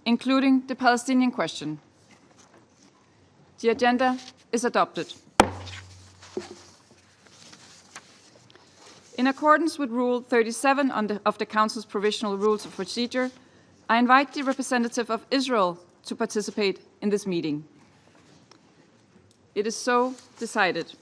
including the Palestinian question. The agenda is adopted. In accordance with Rule 37 of the Council's Provisional Rules of Procedure, I invite the representative of Israel to participate in this meeting. It is so decided.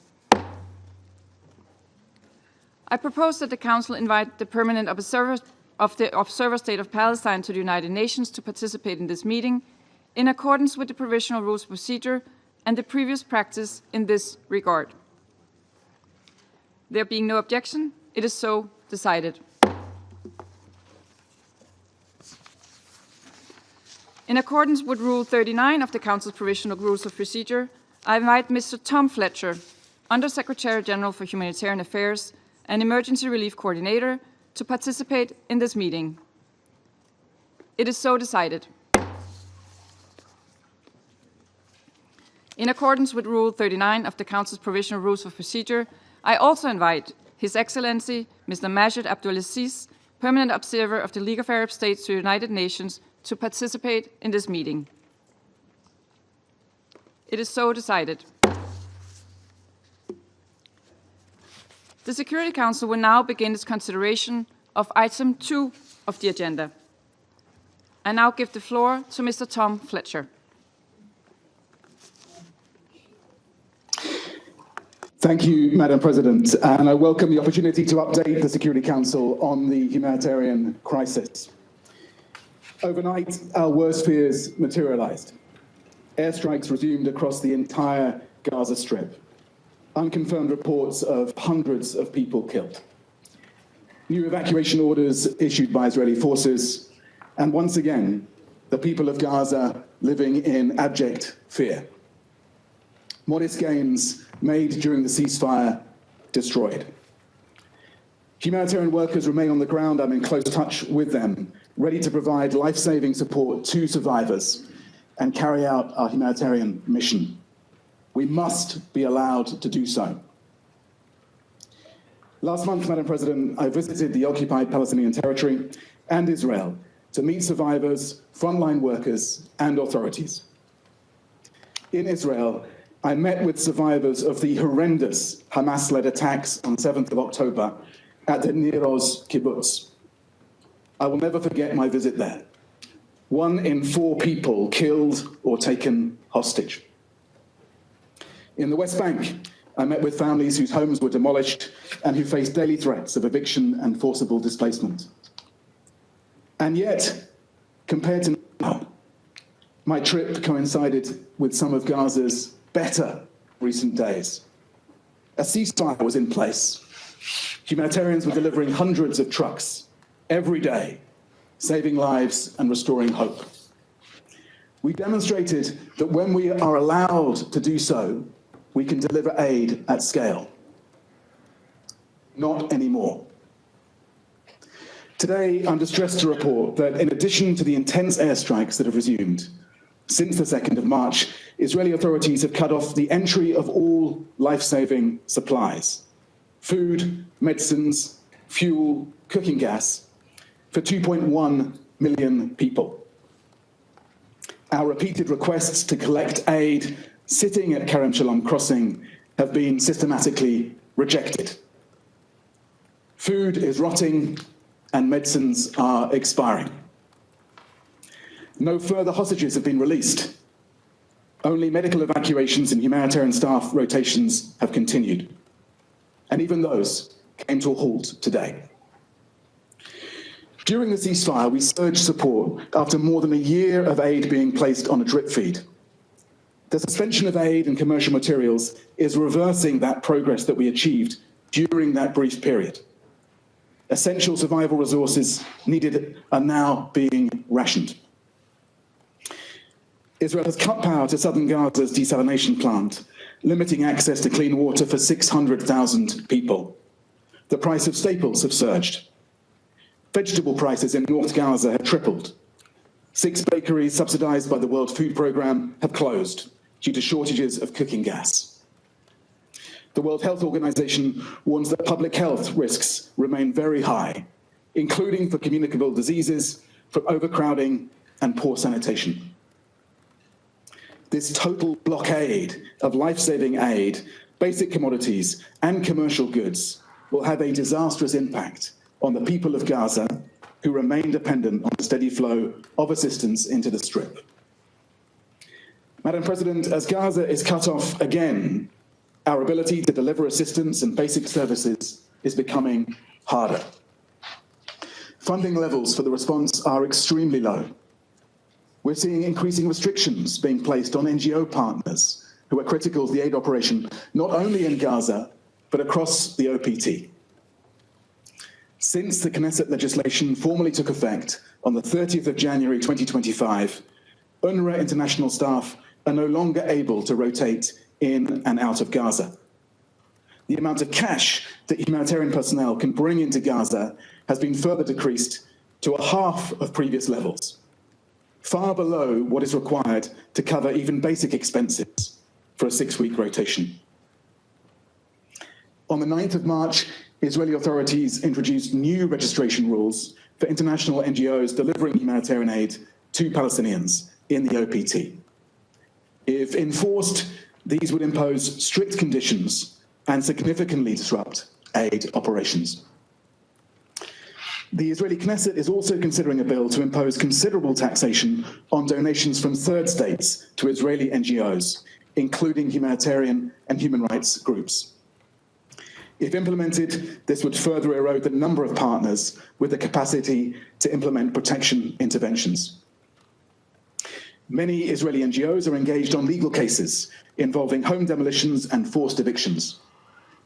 I propose that the Council invite the permanent observer of the Observer State of Palestine to the United Nations to participate in this meeting in accordance with the Provisional Rules of Procedure and the previous practice in this regard. There being no objection, it is so decided. In accordance with Rule 39 of the Council's Provisional Rules of Procedure, I invite Mr. Tom Fletcher, Under-Secretary General for Humanitarian Affairs and Emergency Relief Coordinator, to participate in this meeting. It is so decided. In accordance with Rule 39 of the Council's Provisional Rules of Procedure, I also invite His Excellency Mr. Majid Abdulaziz, Permanent Observer of the League of Arab States to the United Nations, to participate in this meeting. It is so decided. The Security Council will now begin its consideration of item 2 of the agenda. I now give the floor to Mr. Tom Fletcher. Thank you, Madam President, and I welcome the opportunity to update the Security Council on the humanitarian crisis. Overnight, our worst fears materialized. Airstrikes resumed across the entire Gaza Strip. Unconfirmed reports of hundreds of people killed. New evacuation orders issued by Israeli forces, and once again, the people of Gaza living in abject fear. Modest gains made during the ceasefire destroyed. Humanitarian workers remain on the ground. I'm in close touch with them, ready to provide life-saving support to survivors and carry out our humanitarian mission. We must be allowed to do so. Last month, Madam President, I visited the occupied Palestinian territory and Israel to meet survivors, frontline workers, and authorities. In Israel, I met with survivors of the horrendous Hamas-led attacks on 7th of October at the Nir Oz kibbutz. I will never forget my visit there. 1 in 4 people killed or taken hostage. In the West Bank, I met with families whose homes were demolished and who faced daily threats of eviction and forcible displacement. And yet, compared to now, my trip coincided with some of Gaza's better recent days. A ceasefire was in place. Humanitarians were delivering hundreds of trucks every day, saving lives and restoring hope. We demonstrated that when we are allowed to do so, we can deliver aid at scale. Not anymore. Today, I'm distressed to report that in addition to the intense airstrikes that have resumed, since the 2nd of March, Israeli authorities have cut off the entry of all life-saving supplies, food, medicines, fuel, cooking gas, for 2.1 million people. Our repeated requests to collect aid sitting at Kerem Shalom crossing have been systematically rejected. Food is rotting and medicines are expiring. No further hostages have been released. Only medical evacuations and humanitarian staff rotations have continued. And even those came to a halt today. During the ceasefire, we surged support after more than a year of aid being placed on a drip feed. The suspension of aid and commercial materials is reversing that progress that we achieved during that brief period. Essential survival resources needed are now being rationed. Israel has cut power to southern Gaza's desalination plant, limiting access to clean water for 600,000 people. The price of staples have surged. Vegetable prices in North Gaza have tripled. 6 bakeries subsidized by the World Food Programme have closed due to shortages of cooking gas. The World Health Organization warns that public health risks remain very high, including for communicable diseases, from overcrowding and poor sanitation. This total blockade of life-saving aid, basic commodities, and commercial goods will have a disastrous impact on the people of Gaza, who remain dependent on the steady flow of assistance into the Strip. Madam President, as Gaza is cut off again, our ability to deliver assistance and basic services is becoming harder. Funding levels for the response are extremely low. We're seeing increasing restrictions being placed on NGO partners who are critical to the aid operation, not only in Gaza, but across the OPT. Since the Knesset legislation formally took effect on the 30th of January 2025, UNRWA international staff are no longer able to rotate in and out of Gaza. The amount of cash that humanitarian personnel can bring into Gaza has been further decreased to a half of previous levels, far below what is required to cover even basic expenses for a 6-week rotation. On the 9th of March, Israeli authorities introduced new registration rules for international NGOs delivering humanitarian aid to Palestinians in the OPT. If enforced, these would impose strict conditions and significantly disrupt aid operations. The Israeli Knesset is also considering a bill to impose considerable taxation on donations from third states to Israeli NGOs, including humanitarian and human rights groups. If implemented, this would further erode the number of partners with the capacity to implement protection interventions. Many Israeli NGOs are engaged on legal cases involving home demolitions and forced evictions.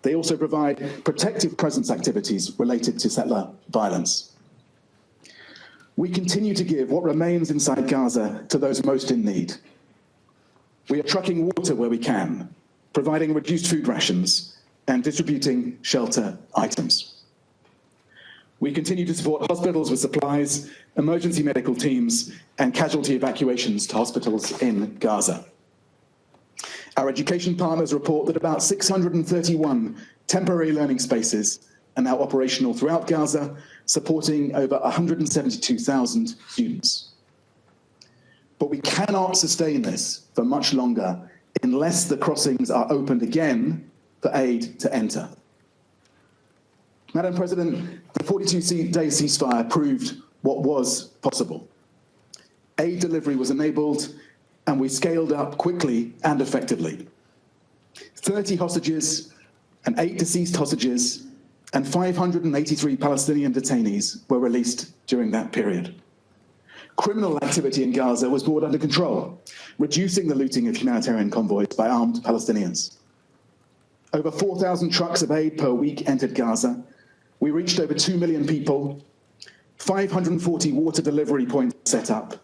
They also provide protective presence activities related to settler violence. We continue to give what remains inside Gaza to those most in need. We are trucking water where we can, providing reduced food rations, and distributing shelter items. We continue to support hospitals with supplies, emergency medical teams, and casualty evacuations to hospitals in Gaza. Our education partners report that about 631 temporary learning spaces are now operational throughout Gaza, supporting over 172,000 students. But we cannot sustain this for much longer unless the crossings are opened again for aid to enter. Madam President, the 42-day ceasefire proved what was possible. Aid delivery was enabled, and we scaled up quickly and effectively. 30 hostages and 8 deceased hostages and 583 Palestinian detainees were released during that period. Criminal activity in Gaza was brought under control, reducing the looting of humanitarian convoys by armed Palestinians. Over 4,000 trucks of aid per week entered Gaza. We reached over 2 million people, 540 water delivery points set up,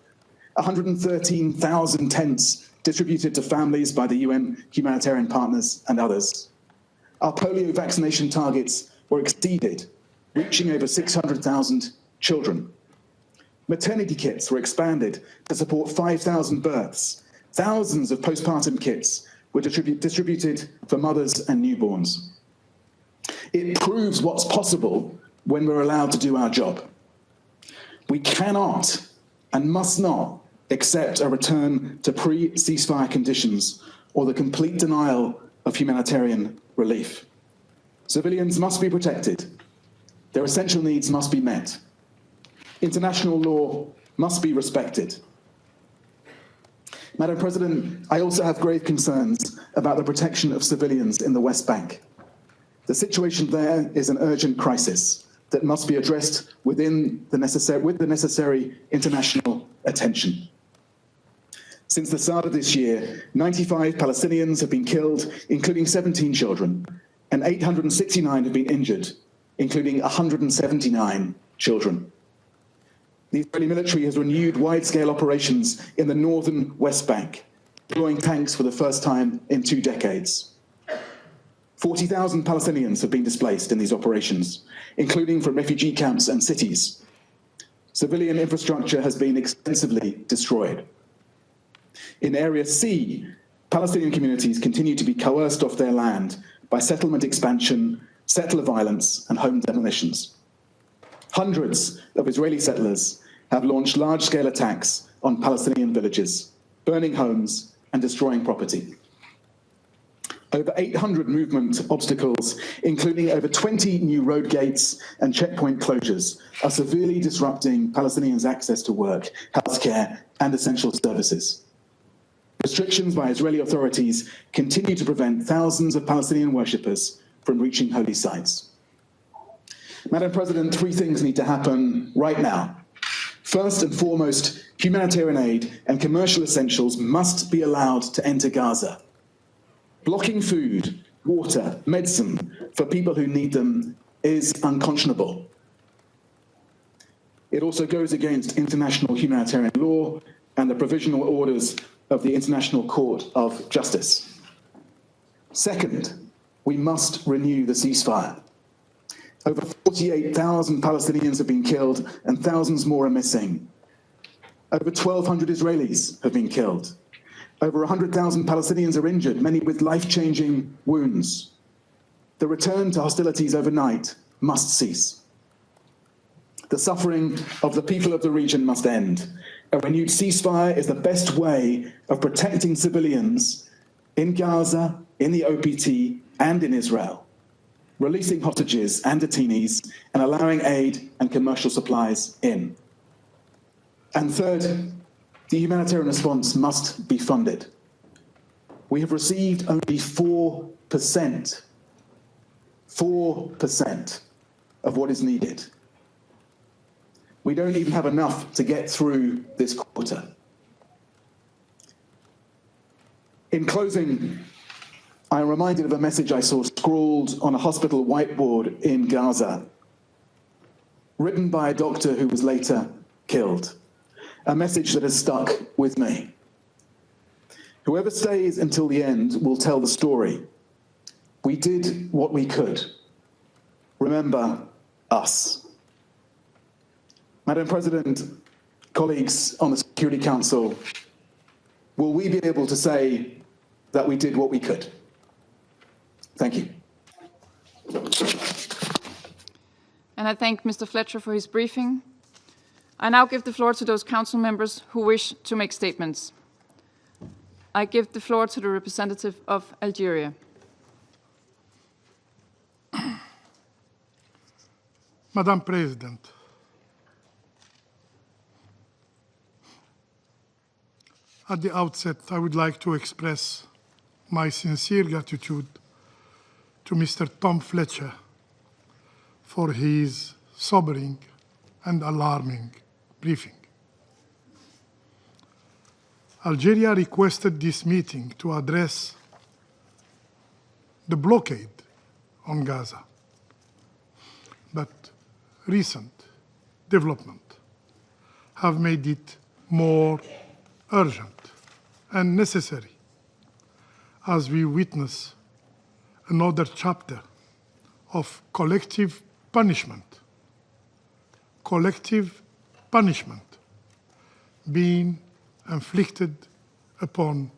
113,000 tents distributed to families by the UN humanitarian partners and others. Our polio vaccination targets were exceeded, reaching over 600,000 children. Maternity kits were expanded to support 5,000 births. Thousands of postpartum kits were distributed for mothers and newborns. It proves what's possible when we're allowed to do our job. We cannot and must not accept a return to pre-ceasefire conditions or the complete denial of humanitarian relief. Civilians must be protected. Their essential needs must be met. International law must be respected. Madam President, I also have grave concerns about the protection of civilians in the West Bank. The situation there is an urgent crisis that must be addressed with the necessary international attention. Since the start of this year, 95 Palestinians have been killed, including 17 children, and 869 have been injured, including 179 children. The Israeli military has renewed wide-scale operations in the northern West Bank, deploying tanks for the first time in 2 decades. 40,000 Palestinians have been displaced in these operations, including from refugee camps and cities. Civilian infrastructure has been extensively destroyed. In Area C, Palestinian communities continue to be coerced off their land by settlement expansion, settler violence, and home demolitions. Hundreds of Israeli settlers have launched large-scale attacks on Palestinian villages, burning homes and destroying property. Over 800 movement obstacles, including over 20 new road gates and checkpoint closures, are severely disrupting Palestinians' access to work, healthcare, and essential services. Restrictions by Israeli authorities continue to prevent thousands of Palestinian worshippers from reaching holy sites. Madam President, three things need to happen right now. First and foremost, humanitarian aid and commercial essentials must be allowed to enter Gaza. Blocking food, water, medicine for people who need them is unconscionable. It also goes against international humanitarian law and the provisional orders of the International Court of Justice. Second, we must renew the ceasefire. Over 48,000 Palestinians have been killed and thousands more are missing. Over 1,200 Israelis have been killed. Over 100,000 Palestinians are injured, many with life-changing wounds. The return to hostilities overnight must cease. The suffering of the people of the region must end. A renewed ceasefire is the best way of protecting civilians in Gaza, in the OPT, and in Israel, releasing hostages and detainees, and allowing aid and commercial supplies in. And third, the humanitarian response must be funded. We have received only 4% of what is needed. We don't even have enough to get through this quarter. In closing, I am reminded of a message I saw scrawled on a hospital whiteboard in Gaza, written by a doctor who was later killed. A message that has stuck with me. Whoever stays until the end will tell the story. We did what we could. Remember us. Madam President, colleagues on the Security Council, will we be able to say that we did what we could? Thank you. And I thank Mr. Fletcher for his briefing. I now give the floor to those council members who wish to make statements. I give the floor to the representative of Algeria. Madam President, at the outset, I would like to express my sincere gratitude to Mr. Tom Fletcher for his sobering and alarming briefing. Algeria requested this meeting to address the blockade on Gaza, but recent development have made it more urgent and necessary as we witness another chapter of collective punishment being inflicted upon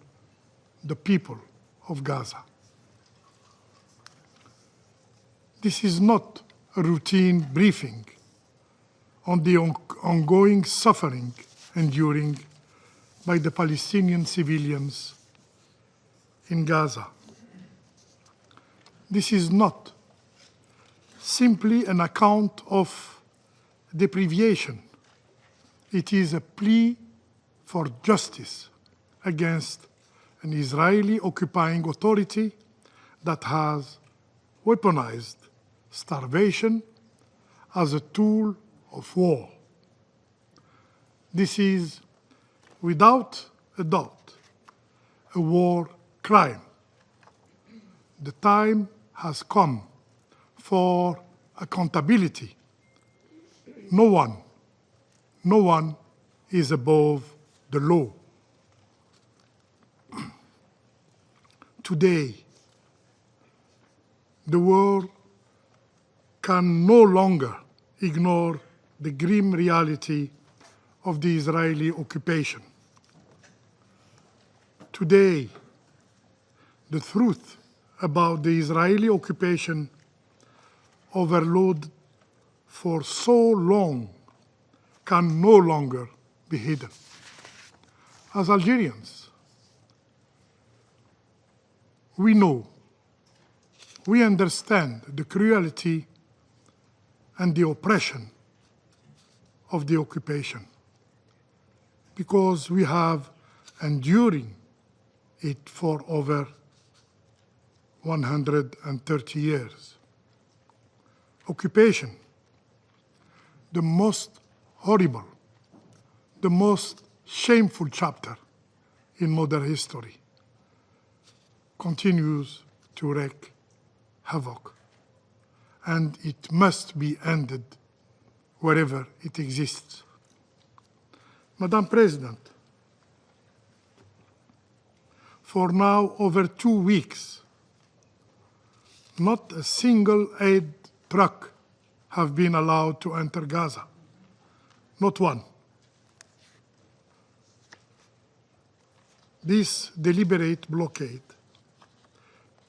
the people of Gaza. This is not a routine briefing on the ongoing suffering enduring by the Palestinian civilians in Gaza. This is not simply an account of deprivation. It is a plea for justice against an Israeli occupying authority that has weaponized starvation as a tool of war. This is, without a doubt, a war crime. The time has come for accountability. No one is above the law. Today, the world can no longer ignore the grim reality of the Israeli occupation. Today, the truth about the Israeli occupation overload for so long can no longer be hidden. as Algerians, we know, we understand the cruelty and the oppression of the occupation, because we have enduring it for over 130 years. Occupation, the most horrible, the most shameful chapter in modern history, continues to wreak havoc, and it must be ended wherever it exists. Madam President, for now over 2 weeks, not a single aid truck have been allowed to enter Gaza. Not one. This deliberate blockade,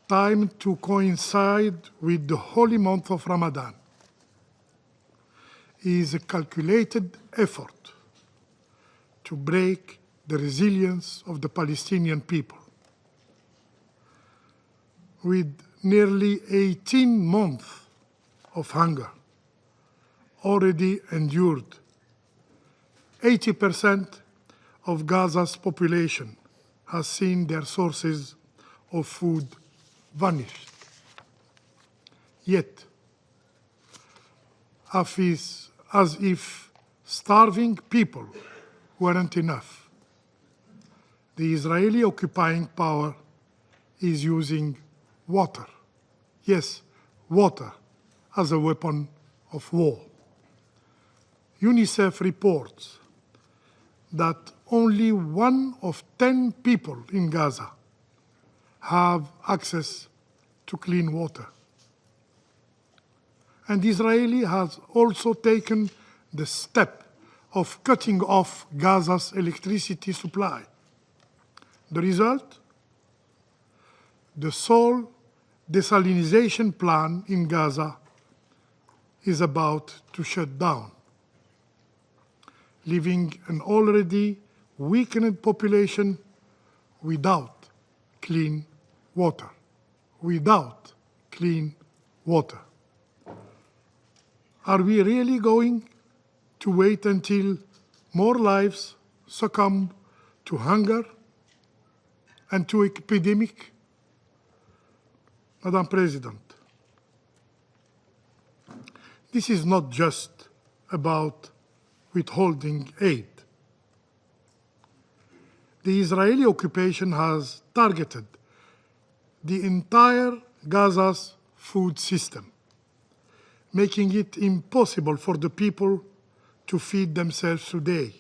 timed to coincide with the holy month of Ramadan, is a calculated effort to break the resilience of the Palestinian people. With nearly 18 months of hunger already endured, 80% of Gaza's population has seen their sources of food vanished. Yet, as if starving people weren't enough, the Israeli occupying power is using water, yes, water, as a weapon of war. UNICEF reports that only 1 of 10 people in Gaza have access to clean water. And Israel has also taken the step of cutting off Gaza's electricity supply. The result? The sole desalination plant in Gaza is about to shut down, leaving an already weakened population without clean water. Without clean water. Are we really going to wait until more lives succumb to hunger and to epidemic? Madam President, this is not just about withholding aid. The Israeli occupation has targeted the entire Gaza's food system, making it impossible for the people to feed themselves today,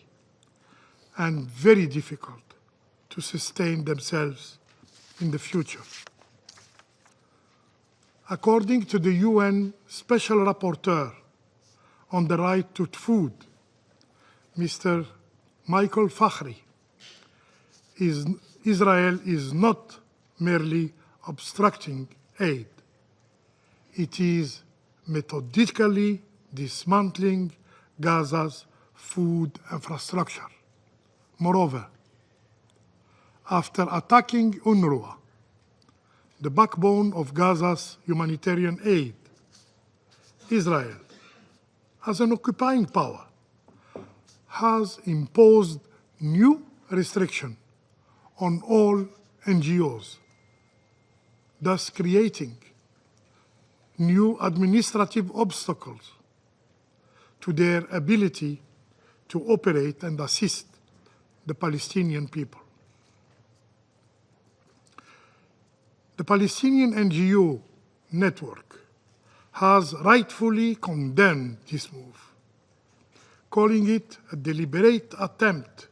and very difficult to sustain themselves in the future. According to the UN Special Rapporteur on the right to food, Mr. Michael Fakhri, Israel is not merely obstructing aid. It is methodically dismantling Gaza's food infrastructure. Moreover, after attacking UNRWA, the backbone of Gaza's humanitarian aid, Israel, as an occupying power, has imposed new restrictions on all NGOs, thus creating new administrative obstacles to their ability to operate and assist the Palestinian people. The Palestinian NGO network has rightfully condemned this move, calling it a deliberate attempt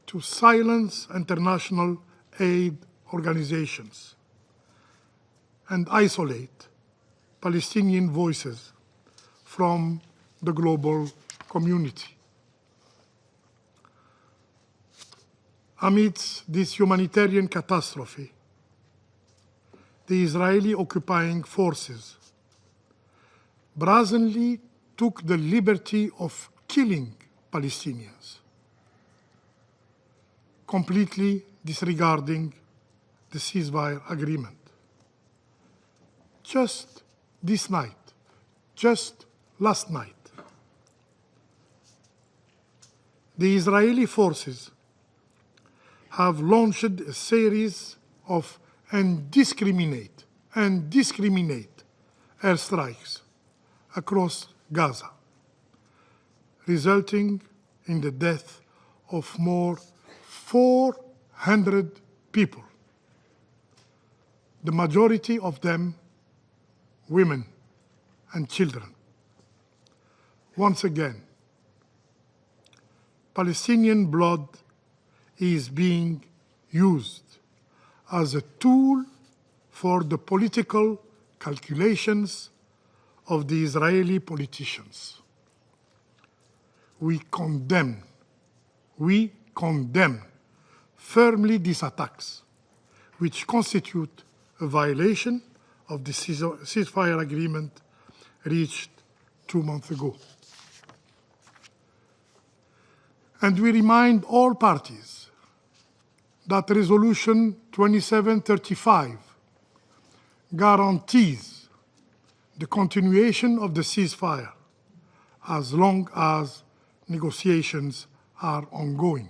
to silence international aid organizations and isolate Palestinian voices from the global community. Amidst this humanitarian catastrophe, the Israeli occupying forces brazenly took the liberty of killing Palestinians, completely disregarding the ceasefire agreement. Just this night, just last night, the Israeli forces have launched a series of indiscriminate airstrikes across Gaza, resulting in the death of more 400 people, the majority of them women and children. Once again, Palestinian blood is being used as a tool for the political calculations of the Israeli politicians. We condemn firmly these attacks, which constitute a violation of the ceasefire agreement reached 2 months ago. And we remind all parties that Resolution 2735 guarantees the continuation of the ceasefire as long as negotiations are ongoing.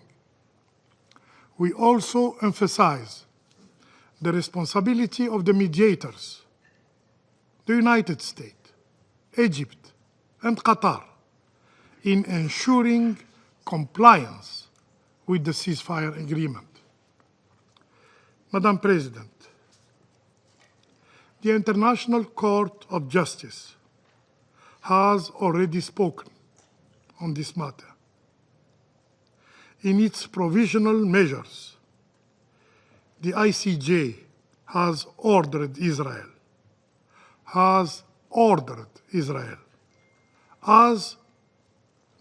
We also emphasize the responsibility of the mediators, the United States, Egypt, and Qatar, in ensuring compliance with the ceasefire agreement. Madam President, the International Court of Justice has already spoken on this matter. In its provisional measures, the ICJ has ordered Israel as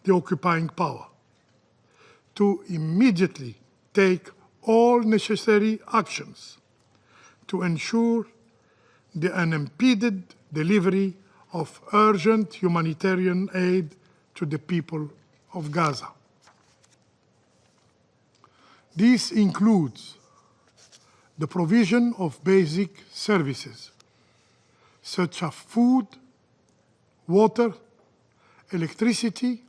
the occupying power to immediately take all necessary actions to ensure the unimpeded delivery of urgent humanitarian aid to the people of Gaza. This includes the provision of basic services such as food, water, electricity,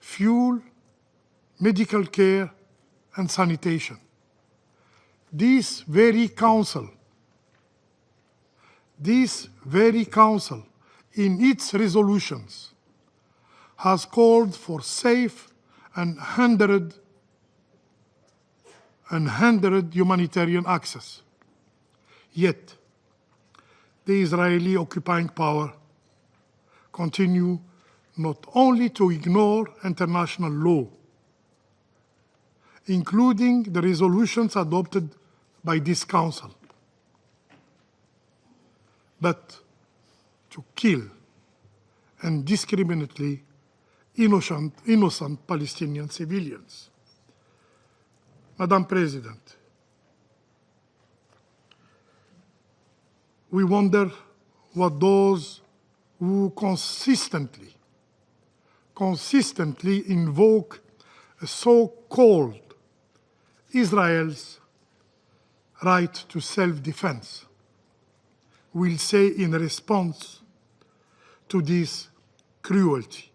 fuel, medical care, and sanitation. This very council, in its resolutions, has called for safe and unhindered humanitarian access. Yet, the Israeli occupying power continue not only to ignore international law, including the resolutions adopted by this Council, but to kill indiscriminately innocent Palestinian civilians. Madam President, we wonder what those who consistently invoke a so-called Israel's right to self-defense will say in response to this cruelty,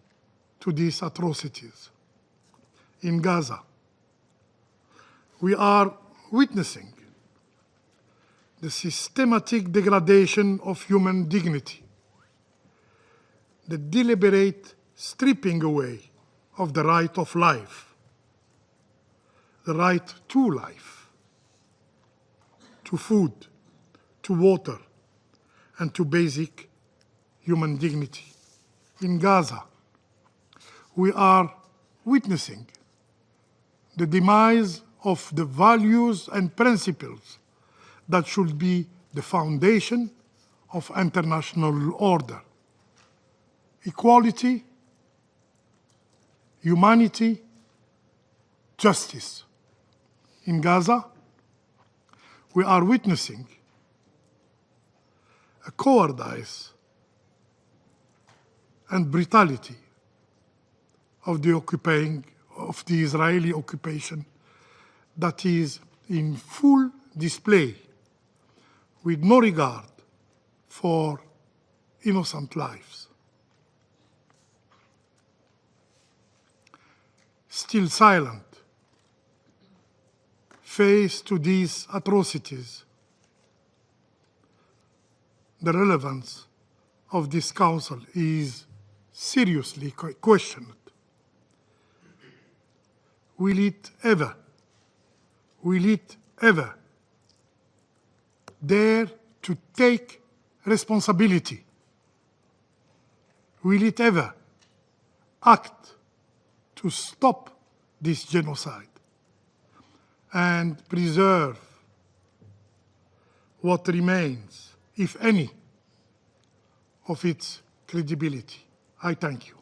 to these atrocities. In Gaza, we are witnessing the systematic degradation of human dignity, the deliberate stripping away of the right of life, the right to life, to food, to water, and to basic human dignity. In Gaza, we are witnessing the demise of the values and principles that should be the foundation of international order: equality, humanity, justice. In Gaza, we are witnessing a cowardice and brutality of the Israeli occupation that is in full display with no regard for innocent lives. Still silent, faced to these atrocities, the relevance of this Council is seriously questioned. Will it ever dare to take responsibility? Will it ever act to stop this genocide and preserve what remains, if any, of its credibility? I thank you.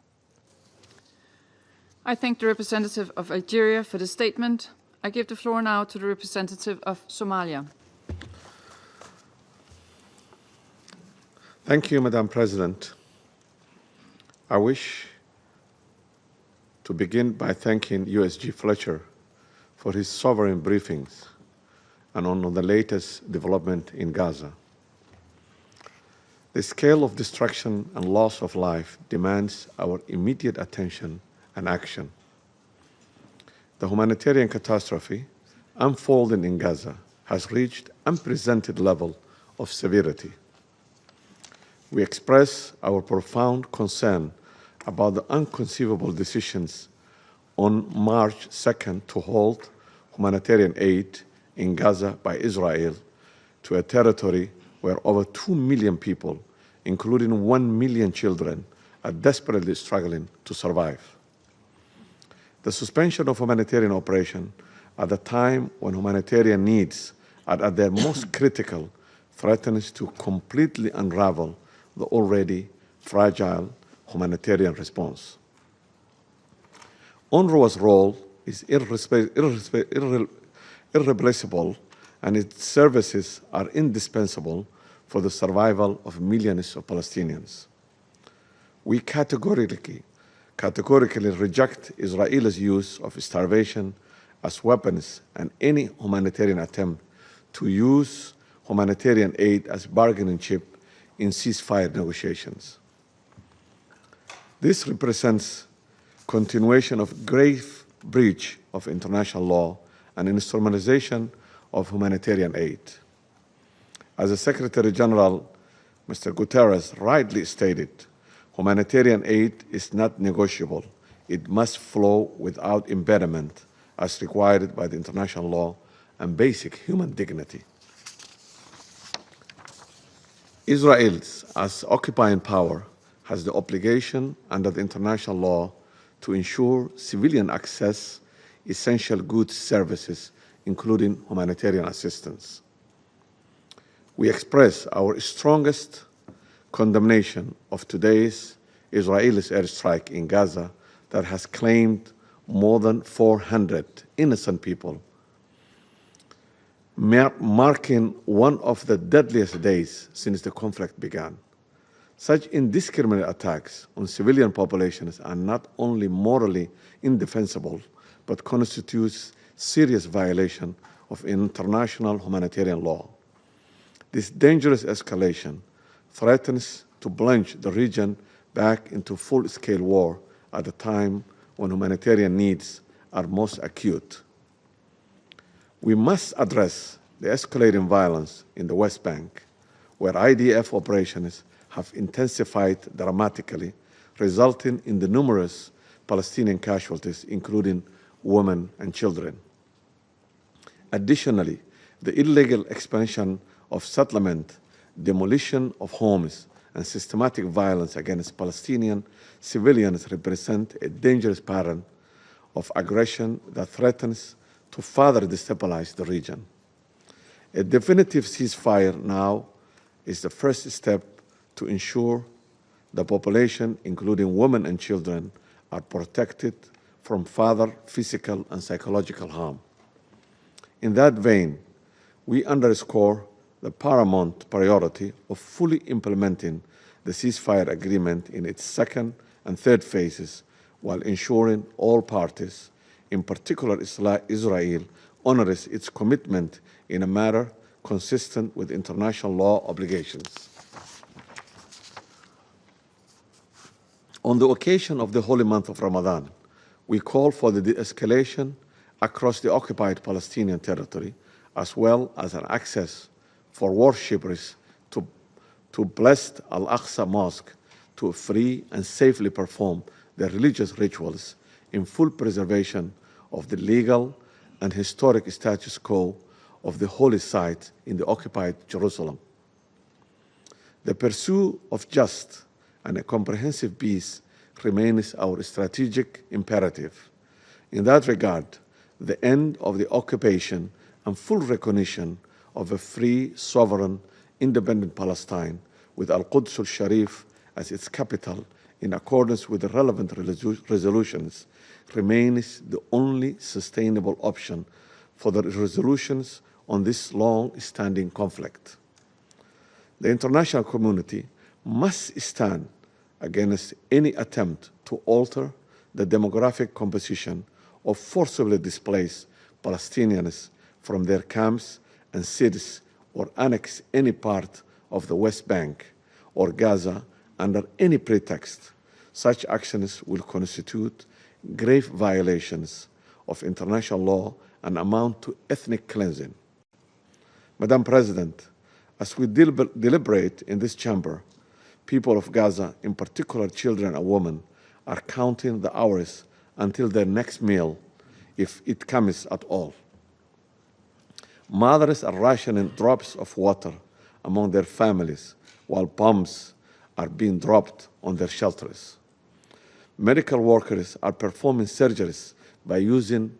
I thank the representative of Algeria for the statement. I give the floor now to the representative of Somalia. Thank you, Madam President. I wish to begin by thanking USG Fletcher for his sovereign briefings and on the latest development in Gaza. The scale of destruction and loss of life demands our immediate attention and action. The humanitarian catastrophe unfolding in Gaza has reached unprecedented level of severity. We express our profound concern about the inconceivable decisions on March 2nd to halt humanitarian aid in Gaza by Israel to a territory where over 2 million people, including 1 million children, are desperately struggling to survive. The suspension of humanitarian operation at the time when humanitarian needs are at their most critical threatens to completely unravel the already fragile humanitarian response. UNRWA's role is irreplaceable, and its services are indispensable for the survival of millions of Palestinians. We categorically reject Israel's use of starvation as weapons and any humanitarian attempt to use humanitarian aid as bargaining chip in ceasefire negotiations. This represents continuation of grave breach of international law and instrumentalization of humanitarian aid. As the Secretary General, Mr. Guterres, rightly stated, humanitarian aid is not negotiable. It must flow without impediment as required by the international law and basic human dignity. Israel, as occupying power, has the obligation under the international law to ensure civilian access essential goods services, including humanitarian assistance. We express our strongest condemnation of today's Israeli airstrike in Gaza that has claimed more than 400 innocent people, marking one of the deadliest days since the conflict began. Such indiscriminate attacks on civilian populations are not only morally indefensible, but constitutes serious violation of international humanitarian law. This dangerous escalation threatens to plunge the region back into full-scale war at a time when humanitarian needs are most acute. We must address the escalating violence in the West Bank, where IDF operations have intensified dramatically, resulting in the numerous Palestinian casualties, including women and children. Additionally, the illegal expansion of settlement, demolition of homes, and systematic violence against Palestinian civilians represent a dangerous pattern of aggression that threatens to further destabilize the region. A definitive ceasefire now is the first step to ensure the population, including women and children, are protected from further physical and psychological harm. In that vein, we underscore the paramount priority of fully implementing the ceasefire agreement in its second and third phases, while ensuring all parties, in particular Israel, honors its commitment in a manner consistent with international law obligations. On the occasion of the holy month of Ramadan, we call for the de-escalation across the occupied Palestinian territory, as well as an access for worshippers to blessed Al-Aqsa Mosque to free and safely perform their religious rituals in full preservation of the legal and historic status quo of the holy site in the occupied Jerusalem. The pursuit of just and a comprehensive peace remains our strategic imperative. In that regard, the end of the occupation and full recognition of a free, sovereign, independent Palestine with Al-Quds al-Sharif as its capital in accordance with the relevant resolutions remains the only sustainable option for the resolutions on this long-standing conflict. The international community must stand against any attempt to alter the demographic composition of forcibly displaced Palestinians from their camps and cities or annex any part of the West Bank or Gaza under any pretext. Such actions will constitute grave violations of international law and amount to ethnic cleansing. Madam President, as we deliberate in this chamber, people of Gaza, in particular children and women, are counting the hours until their next meal, if it comes at all. Mothers are rationing drops of water among their families while bombs are being dropped on their shelters. Medical workers are performing surgeries by using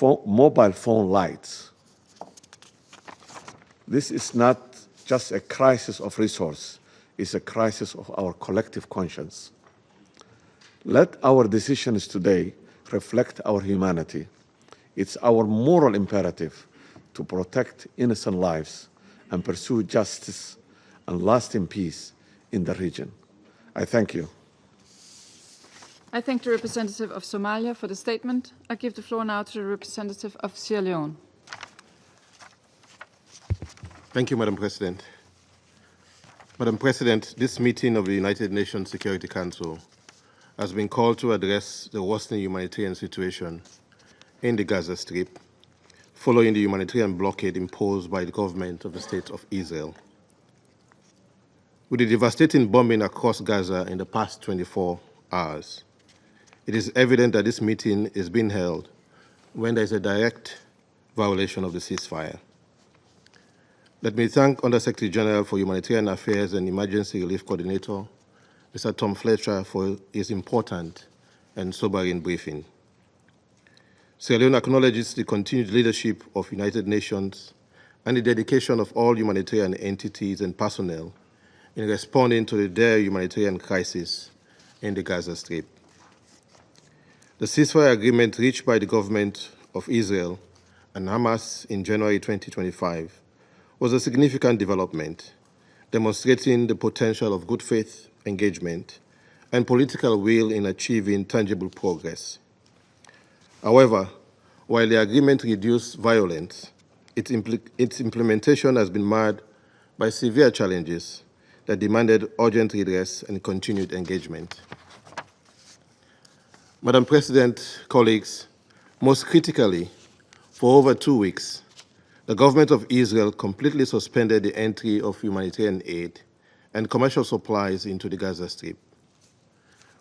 mobile phone lights. This is not just a crisis of resource, it's a crisis of our collective conscience. Let our decisions today reflect our humanity. It's our moral imperative to protect innocent lives and pursue justice and lasting peace in the region. I thank you. I thank the representative of Somalia for the statement. I give the floor now to the representative of Sierra Leone. Thank you, Madam President. Madam President, this meeting of the United Nations Security Council has been called to address the worsening humanitarian situation in the Gaza Strip following the humanitarian blockade imposed by the government of the State of Israel. With the devastating bombing across Gaza in the past 24 hours, it is evident that this meeting is being held when there is a direct violation of the ceasefire. Let me thank Under-Secretary General for Humanitarian Affairs and Emergency Relief Coordinator, Mr. Tom Fletcher, for his important and sobering briefing. Sierra Leone acknowledges the continued leadership of United Nations and the dedication of all humanitarian entities and personnel in responding to the dire humanitarian crisis in the Gaza Strip. The ceasefire agreement reached by the government of Israel and Hamas in January 2025 was a significant development, demonstrating the potential of good faith engagement and political will in achieving tangible progress. However, while the agreement reduced violence, its implementation has been marred by severe challenges that demanded urgent redress and continued engagement. Madam President, colleagues, most critically, for over 2 weeks, the government of Israel completely suspended the entry of humanitarian aid and commercial supplies into the Gaza Strip.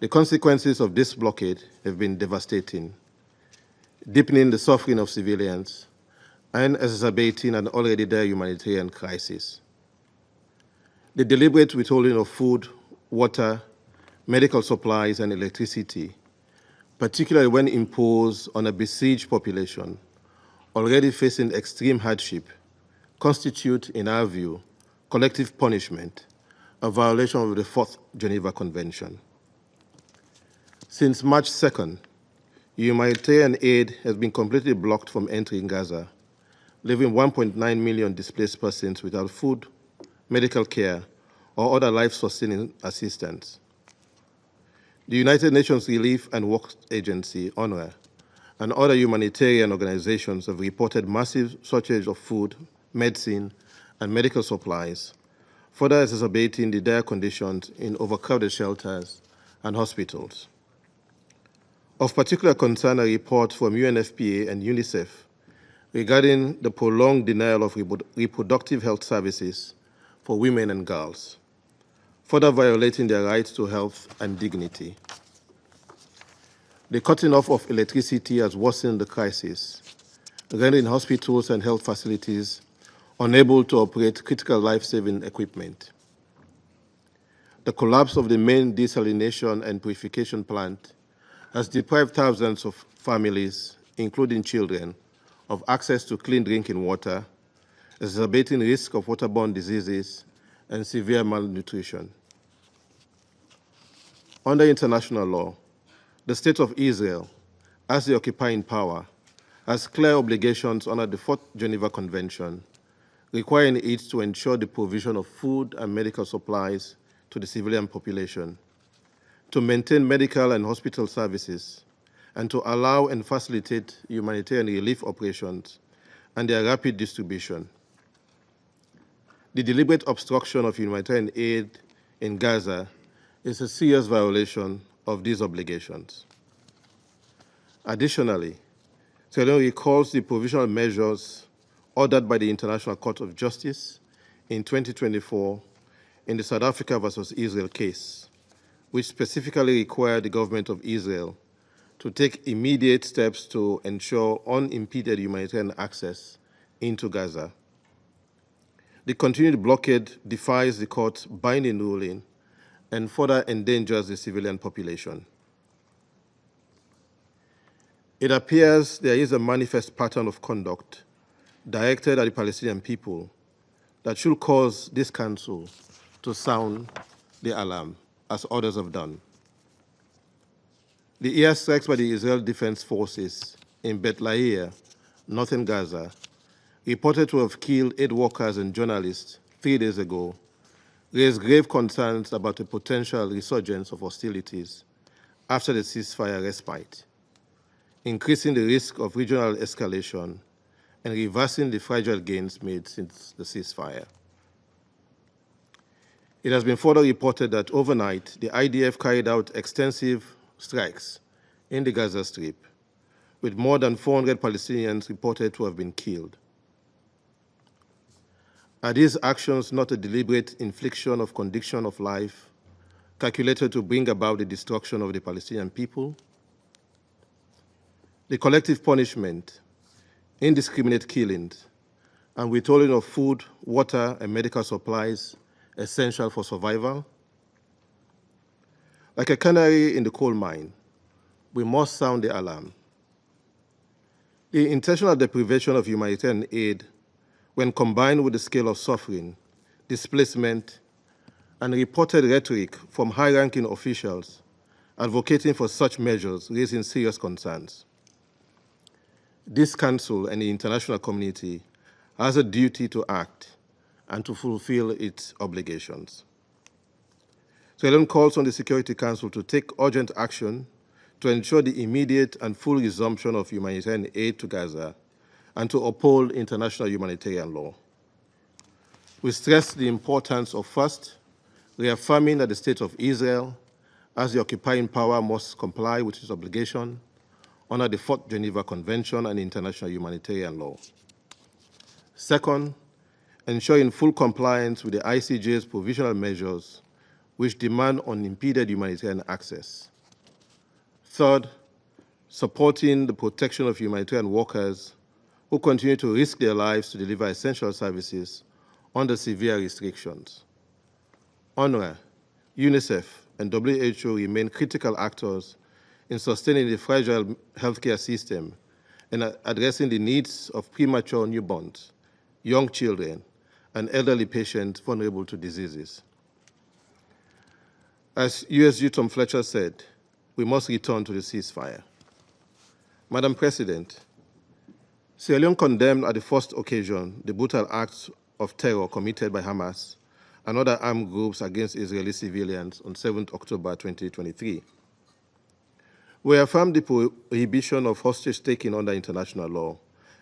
The consequences of this blockade have been devastating, deepening the suffering of civilians and exacerbating an already dire humanitarian crisis. The deliberate withholding of food, water, medical supplies, and electricity, particularly when imposed on a besieged population already facing extreme hardship, constitute, in our view, collective punishment, a violation of the Fourth Geneva Convention. Since March 2nd, humanitarian aid has been completely blocked from entering Gaza, leaving 1.9 million displaced persons without food, medical care, or other life-sustaining assistance. The United Nations Relief and Works Agency, UNRWA, and other humanitarian organizations have reported massive shortage of food, medicine, and medical supplies, further exacerbating the dire conditions in overcrowded shelters and hospitals. Of particular concern, a report from UNFPA and UNICEF regarding the prolonged denial of reproductive health services for women and girls, further violating their right to health and dignity. The cutting off of electricity has worsened the crisis, rendering hospitals and health facilities unable to operate critical life-saving equipment. The collapse of the main desalination and purification plant has deprived thousands of families, including children, of access to clean drinking water, exacerbating risk of waterborne diseases and severe malnutrition. Under international law, the State of Israel, as the occupying power, has clear obligations under the Fourth Geneva Convention, requiring it to ensure the provision of food and medical supplies to the civilian population, to maintain medical and hospital services, and to allow and facilitate humanitarian relief operations and their rapid distribution. The deliberate obstruction of humanitarian aid in Gaza is a serious violation of these obligations. Additionally, Sierra Leone recalls the provisional measures ordered by the International Court of Justice in 2024 in the South Africa versus Israel case, which specifically required the government of Israel to take immediate steps to ensure unimpeded humanitarian access into Gaza. The continued blockade defies the court's binding ruling and further endangers the civilian population. It appears there is a manifest pattern of conduct directed at the Palestinian people that should cause this council to sound the alarm, as others have done. The airstrikes by the Israel Defense Forces in Beit Lahia, northern Gaza, reported to have killed 8 workers and journalists 3 days ago, raised grave concerns about a potential resurgence of hostilities after the ceasefire respite, increasing the risk of regional escalation and reversing the fragile gains made since the ceasefire. It has been further reported that overnight, the IDF carried out extensive strikes in the Gaza Strip, with more than 400 Palestinians reported to have been killed. Are these actions not a deliberate infliction of condition of life calculated to bring about the destruction of the Palestinian people? The collective punishment, indiscriminate killings, and withholding of food, water, and medical supplies essential for survival? Like a canary in the coal mine, we must sound the alarm. The intentional deprivation of humanitarian aid, when combined with the scale of suffering, displacement, and reported rhetoric from high-ranking officials advocating for such measures, raising serious concerns. This Council and the international community has a duty to act and to fulfill its obligations. So Leone calls on the Security Council to take urgent action to ensure the immediate and full resumption of humanitarian aid to Gaza and to uphold international humanitarian law. We stress the importance of, first, reaffirming that the State of Israel, as the occupying power, must comply with its obligation under the Fourth Geneva Convention and international humanitarian law. Second, ensuring full compliance with the ICJ's provisional measures which demand unimpeded humanitarian access. Third, supporting the protection of humanitarian workers who continue to risk their lives to deliver essential services under severe restrictions. UNRWA, UNICEF, and WHO remain critical actors in sustaining the fragile healthcare system and addressing the needs of premature newborns, young children, and elderly patients vulnerable to diseases. As USG Tom Fletcher said, we must return to the ceasefire. Madam President, Sierra Leone condemned at the first occasion the brutal acts of terror committed by Hamas and other armed groups against Israeli civilians on 7 October 2023. We affirm the prohibition of hostage-taking under international law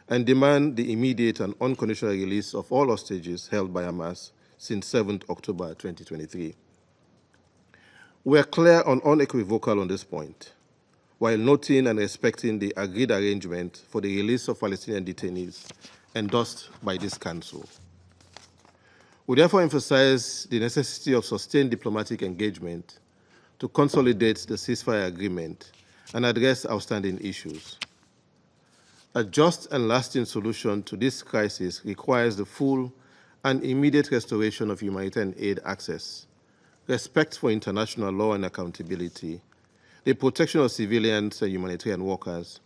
and demand the immediate and unconditional release of all hostages held by Hamas since 7 October 2023. We are clear and unequivocal on this point, while noting and respecting the agreed arrangement for the release of Palestinian detainees endorsed by this Council. We therefore emphasize the necessity of sustained diplomatic engagement to consolidate the ceasefire agreement and address outstanding issues. A just and lasting solution to this crisis requires the full and immediate restoration of humanitarian aid access, respect for international law and accountability, the protection of civilians and humanitarian workers,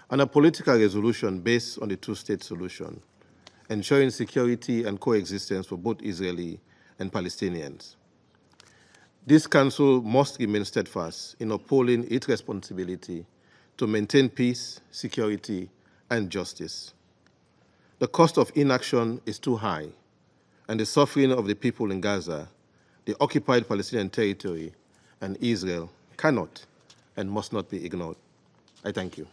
and a political resolution based on the two-state solution, ensuring security and coexistence for both Israeli and Palestinians. This Council must remain steadfast in upholding its responsibility to maintain peace, security, and justice. The cost of inaction is too high, and the suffering of the people in Gaza, the occupied Palestinian territory, and Israel cannot and must not be ignored. I thank you.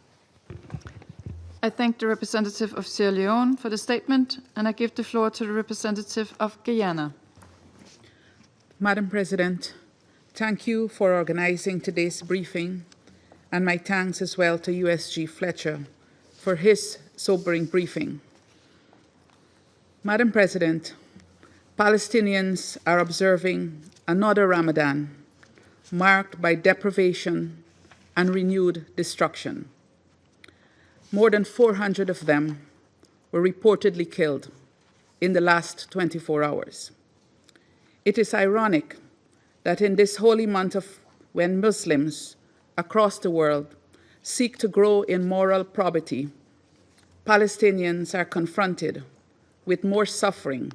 I thank the representative of Sierra Leone for the statement, and I give the floor to the representative of Guyana. Madam President, thank you for organizing today's briefing, and my thanks as well to USG Fletcher for his sobering briefing. Madam President, Palestinians are observing another Ramadan marked by deprivation and renewed destruction. More than 400 of them were reportedly killed in the last 24 hours. It is ironic that in this holy month when Muslims across the world seek to grow in moral probity, Palestinians are confronted with more suffering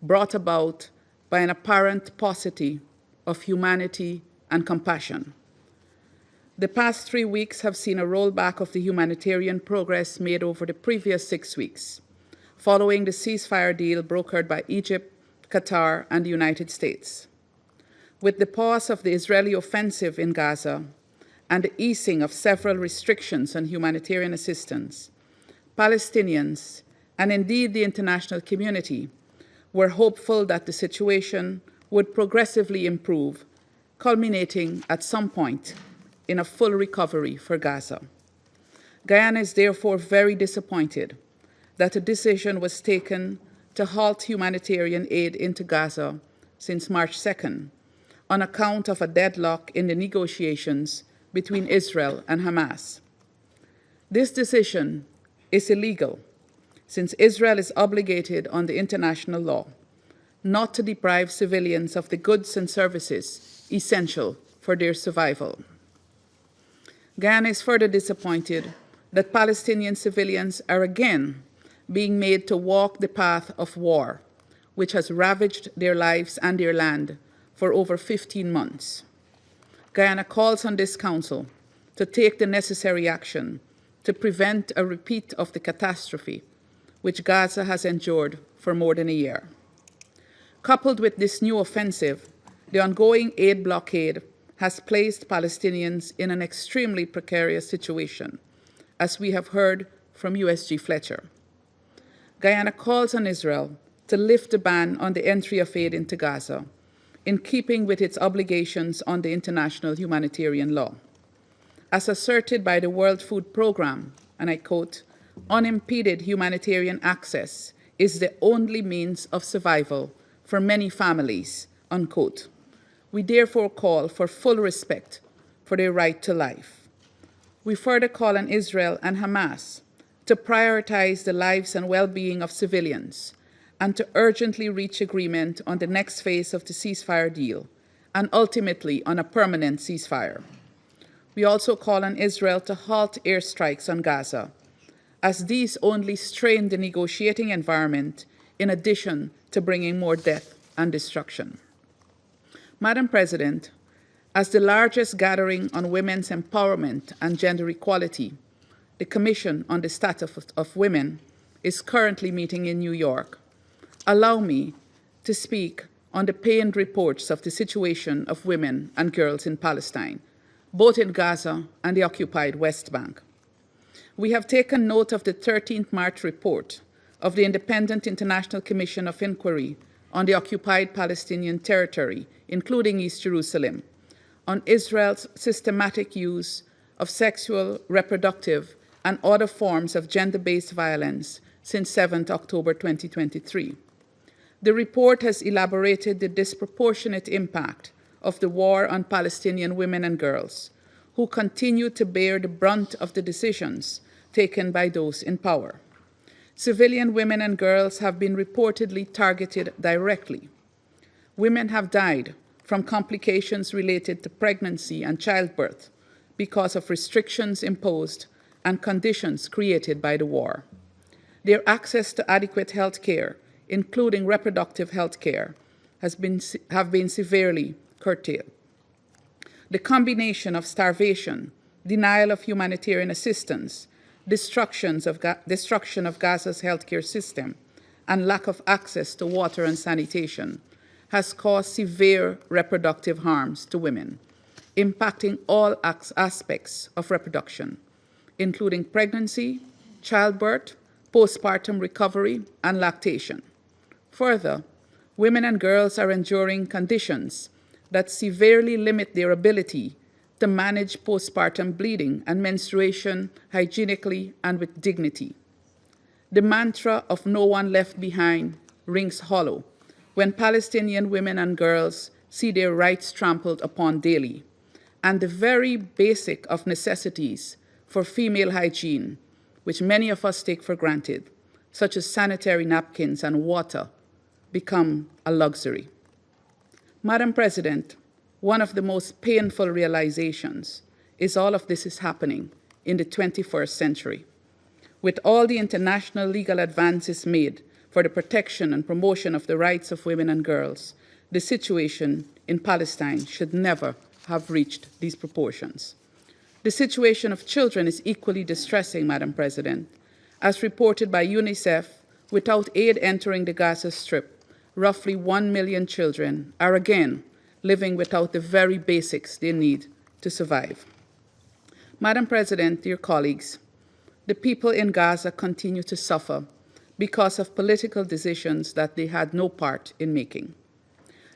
brought about by an apparent paucity of humanity and compassion. The past 3 weeks have seen a rollback of the humanitarian progress made over the previous 6 weeks, following the ceasefire deal brokered by Egypt, Qatar, and the United States. With the pause of the Israeli offensive in Gaza and the easing of several restrictions on humanitarian assistance, Palestinians, and indeed the international community, were hopeful that the situation would progressively improve, culminating at some point in a full recovery for Gaza. Guyana is therefore very disappointed that a decision was taken to halt humanitarian aid into Gaza since March 2nd on account of a deadlock in the negotiations between Israel and Hamas. This decision is illegal, since Israel is obligated under international law not to deprive civilians of the goods and services essential for their survival. Guyana is further disappointed that Palestinian civilians are again being made to walk the path of war, which has ravaged their lives and their land for over 15 months. Guyana calls on this Council to take the necessary action to prevent a repeat of the catastrophe which Gaza has endured for more than a year. Coupled with this new offensive, the ongoing aid blockade has placed Palestinians in an extremely precarious situation, as we have heard from USG Fletcher. Guyana calls on Israel to lift the ban on the entry of aid into Gaza, in keeping with its obligations under international humanitarian law. As asserted by the World Food Programme, and I quote, "Unimpeded humanitarian access is the only means of survival for many families," unquote. We therefore call for full respect for their right to life. We further call on Israel and Hamas to prioritize the lives and well-being of civilians and to urgently reach agreement on the next phase of the ceasefire deal and ultimately on a permanent ceasefire. We also call on Israel to halt airstrikes on Gaza, as these only strain the negotiating environment in addition to bringing more death and destruction. Madam President, as the largest gathering on women's empowerment and gender equality, the Commission on the Status of Women is currently meeting in New York. Allow me to speak on the pained reports of the situation of women and girls in Palestine, both in Gaza and the occupied West Bank. We have taken note of the 13th March report of the Independent International Commission of Inquiry on the occupied Palestinian territory, including East Jerusalem, on Israel's systematic use of sexual, reproductive, and other forms of gender-based violence since 7th October 2023. The report has elaborated the disproportionate impact of the war on Palestinian women and girls, who continue to bear the brunt of the decisions taken by those in power. Civilian women and girls have been reportedly targeted directly. Women have died from complications related to pregnancy and childbirth because of restrictions imposed and conditions created by the war. Their access to adequate health care, including reproductive health care, have been severely curtailed. The combination of starvation, denial of humanitarian assistance, destruction of Gaza's healthcare system, and lack of access to water and sanitation has caused severe reproductive harms to women, impacting all aspects of reproduction, including pregnancy, childbirth, postpartum recovery, and lactation. Further, women and girls are enduring conditions that severely limit their ability to manage postpartum bleeding and menstruation hygienically and with dignity. The mantra of no one left behind rings hollow when Palestinian women and girls see their rights trampled upon daily, and the very basic of necessities for female hygiene, which many of us take for granted, such as sanitary napkins and water, become a luxury. Madam President, one of the most painful realizations is all of this is happening in the 21st century. With all the international legal advances made for the protection and promotion of the rights of women and girls, the situation in Palestine should never have reached these proportions. The situation of children is equally distressing, Madam President. As reported by UNICEF, without aid entering the Gaza Strip, roughly 1 million children are again living without the very basics they need to survive. Madam President, dear colleagues, the people in Gaza continue to suffer because of political decisions that they had no part in making.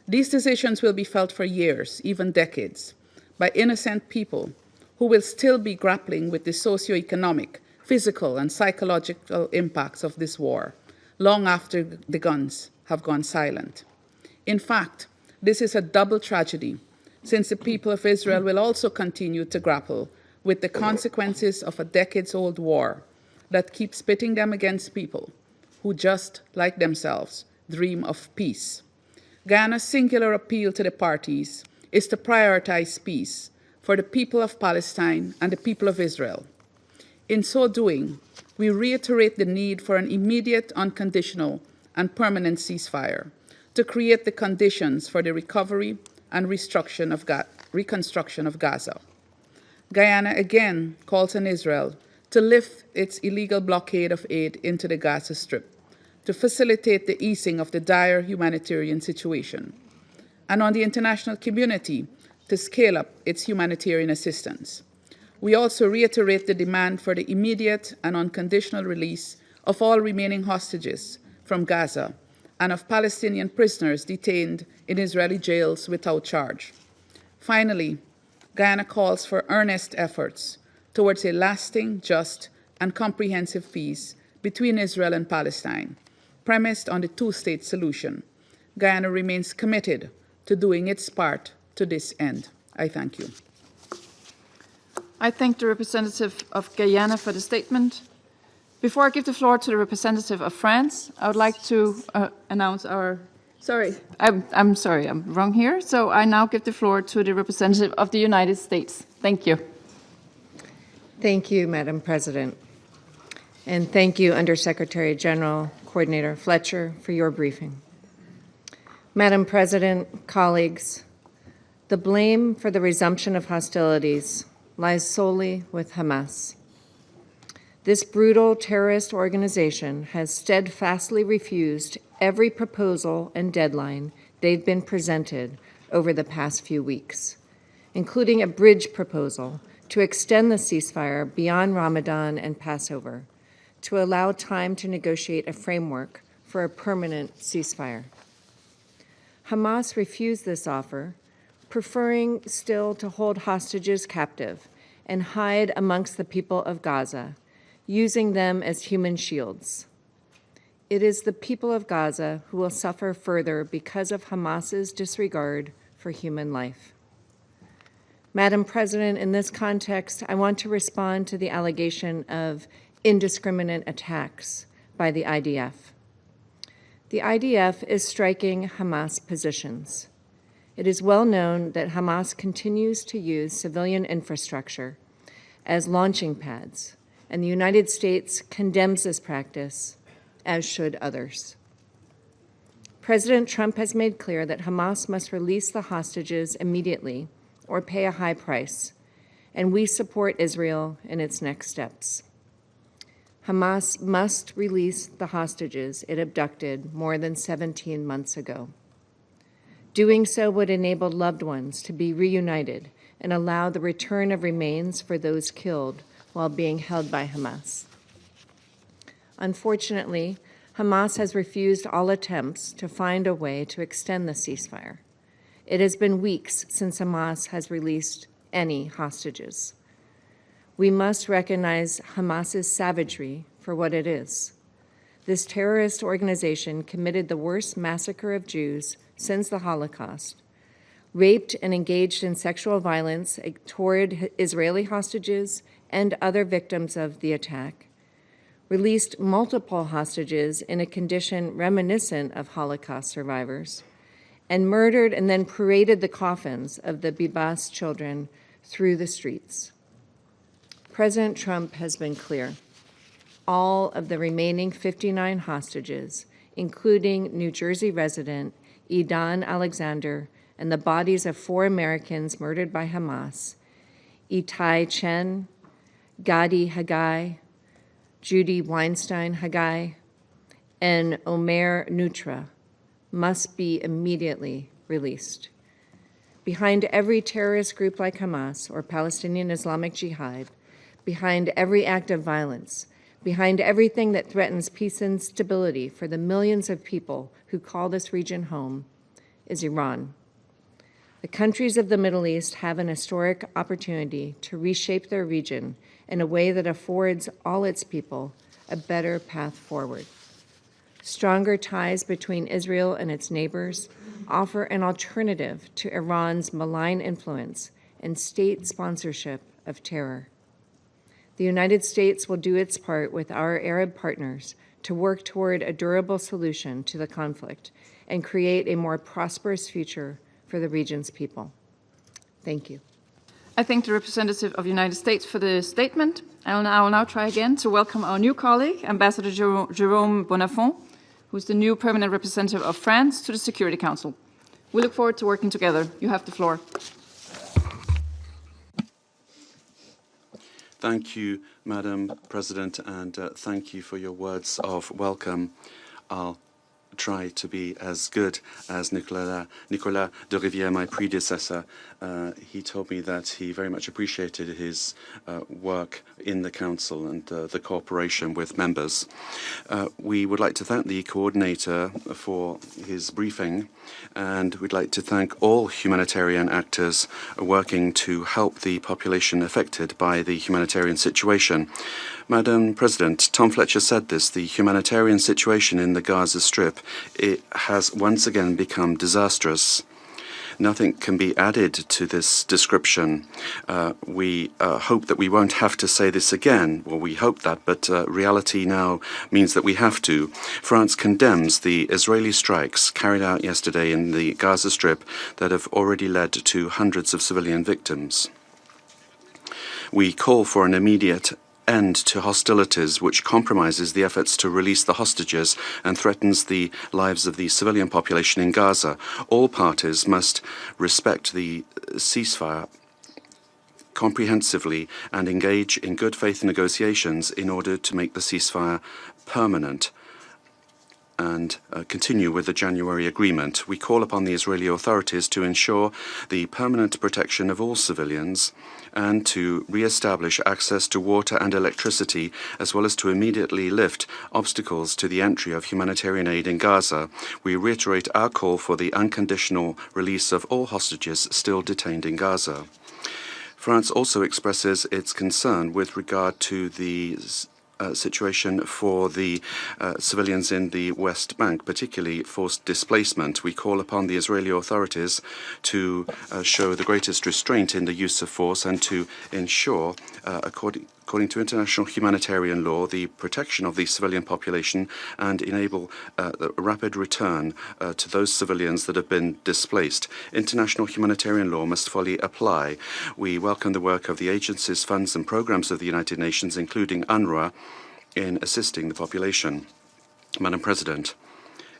These decisions will be felt for years, even decades, by innocent people who will still be grappling with the socioeconomic, physical, and psychological impacts of this war, long after the guns have gone silent. In fact, this is a double tragedy, since the people of Israel will also continue to grapple with the consequences of a decades-old war that keeps pitting them against people who, just like themselves, dream of peace. Guyana's singular appeal to the parties is to prioritize peace for the people of Palestine and the people of Israel. In so doing, we reiterate the need for an immediate, unconditional, and permanent ceasefire to create the conditions for the recovery and reconstruction of Gaza. Guyana again calls on Israel to lift its illegal blockade of aid into the Gaza Strip, to facilitate the easing of the dire humanitarian situation, and on the international community to scale up its humanitarian assistance. We also reiterate the demand for the immediate and unconditional release of all remaining hostages from Gaza and of Palestinian prisoners detained in Israeli jails without charge. Finally, Guyana calls for earnest efforts towards a lasting, just, and comprehensive peace between Israel and Palestine, premised on the two-state solution. Guyana remains committed to doing its part to this end. I thank you. I thank the representative of Guyana for the statement. Before I give the floor to the representative of France, I would like to announce our... Sorry, I'm sorry, I'm wrong here. So I now give the floor to the representative of the United States. Thank you. Thank you, Madam President. And thank you, Undersecretary General Coordinator Fletcher, for your briefing. Madam President, colleagues, the blame for the resumption of hostilities lies solely with Hamas. This brutal terrorist organization has steadfastly refused every proposal and deadline they've been presented over the past few weeks, including a bridge proposal to extend the ceasefire beyond Ramadan and Passover, to allow time to negotiate a framework for a permanent ceasefire. Hamas refused this offer, preferring still to hold hostages captive and hide amongst the people of Gaza, using them as human shields. It is the people of Gaza who will suffer further because of Hamas's disregard for human life. Madam President, in this context, I want to respond to the allegation of indiscriminate attacks by the IDF. The IDF is striking Hamas positions. It is well known that Hamas continues to use civilian infrastructure as launching pads, and the United States condemns this practice, as should others. President Trump has made clear that Hamas must release the hostages immediately or pay a high price, and we support Israel in its next steps. Hamas must release the hostages it abducted more than 17 months ago. Doing so would enable loved ones to be reunited and allow the return of remains for those killed while being held by Hamas. Unfortunately, Hamas has refused all attempts to find a way to extend the ceasefire. It has been weeks since Hamas has released any hostages. We must recognize Hamas's savagery for what it is. This terrorist organization committed the worst massacre of Jews since the Holocaust, raped and engaged in sexual violence toward Israeli hostages and other victims of the attack, released multiple hostages in a condition reminiscent of Holocaust survivors, and murdered and then paraded the coffins of the Bibas children through the streets. President Trump has been clear. All of the remaining 59 hostages, including New Jersey resident Idan Alexander and the bodies of 4 Americans murdered by Hamas, Itai Chen, Gadi Haggai, Judy Weinstein Haggai, and Omer Nutra, must be immediately released. Behind every terrorist group like Hamas or Palestinian Islamic Jihad, behind every act of violence, behind everything that threatens peace and stability for the millions of people who call this region home, is Iran. The countries of the Middle East have an historic opportunity to reshape their region in a way that affords all its people a better path forward. Stronger ties between Israel and its neighbors offer an alternative to Iran's malign influence and state sponsorship of terror. The United States will do its part with our Arab partners to work toward a durable solution to the conflict and create a more prosperous future for the region's people. Thank you. I thank the representative of the United States for the statement. I will now try again to welcome our new colleague, Ambassador Jérôme Bonafont, who's the new permanent representative of France to the Security Council. We look forward to working together. You have the floor. Thank you, Madam President, and thank you for your words of welcome. I'll try to be as good as Nicolas de Rivière, my predecessor. He told me that he very much appreciated his work in the Council and the cooperation with members. We would like to thank the coordinator for his briefing, and we'd like to thank all humanitarian actors working to help the population affected by the humanitarian situation. Madam President, Tom Fletcher said this: the humanitarian situation in the Gaza Strip, it has once again become disastrous. Nothing can be added to this description. We hope that we won't have to say this again. Well, we hope that, but reality now means that we have to. France condemns the Israeli strikes carried out yesterday in the Gaza Strip that have already led to hundreds of civilian victims. We call for an immediate end to hostilities, which compromises the efforts to release the hostages and threatens the lives of the civilian population in Gaza. All parties must respect the ceasefire comprehensively and engage in good faith negotiations in order to make the ceasefire permanent. and continue with the January agreement. We call upon the Israeli authorities to ensure the permanent protection of all civilians and to re-establish access to water and electricity, as well as to immediately lift obstacles to the entry of humanitarian aid in Gaza. We reiterate our call for the unconditional release of all hostages still detained in Gaza. France also expresses its concern with regard to the situation for the civilians in the West Bank, particularly forced displacement. We call upon the Israeli authorities to show the greatest restraint in the use of force and to ensure, according to international humanitarian law, the protection of the civilian population and enable the rapid return to those civilians that have been displaced. International humanitarian law must fully apply. We welcome the work of the agencies, funds and programs of the United Nations, including UNRWA, in assisting the population. Madam President,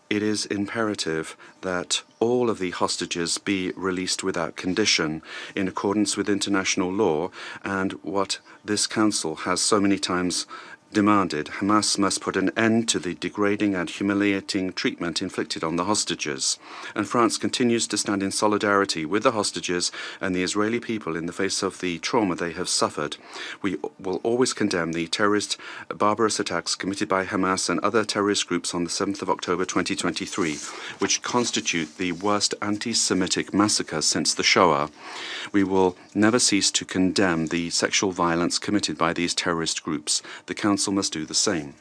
it is imperative that all of the hostages be released without condition in accordance with international law and what this Council has so many times demanded. Hamas must put an end to the degrading and humiliating treatment inflicted on the hostages. And France continues to stand in solidarity with the hostages and the Israeli people in the face of the trauma they have suffered. We will always condemn the terrorist, barbarous attacks committed by Hamas and other terrorist groups on the 7th of October 2023, which constitute the worst anti-Semitic massacre since the Shoah. We will never cease to condemn the sexual violence committed by these terrorist groups. The Council must do the same.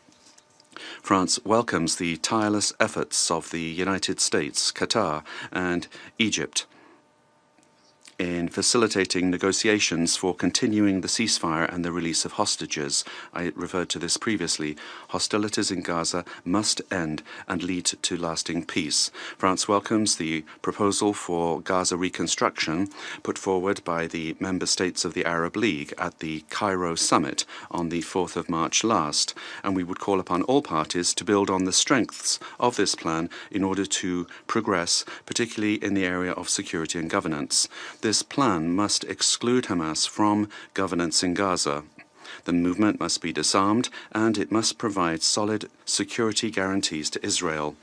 France welcomes the tireless efforts of the United States, Qatar, and Egypt in facilitating negotiations for continuing the ceasefire and the release of hostages. I referred to this previously. Hostilities in Gaza must end and lead to lasting peace. France welcomes the proposal for Gaza reconstruction put forward by the member states of the Arab League at the Cairo summit on the 4th of March last, and we would call upon all parties to build on the strengths of this plan in order to progress, particularly in the area of security and governance. This plan must exclude Hamas from governance in Gaza. The movement must be disarmed and it must provide solid security guarantees to Israel.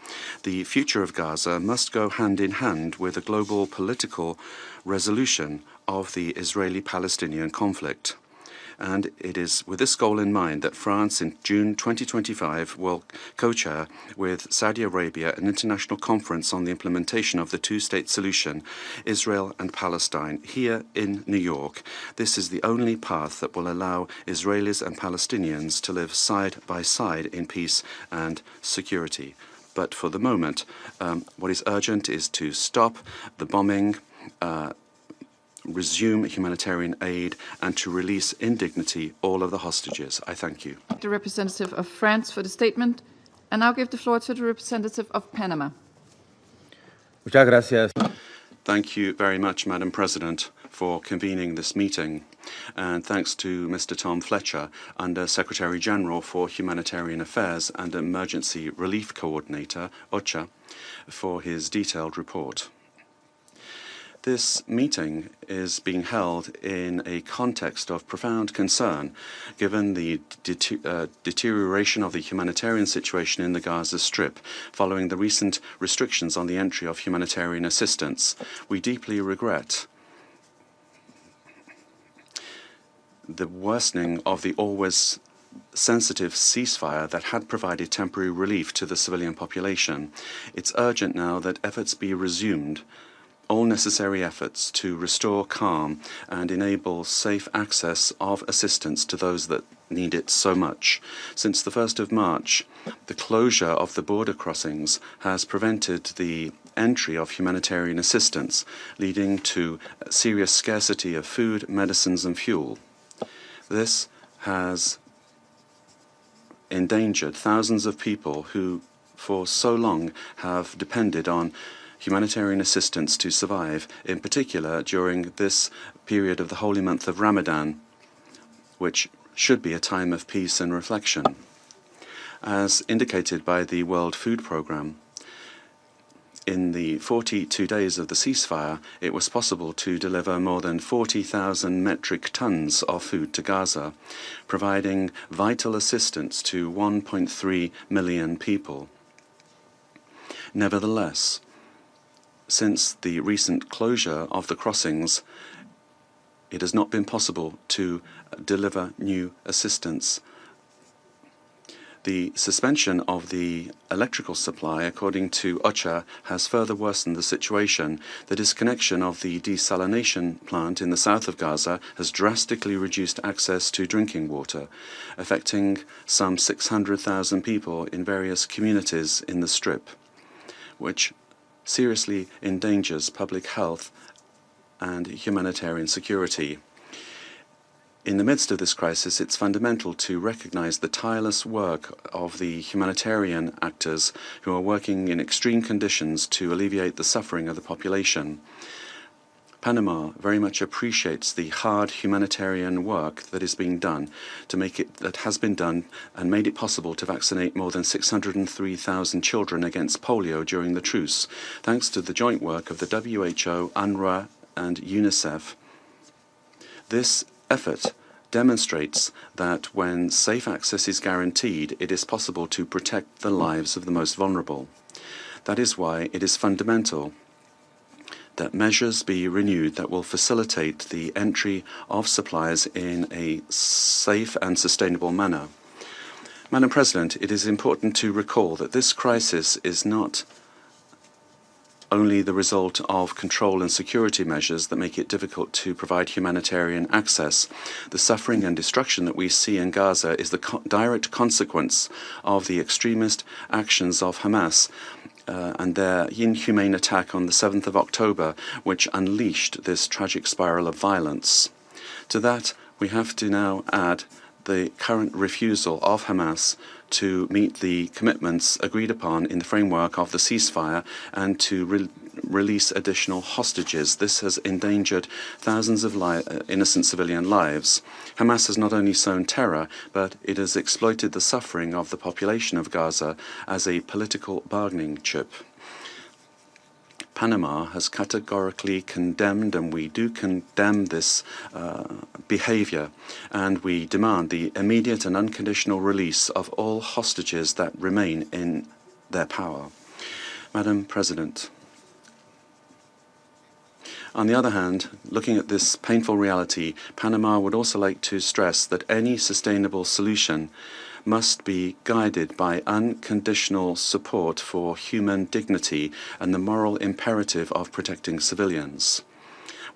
The future of Gaza must go hand in hand with a global political resolution of the Israeli-Palestinian conflict. And it is with this goal in mind that France in June 2025 will co-chair with Saudi Arabia an international conference on the implementation of the two-state solution, Israel and Palestine, here in New York. This is the only path that will allow Israelis and Palestinians to live side by side in peace and security. But for the moment, what is urgent is to stop the bombing, resume humanitarian aid, and to release in dignity all of the hostages. I thank you. The representative of France for the statement, and now give the floor to the representative of Panama. Muchas gracias. Thank you very much, Madam President, for convening this meeting. And thanks to Mr. Tom Fletcher, Under Secretary General for Humanitarian Affairs and Emergency Relief Coordinator, OCHA, for his detailed report. This meeting is being held in a context of profound concern, given the deterioration of the humanitarian situation in the Gaza Strip following the recent restrictions on the entry of humanitarian assistance. We deeply regret the worsening of the always sensitive ceasefire that had provided temporary relief to the civilian population. It's urgent now that efforts be resumed, all necessary efforts to restore calm and enable safe access of assistance to those that need it so much. Since the 1st of March, the closure of the border crossings has prevented the entry of humanitarian assistance, leading to serious scarcity of food, medicines and fuel. This has endangered thousands of people who for so long have depended on humanitarian assistance to survive, in particular during this period of the holy month of Ramadan, which should be a time of peace and reflection. As indicated by the World Food Programme, in the 42 days of the ceasefire, it was possible to deliver more than 40,000 metric tons of food to Gaza, providing vital assistance to 1.3 million people. Nevertheless, since the recent closure of the crossings, it has not been possible to deliver new assistance. The suspension of the electrical supply, according to OCHA, has further worsened the situation. The disconnection of the desalination plant in the south of Gaza has drastically reduced access to drinking water, affecting some 600,000 people in various communities in the Strip, which seriously endangers public health and humanitarian security. In the midst of this crisis, it's fundamental to recognize the tireless work of the humanitarian actors who are working in extreme conditions to alleviate the suffering of the population. Panama very much appreciates the hard humanitarian work that is being done that has been done and made it possible to vaccinate more than 603,000 children against polio during the truce, thanks to the joint work of the WHO, UNRWA, and UNICEF. This effort demonstrates that when safe access is guaranteed, it is possible to protect the lives of the most vulnerable. That is why it is fundamental that measures be renewed that will facilitate the entry of supplies in a safe and sustainable manner. Madam President, it is important to recall that this crisis is not only the result of control and security measures that make it difficult to provide humanitarian access. The suffering and destruction that we see in Gaza is the direct consequence of the extremist actions of Hamas and their inhumane attack on the 7th of October, which unleashed this tragic spiral of violence. To that, we have to now add the current refusal of Hamas to meet the commitments agreed upon in the framework of the ceasefire and to release additional hostages. This has endangered thousands of innocent civilian lives. Hamas has not only sown terror, but it has exploited the suffering of the population of Gaza as a political bargaining chip. Panama has categorically condemned, and we do condemn this behavior, and we demand the immediate and unconditional release of all hostages that remain in their power. Madam President, on the other hand, looking at this painful reality, Panama would also like to stress that any sustainable solution must be guided by unconditional support for human dignity and the moral imperative of protecting civilians.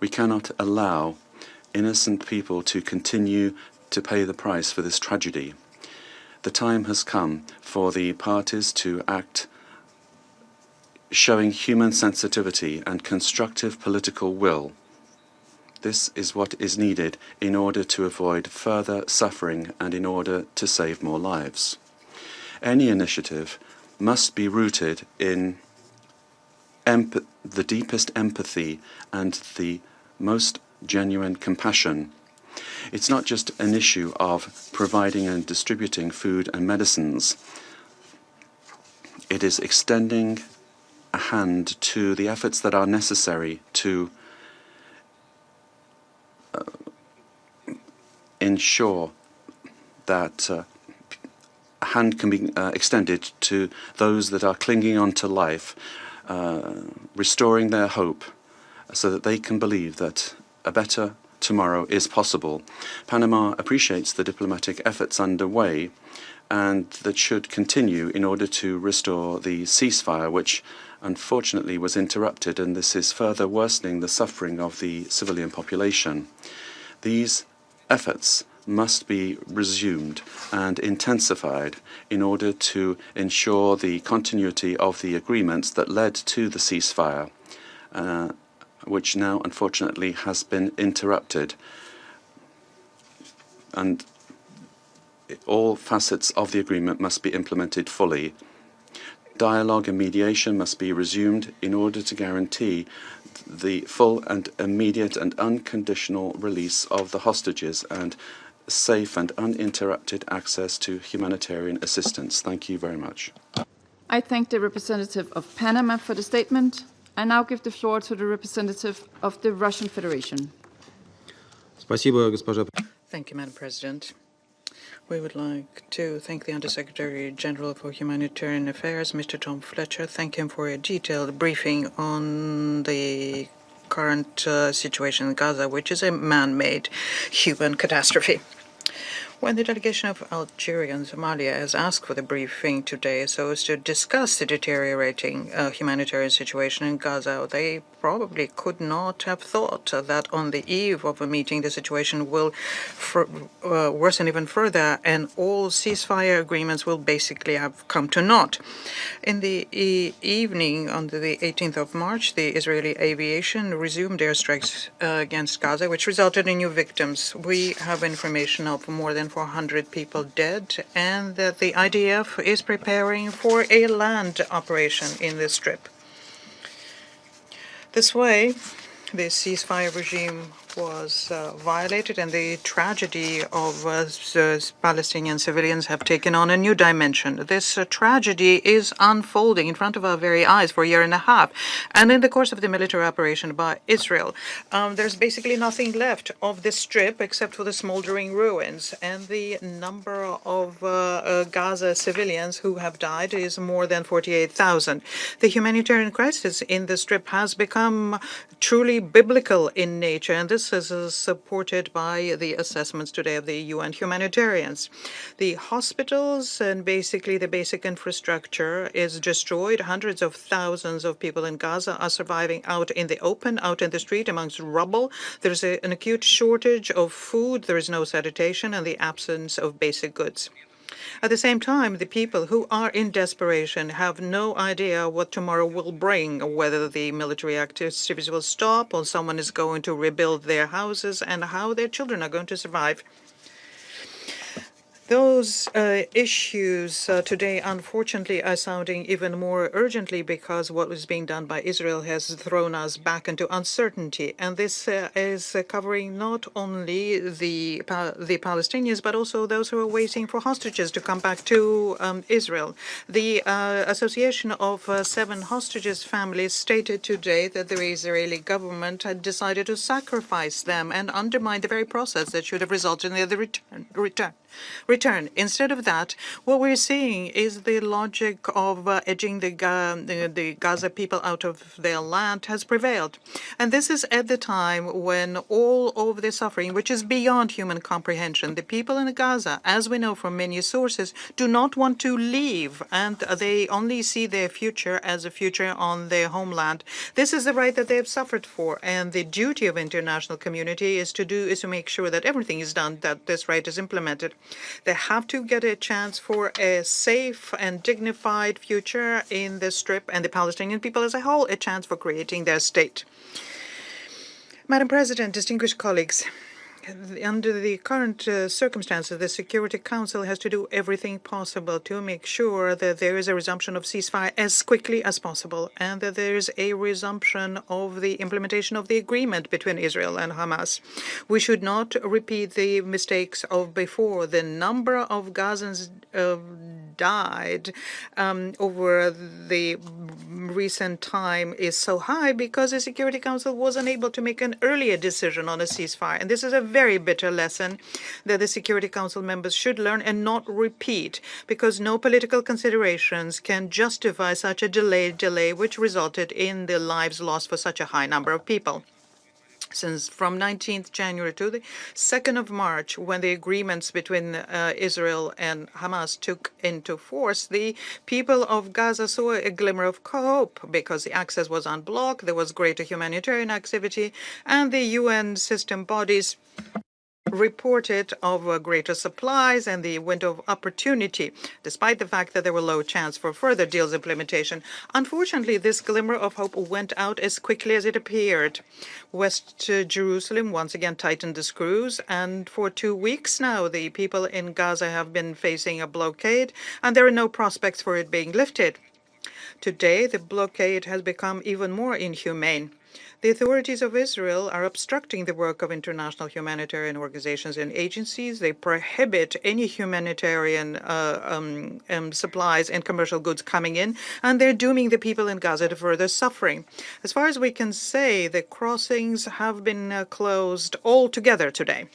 We cannot allow innocent people to continue to pay the price for this tragedy. The time has come for the parties to act showing human sensitivity and constructive political will. This is what is needed in order to avoid further suffering and in order to save more lives. Any initiative must be rooted in the deepest empathy and the most genuine compassion. It's not just an issue of providing and distributing food and medicines. It is extending a hand to the efforts that are necessary to ensure that a hand can be extended to those that are clinging on to life, restoring their hope so that they can believe that a better tomorrow is possible. Panama appreciates the diplomatic efforts underway and that should continue in order to restore the ceasefire, which unfortunately was interrupted, and this is further worsening the suffering of the civilian population. These efforts must be resumed and intensified in order to ensure the continuity of the agreements that led to the ceasefire, which now unfortunately has been interrupted. And all facets of the agreement must be implemented fully. Dialogue and mediation must be resumed in order to guarantee the full and immediate and unconditional release of the hostages and safe and uninterrupted access to humanitarian assistance. Thank you very much. I thank the representative of Panama for the statement. I now give the floor to the representative of the Russian Federation. Спасибо, госпожа. Thank you, Madam President. We would like to thank the Undersecretary General for Humanitarian Affairs, Mr. Tom Fletcher. Thank him for a detailed briefing on the current situation in Gaza, which is a man-made human catastrophe. When the delegation of Algeria and Somalia has asked for the briefing today so as to discuss the deteriorating humanitarian situation in Gaza, they probably could not have thought that on the eve of a meeting the situation will worsen even further and all ceasefire agreements will basically have come to naught. In the evening on the 18th of March, the Israeli aviation resumed airstrikes against Gaza, which resulted in new victims. We have information of more than 400 people dead, and that the IDF is preparing for a land operation in the Strip. This way, the ceasefire regime was violated, and the tragedy of Palestinian civilians have taken on a new dimension. This tragedy is unfolding in front of our very eyes for a year and a half. And in the course of the military operation by Israel, there's basically nothing left of the Strip except for the smoldering ruins. And the number of Gaza civilians who have died is more than 48,000. The humanitarian crisis in the Strip has become truly biblical in nature, and this is supported by the assessments today of the UN humanitarians. The hospitals and basically the basic infrastructure is destroyed. Hundreds of thousands of people in Gaza are surviving out in the open, out in the street amongst rubble. There's an acute shortage of food. There is no sanitation and the absence of basic goods. At the same time, the people who are in desperation have no idea what tomorrow will bring, whether the military activities will stop or someone is going to rebuild their houses and how their children are going to survive. Those issues today, unfortunately, are sounding even more urgently because what was being done by Israel has thrown us back into uncertainty. And this is covering not only the Palestinians, but also those who are waiting for hostages to come back to Israel. The Association of 7 Hostages families stated today that the Israeli government had decided to sacrifice them and undermine the very process that should have resulted in their return. Instead of that, what we're seeing is the logic of edging the Gaza people out of their land has prevailed. And this is at the time when all of the suffering, which is beyond human comprehension, the people in Gaza, as we know from many sources, do not want to leave, and they only see their future as a future on their homeland. This is the right that they have suffered for, and the duty of international community is to make sure that everything is done, that this right is implemented. They have to get a chance for a safe and dignified future in the Strip, and the Palestinian people as a whole a chance for creating their state. Madam President, distinguished colleagues, under the current circumstances, the Security Council has to do everything possible to make sure that there is a resumption of ceasefire as quickly as possible and that there is a resumption of the implementation of the agreement between Israel and Hamas. We should not repeat the mistakes of before. The number of Gazans died over the recent time is so high because the Security Council was unable to make an earlier decision on a ceasefire. And this is a very bitter lesson that the Security Council members should learn and not repeat, because no political considerations can justify such a delay which resulted in the lives lost for such a high number of people. Since from 19th January to the 2nd of March, when the agreements between Israel and Hamas took into force, the people of Gaza saw a glimmer of hope because the access was unblocked, there was greater humanitarian activity, and the UN system bodies reported of greater supplies and the window of opportunity, despite the fact that there were low chance for further deals implementation. Unfortunately, this glimmer of hope went out as quickly as it appeared. West Jerusalem once again tightened the screws, and for 2 weeks now, the people in Gaza have been facing a blockade, and there are no prospects for it being lifted. Today, the blockade has become even more inhumane. The authorities of Israel are obstructing the work of international humanitarian organizations and agencies. They prohibit any humanitarian supplies and commercial goods coming in, and they're dooming the people in Gaza to further suffering. As far as we can say, the crossings have been closed altogether today.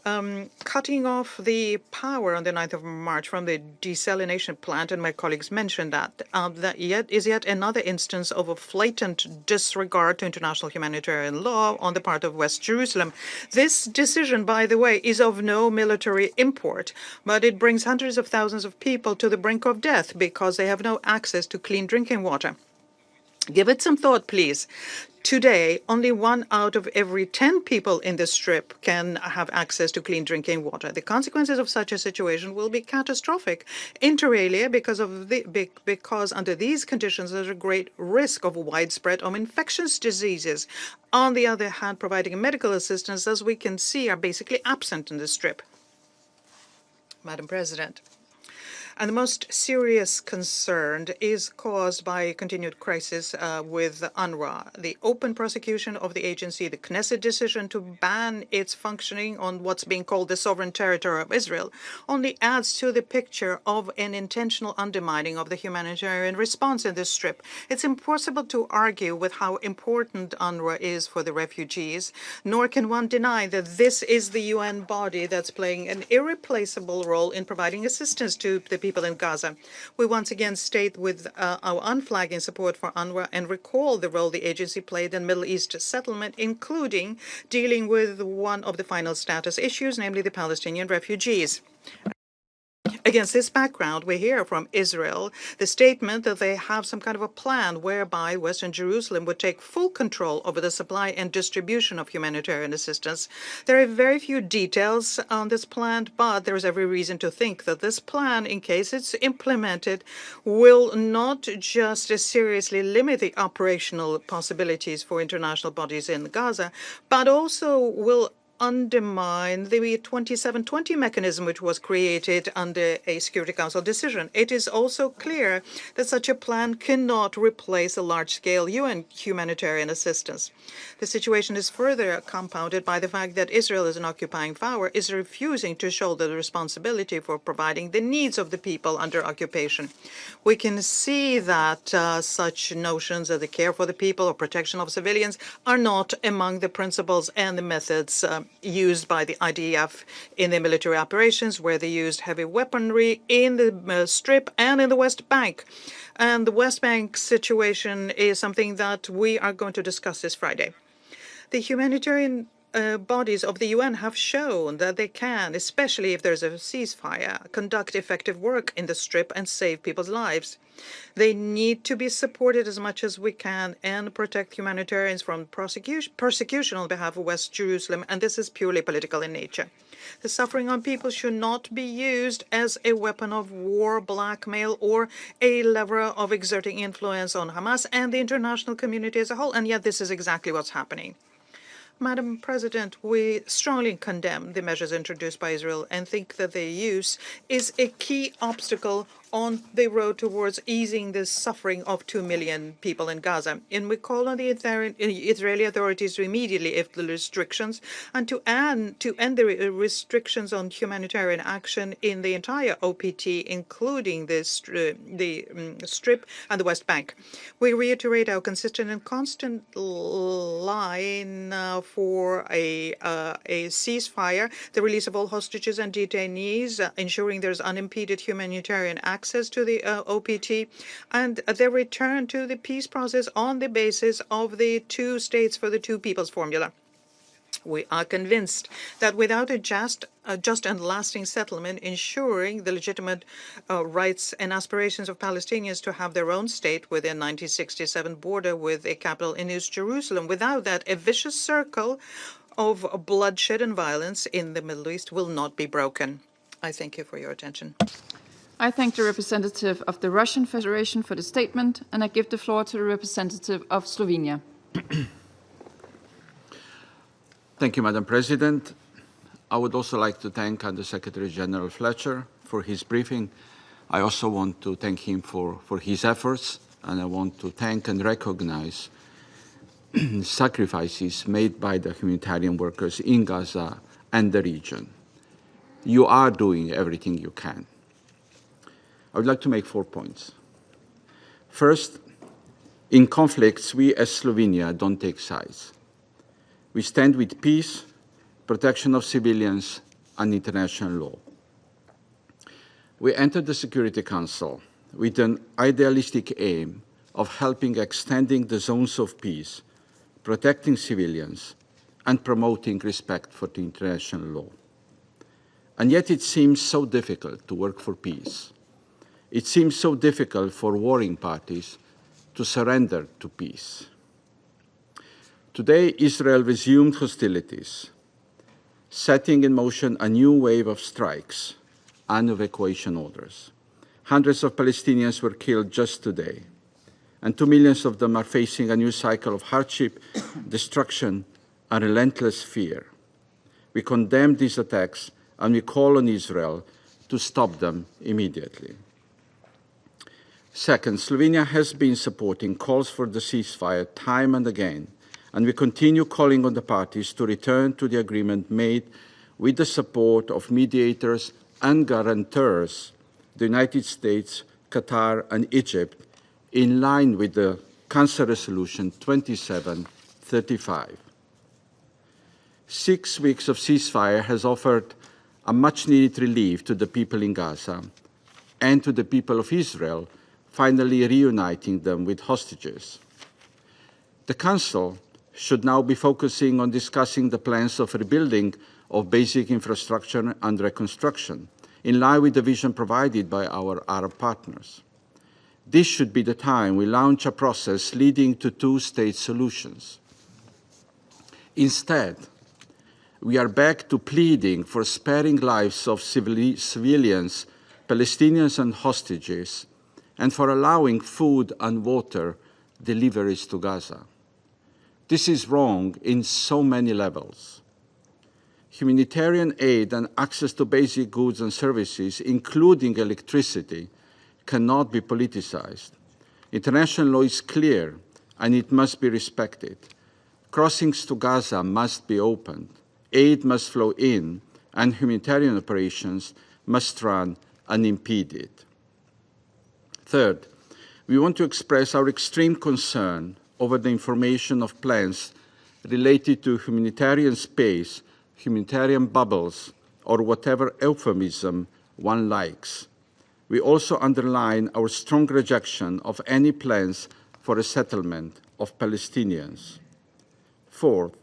cutting off the power on the 9th of March from the desalination plant, and my colleagues mentioned that, that is yet another instance of a blatant disregard to international humanitarian law on the part of West Jerusalem. This decision, by the way, is of no military import, but it brings hundreds of thousands of people to the brink of death because they have no access to clean drinking water. Give it some thought, please. Today, only 1 out of every 10 people in the Strip can have access to clean drinking water. The consequences of such a situation will be catastrophic, inter alia, because under these conditions there's a great risk of widespread infectious diseases. On the other hand, providing medical assistance, as we can see, are basically absent in the Strip. Madam President. And the most serious concern is caused by a continued crisis with UNRWA. The open prosecution of the agency, the Knesset decision to ban its functioning on what's being called the sovereign territory of Israel, only adds to the picture of an intentional undermining of the humanitarian response in this Strip. It's impossible to argue with how important UNRWA is for the refugees, nor can one deny that this is the UN body that's playing an irreplaceable role in providing assistance to the people in Gaza. We once again state with our unflagging support for UNRWA and recall the role the agency played in Middle East settlement, including dealing with one of the final status issues, namely the Palestinian refugees. Against this background, we hear from Israel the statement that they have some kind of a plan whereby Western Jerusalem would take full control over the supply and distribution of humanitarian assistance. There are very few details on this plan, but there is every reason to think that this plan, in case it's implemented, will not just seriously limit the operational possibilities for international bodies in Gaza, but also will undermine the 2720 mechanism which was created under a Security Council decision. It is also clear that such a plan cannot replace a large-scale UN humanitarian assistance. The situation is further compounded by the fact that Israel, as an occupying power, is refusing to shoulder the responsibility for providing the needs of the people under occupation. We can see that such notions as the care for the people or protection of civilians are not among the principles and the methods used by the IDF in their military operations, where they used heavy weaponry in the Strip and in the West Bank. And the West Bank situation is something that we are going to discuss this Friday. The humanitarian bodies of the UN have shown that they can, especially if there's a ceasefire, conduct effective work in the Strip and save people's lives. They need to be supported as much as we can and protect humanitarians from persecution on behalf of West Jerusalem, and this is purely political in nature. The suffering on people should not be used as a weapon of war, blackmail, or a lever of exerting influence on Hamas and the international community as a whole, and yet this is exactly what's happening. Madam President, we strongly condemn the measures introduced by Israel and think that their use is a key obstacle on the road towards easing the suffering of 2 million people in Gaza. And we call on the Israeli authorities to immediately lift the restrictions and to end the restrictions on humanitarian action in the entire OPT, including the Strip and the West Bank. We reiterate our consistent and constant line for a ceasefire, the release of all hostages and detainees, ensuring there's unimpeded humanitarian access to the OPT, and their return to the peace process on the basis of the 2 states for the 2 peoples formula. We are convinced that without a just and lasting settlement ensuring the legitimate rights and aspirations of Palestinians to have their own state within 1967 border with a capital in East Jerusalem, without that, a vicious circle of bloodshed and violence in the Middle East will not be broken. I thank you for your attention. I thank the representative of the Russian Federation for the statement, and I give the floor to the representative of Slovenia. Thank you, Madam President. I would also like to thank Under-Secretary General Fletcher for his briefing. I also want to thank him for his efforts, and I want to thank and recognize sacrifices made by the humanitarian workers in Gaza and the region. You are doing everything you can. I would like to make 4 points. First, in conflicts, we as Slovenia don't take sides. We stand with peace, protection of civilians, and international law. We entered the Security Council with an idealistic aim of helping extending the zones of peace, protecting civilians, and promoting respect for the international law. And yet it seems so difficult to work for peace. It seems so difficult for warring parties to surrender to peace. Today, Israel resumed hostilities, setting in motion a new wave of strikes and evacuation orders. Hundreds of Palestinians were killed just today, and 2 million of them are facing a new cycle of hardship, destruction, and relentless fear. We condemn these attacks and we call on Israel to stop them immediately. Second, Slovenia has been supporting calls for the ceasefire time and again, and we continue calling on the parties to return to the agreement made with the support of mediators and guarantors, the United States, Qatar, and Egypt, in line with the Council Resolution 2735. 6 weeks of ceasefire has offered a much-needed relief to the people in Gaza and to the people of Israel, finally reuniting them with hostages. The Council should now be focusing on discussing the plans of rebuilding of basic infrastructure and reconstruction, in line with the vision provided by our Arab partners. This should be the time we launch a process leading to two-state solutions. Instead, we are back to pleading for sparing lives of civilians, Palestinians, and hostages, and for allowing food and water deliveries to Gaza. This is wrong in so many levels. Humanitarian aid and access to basic goods and services, including electricity, cannot be politicized. International law is clear, and it must be respected. Crossings to Gaza must be opened, aid must flow in, and humanitarian operations must run unimpeded. Third, we want to express our extreme concern over the information of plans related to humanitarian space, humanitarian bubbles, or whatever euphemism one likes. We also underline our strong rejection of any plans for a settlement of Palestinians. Fourth,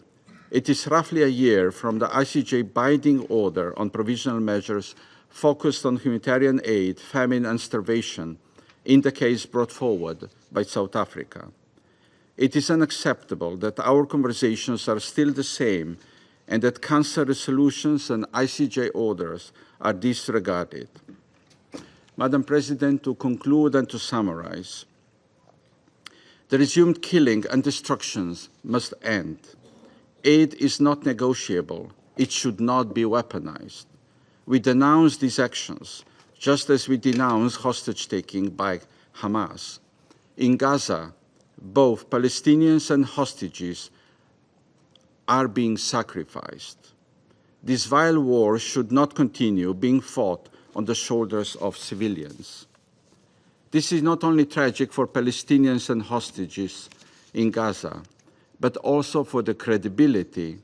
it is roughly a year from the ICJ binding order on provisional measures focused on humanitarian aid, famine, and starvation in the case brought forward by South Africa. It is unacceptable that our conversations are still the same and that Council resolutions and ICJ orders are disregarded. Madam President, to conclude and to summarize, the resumed killing and destructions must end. Aid is not negotiable. It should not be weaponized. We denounce these actions, just as we denounce hostage-taking by Hamas. In Gaza, both Palestinians and hostages are being sacrificed. This vile war should not continue being fought on the shoulders of civilians. This is not only tragic for Palestinians and hostages in Gaza, but also for the credibility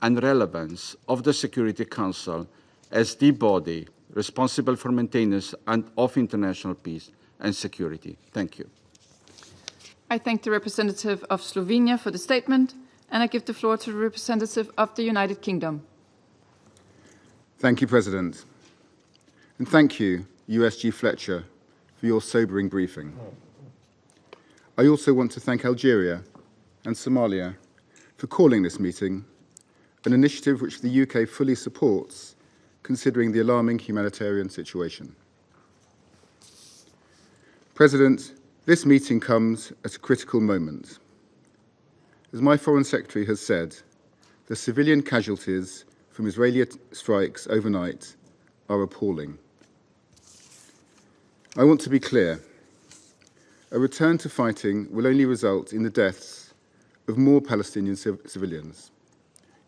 and relevance of the Security Council as the body responsible for maintenance of international peace and security. Thank you. I thank the representative of Slovenia for the statement, and I give the floor to the representative of the United Kingdom. Thank you, President. And thank you, USG Fletcher, for your sobering briefing. I also want to thank Algeria and Somalia for calling this meeting, an initiative which the UK fully supports, considering the alarming humanitarian situation. President, this meeting comes at a critical moment. As my Foreign Secretary has said, the civilian casualties from Israeli strikes overnight are appalling. I want to be clear. A return to fighting will only result in the deaths of more Palestinian civilians,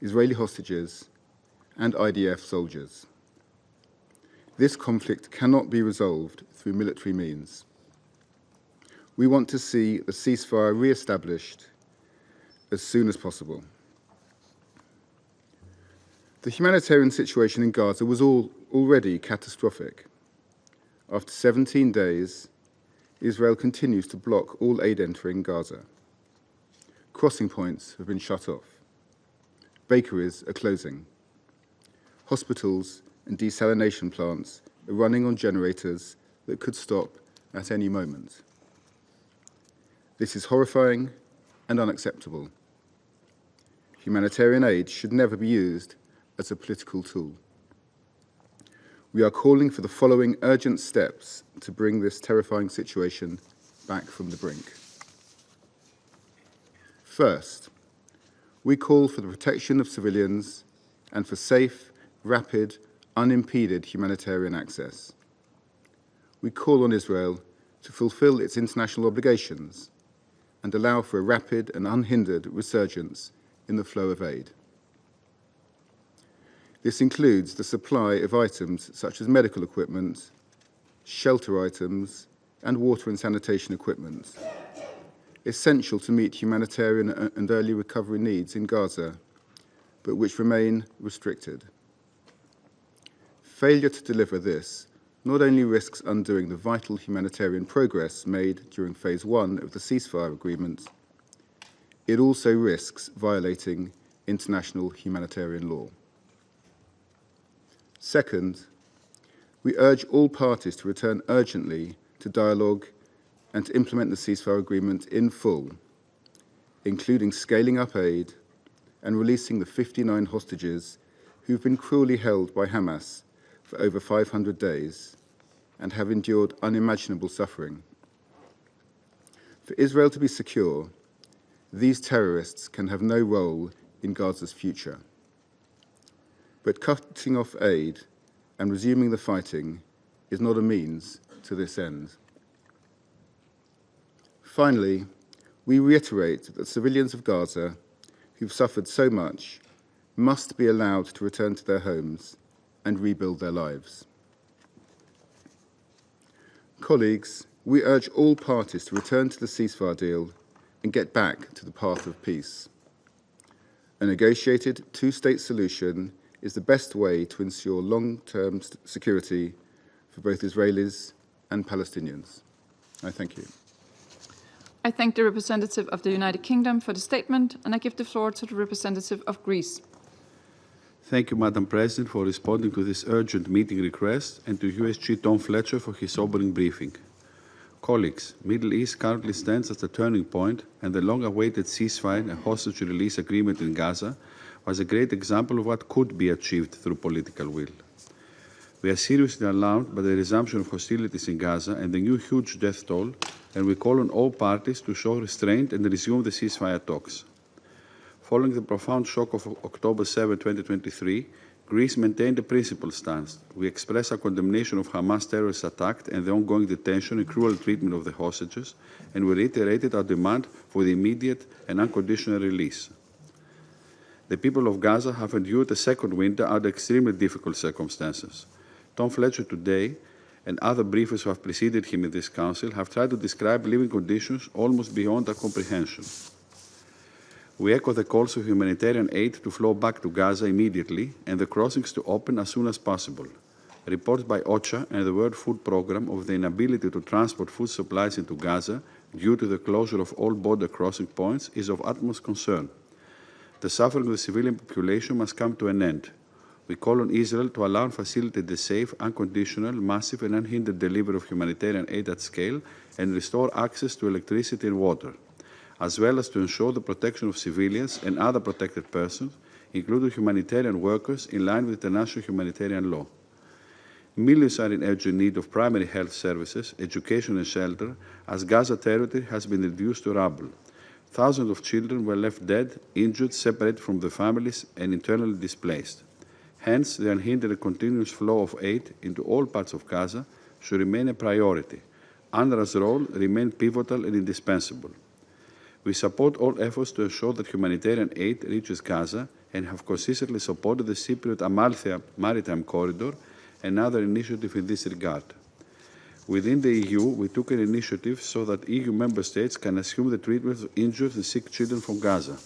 Israeli hostages, and IDF soldiers. This conflict cannot be resolved through military means. We want to see the ceasefire re-established as soon as possible. The humanitarian situation in Gaza was already catastrophic. After 17 days, Israel continues to block all aid entering Gaza. Crossing points have been shut off. Bakeries are closing. Hospitals and desalination plants are running on generators that could stop at any moment. This is horrifying and unacceptable. Humanitarian aid should never be used as a political tool. We are calling for the following urgent steps to bring this terrifying situation back from the brink. First, we call for the protection of civilians and for safe, rapid, unimpeded humanitarian access. We call on Israel to fulfill its international obligations and allow for a rapid and unhindered resurgence in the flow of aid. This includes the supply of items such as medical equipment, shelter items, and water and sanitation equipment, essential to meet humanitarian and early recovery needs in Gaza, but which remain restricted. Failure to deliver this not only risks undoing the vital humanitarian progress made during Phase 1 of the ceasefire agreement, it also risks violating international humanitarian law. Second, we urge all parties to return urgently to dialogue and to implement the ceasefire agreement in full, including scaling up aid and releasing the 59 hostages who've been cruelly held by Hamas for over 500 days and have endured unimaginable suffering. For Israel to be secure, these terrorists can have no role in Gaza's future. But cutting off aid and resuming the fighting is not a means to this end. Finally, we reiterate that civilians of Gaza who've suffered so much must be allowed to return to their homes and rebuild their lives. Colleagues, we urge all parties to return to the ceasefire deal and get back to the path of peace. A negotiated two-state solution is the best way to ensure long-term security for both Israelis and Palestinians. I thank you. I thank the representative of the United Kingdom for the statement, and I give the floor to the representative of Greece. Thank you, Madam President, for responding to this urgent meeting request, and to USG Tom Fletcher for his sobering briefing. Colleagues, Middle East currently stands at a turning point, and the long-awaited ceasefire and hostage release agreement in Gaza was a great example of what could be achieved through political will. We are seriously alarmed by the resumption of hostilities in Gaza and the new huge death toll, and we call on all parties to show restraint and resume the ceasefire talks. Following the profound shock of October 7, 2023, Greece maintained a principled stance. We express our condemnation of Hamas terrorist attack and the ongoing detention and cruel treatment of the hostages, and we reiterated our demand for the immediate and unconditional release. The people of Gaza have endured a second winter under extremely difficult circumstances. Tom Fletcher today and other briefers who have preceded him in this council have tried to describe living conditions almost beyond our comprehension. We echo the calls for humanitarian aid to flow back to Gaza immediately and the crossings to open as soon as possible. Reports by OCHA and the World Food Programme of the inability to transport food supplies into Gaza due to the closure of all border crossing points is of utmost concern. The suffering of the civilian population must come to an end. We call on Israel to allow and facilitate the safe, unconditional, massive and unhindered delivery of humanitarian aid at scale and restore access to electricity and water, as well as to ensure the protection of civilians and other protected persons, including humanitarian workers, in line with international humanitarian law. Millions are in urgent need of primary health services, education and shelter, as Gaza territory has been reduced to rubble. Thousands of children were left dead, injured, separated from their families, and internally displaced. Hence, the unhindered and continuous flow of aid into all parts of Gaza should remain a priority. UNRWA's role remains pivotal and indispensable. We support all efforts to ensure that humanitarian aid reaches Gaza and have consistently supported the Cypriot-Amalthea Maritime Corridor and other initiatives in this regard. Within the EU, we took an initiative so that EU member states can assume the treatment of injured and sick children from Gaza.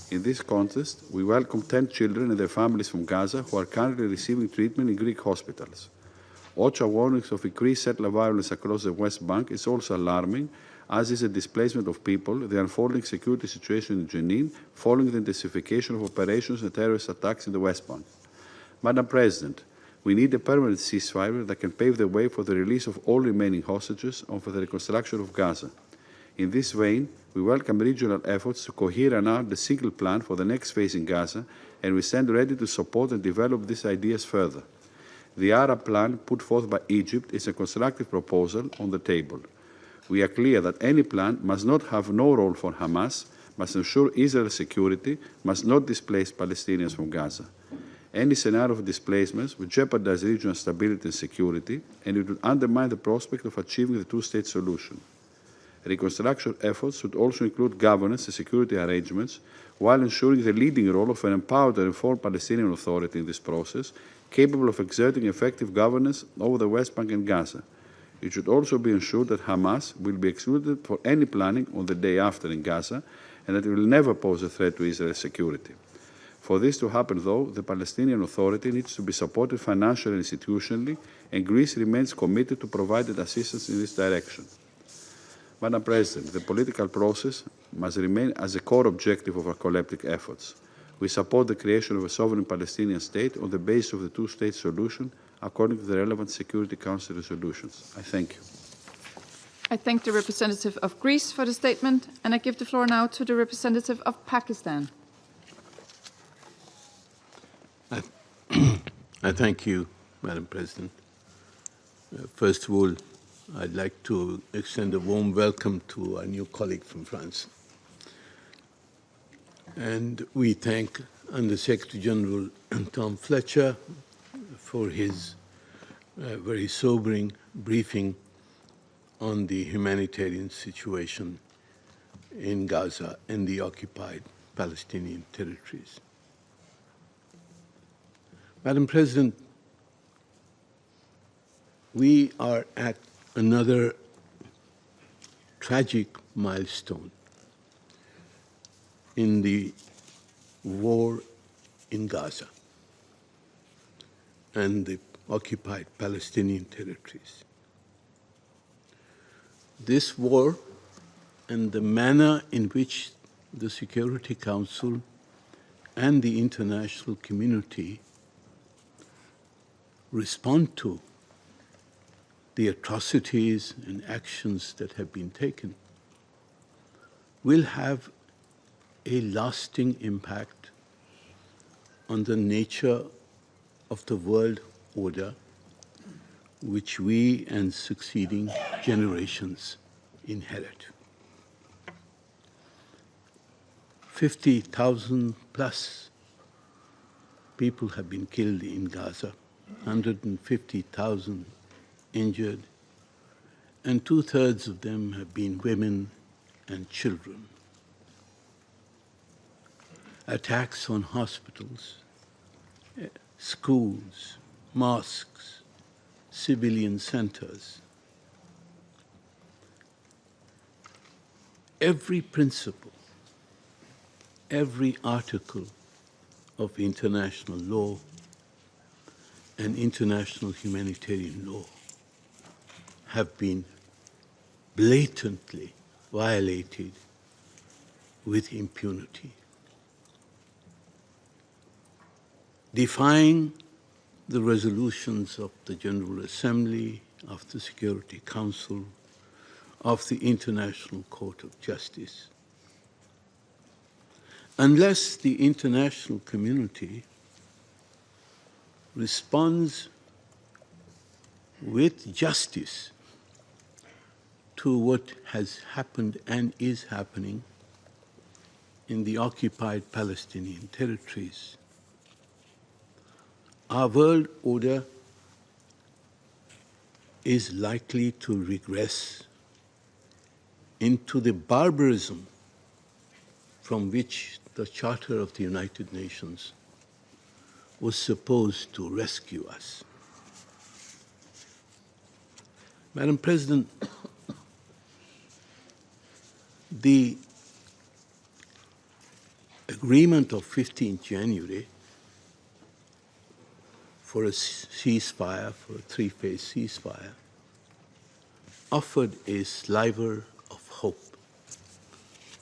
In this context, we welcome 10 children and their families from Gaza who are currently receiving treatment in Greek hospitals. OCHA warnings of increased settler violence across the West Bank is also alarming, as is the displacement of people, the unfolding security situation in Jenin following the intensification of operations and terrorist attacks in the West Bank. Madam President, we need a permanent ceasefire that can pave the way for the release of all remaining hostages and for the reconstruction of Gaza. In this vein, we welcome regional efforts to cohere and arm the single plan for the next phase in Gaza, and we stand ready to support and develop these ideas further. The Arab plan put forth by Egypt is a constructive proposal on the table. We are clear that any plan must not have no role for Hamas, must ensure Israel's security, must not displace Palestinians from Gaza. Any scenario of displacements would jeopardize regional stability and security, and it would undermine the prospect of achieving the two-state solution. Reconstruction efforts should also include governance and security arrangements, while ensuring the leading role of an empowered and informed Palestinian Authority in this process, capable of exerting effective governance over the West Bank and Gaza. It should also be ensured that Hamas will be excluded for any planning on the day after in Gaza, and that it will never pose a threat to Israel's security. For this to happen, though, the Palestinian Authority needs to be supported financially and institutionally, and Greece remains committed to providing assistance in this direction. Madam President, the political process must remain as a core objective of our collective efforts. We support the creation of a sovereign Palestinian state on the basis of the two-state solution, according to the relevant Security Council resolutions. I thank you. I thank the representative of Greece for the statement, and I give the floor now to the representative of Pakistan. I thank you, Madam President. First of all, I'd like to extend a warm welcome to our new colleague from France. And we thank Under-Secretary General Tom Fletcher for his very sobering briefing on the humanitarian situation in Gaza and the occupied Palestinian territories. Madam President, we are at another tragic milestone in the war in Gaza and the occupied Palestinian territories. This war and the manner in which the Security Council and the international community respond to the atrocities and actions that have been taken will have a lasting impact on the nature of the world order which we and succeeding generations inherit. 50,000 plus people have been killed in Gaza, 150,000 injured, and 2/3 of them have been women and children. Attacks on hospitals, schools, mosques, civilian centers. Every principle, every article of international law and international humanitarian law have been blatantly violated with impunity. Defying the resolutions of the General Assembly, of the Security Council, of the International Court of Justice. Unless the international community responds with justice to what has happened and is happening in the occupied Palestinian territories, our world order is likely to regress into the barbarism from which the Charter of the United Nations was supposed to rescue us. Madam President, the agreement of 15th January for a ceasefire, for a three-phase ceasefire, offered a sliver of hope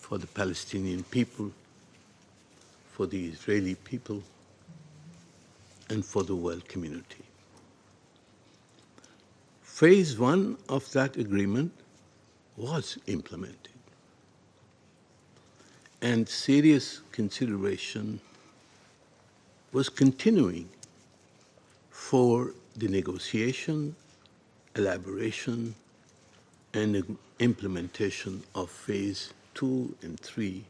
for the Palestinian people, for the Israeli people, and for the world community. Phase one of that agreement was implemented, and serious consideration was continuing for the negotiation, elaboration, and implementation of phase 2 and 3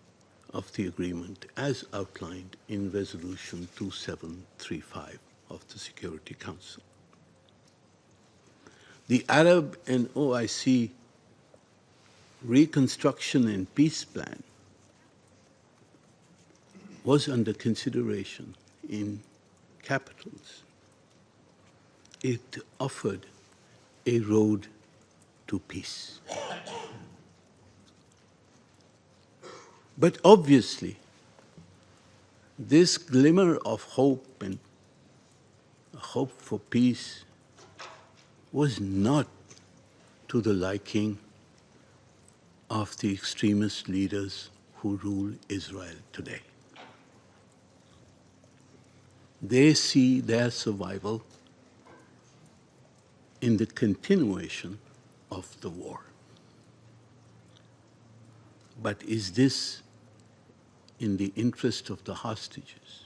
of the agreement as outlined in Resolution 2735 of the Security Council. The Arab and OIC Reconstruction and Peace Plan was under consideration in capitals. It offered a road to peace. But obviously, this glimmer of hope and hope for peace was not to the liking of the extremist leaders who rule Israel today. They see their survival in the continuation of the war. But is this in the interest of the hostages?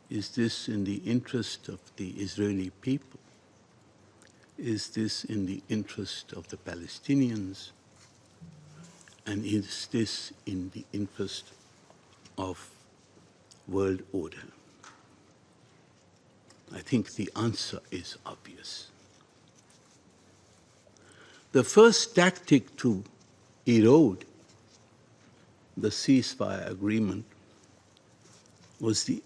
Is this in the interest of the Israeli people? Is this in the interest of the Palestinians? And is this in the interest of world order? I think the answer is obvious. The first tactic to erode the ceasefire agreement was the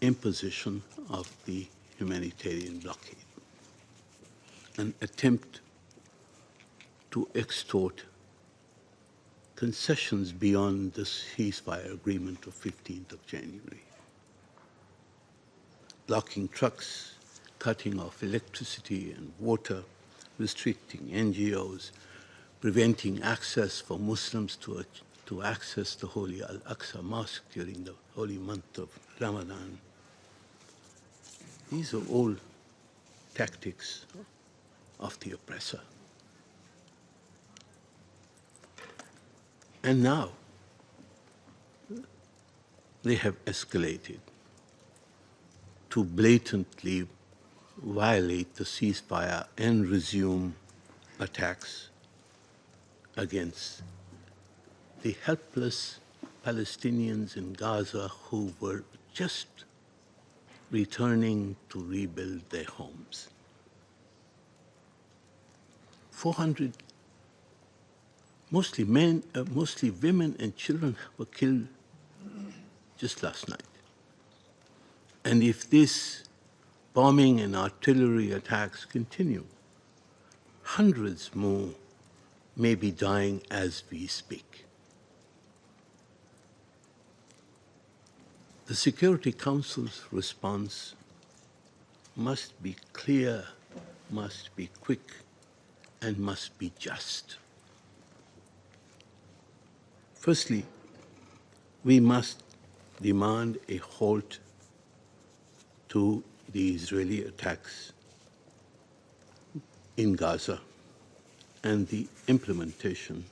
imposition of the humanitarian blockade, an attempt to extort concessions beyond the ceasefire agreement of 15th of January. Blocking trucks, cutting off electricity and water, restricting NGOs, preventing access for Muslims to access the holy Al-Aqsa Mosque during the holy month of Ramadan. These are all tactics of the oppressor. And now they have escalated to blatantly violate the ceasefire and resume attacks against the helpless Palestinians in Gaza who were just returning to rebuild their homes. 400, mostly men, mostly women and children were killed just last night. And if this bombing and artillery attacks continue, hundreds more may be dying as we speak. The Security Council's response must be clear, must be quick, and must be just. Firstly, we must demand a halt to the Israeli attacks in Gaza and the implementation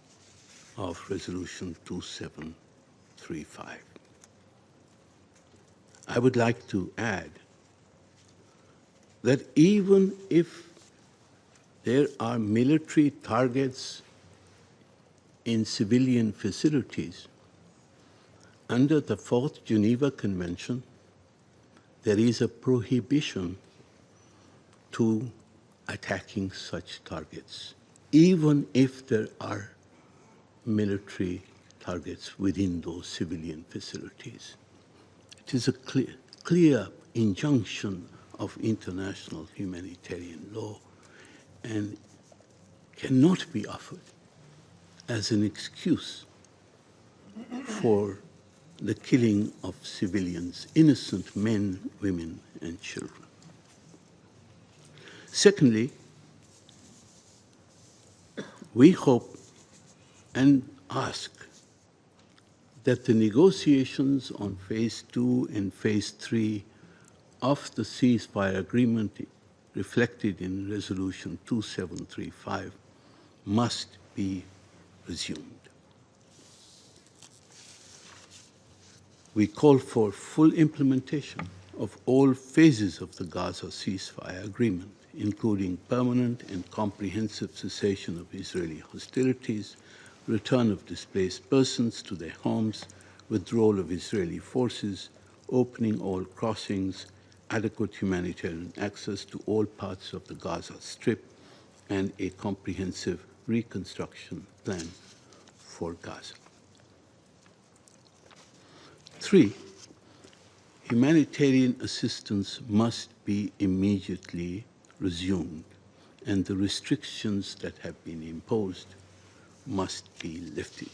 of Resolution 2735. I would like to add that even if there are military targets in civilian facilities, under the Fourth Geneva Convention, there is a prohibition to attacking such targets, even if there are military targets within those civilian facilities. It is a clear injunction of international humanitarian law and cannot be offered as an excuse for the killing of civilians, innocent men, women, and children. Secondly, we hope and ask that the negotiations on Phase 2 and Phase 3 of the ceasefire agreement reflected in Resolution 2735 must be resumed. We call for full implementation of all phases of the Gaza ceasefire agreement, including permanent and comprehensive cessation of Israeli hostilities, return of displaced persons to their homes, withdrawal of Israeli forces, opening all crossings, adequate humanitarian access to all parts of the Gaza Strip, and a comprehensive reconstruction plan for Gaza. 3, humanitarian assistance must be immediately resumed, and the restrictions that have been imposed must be lifted.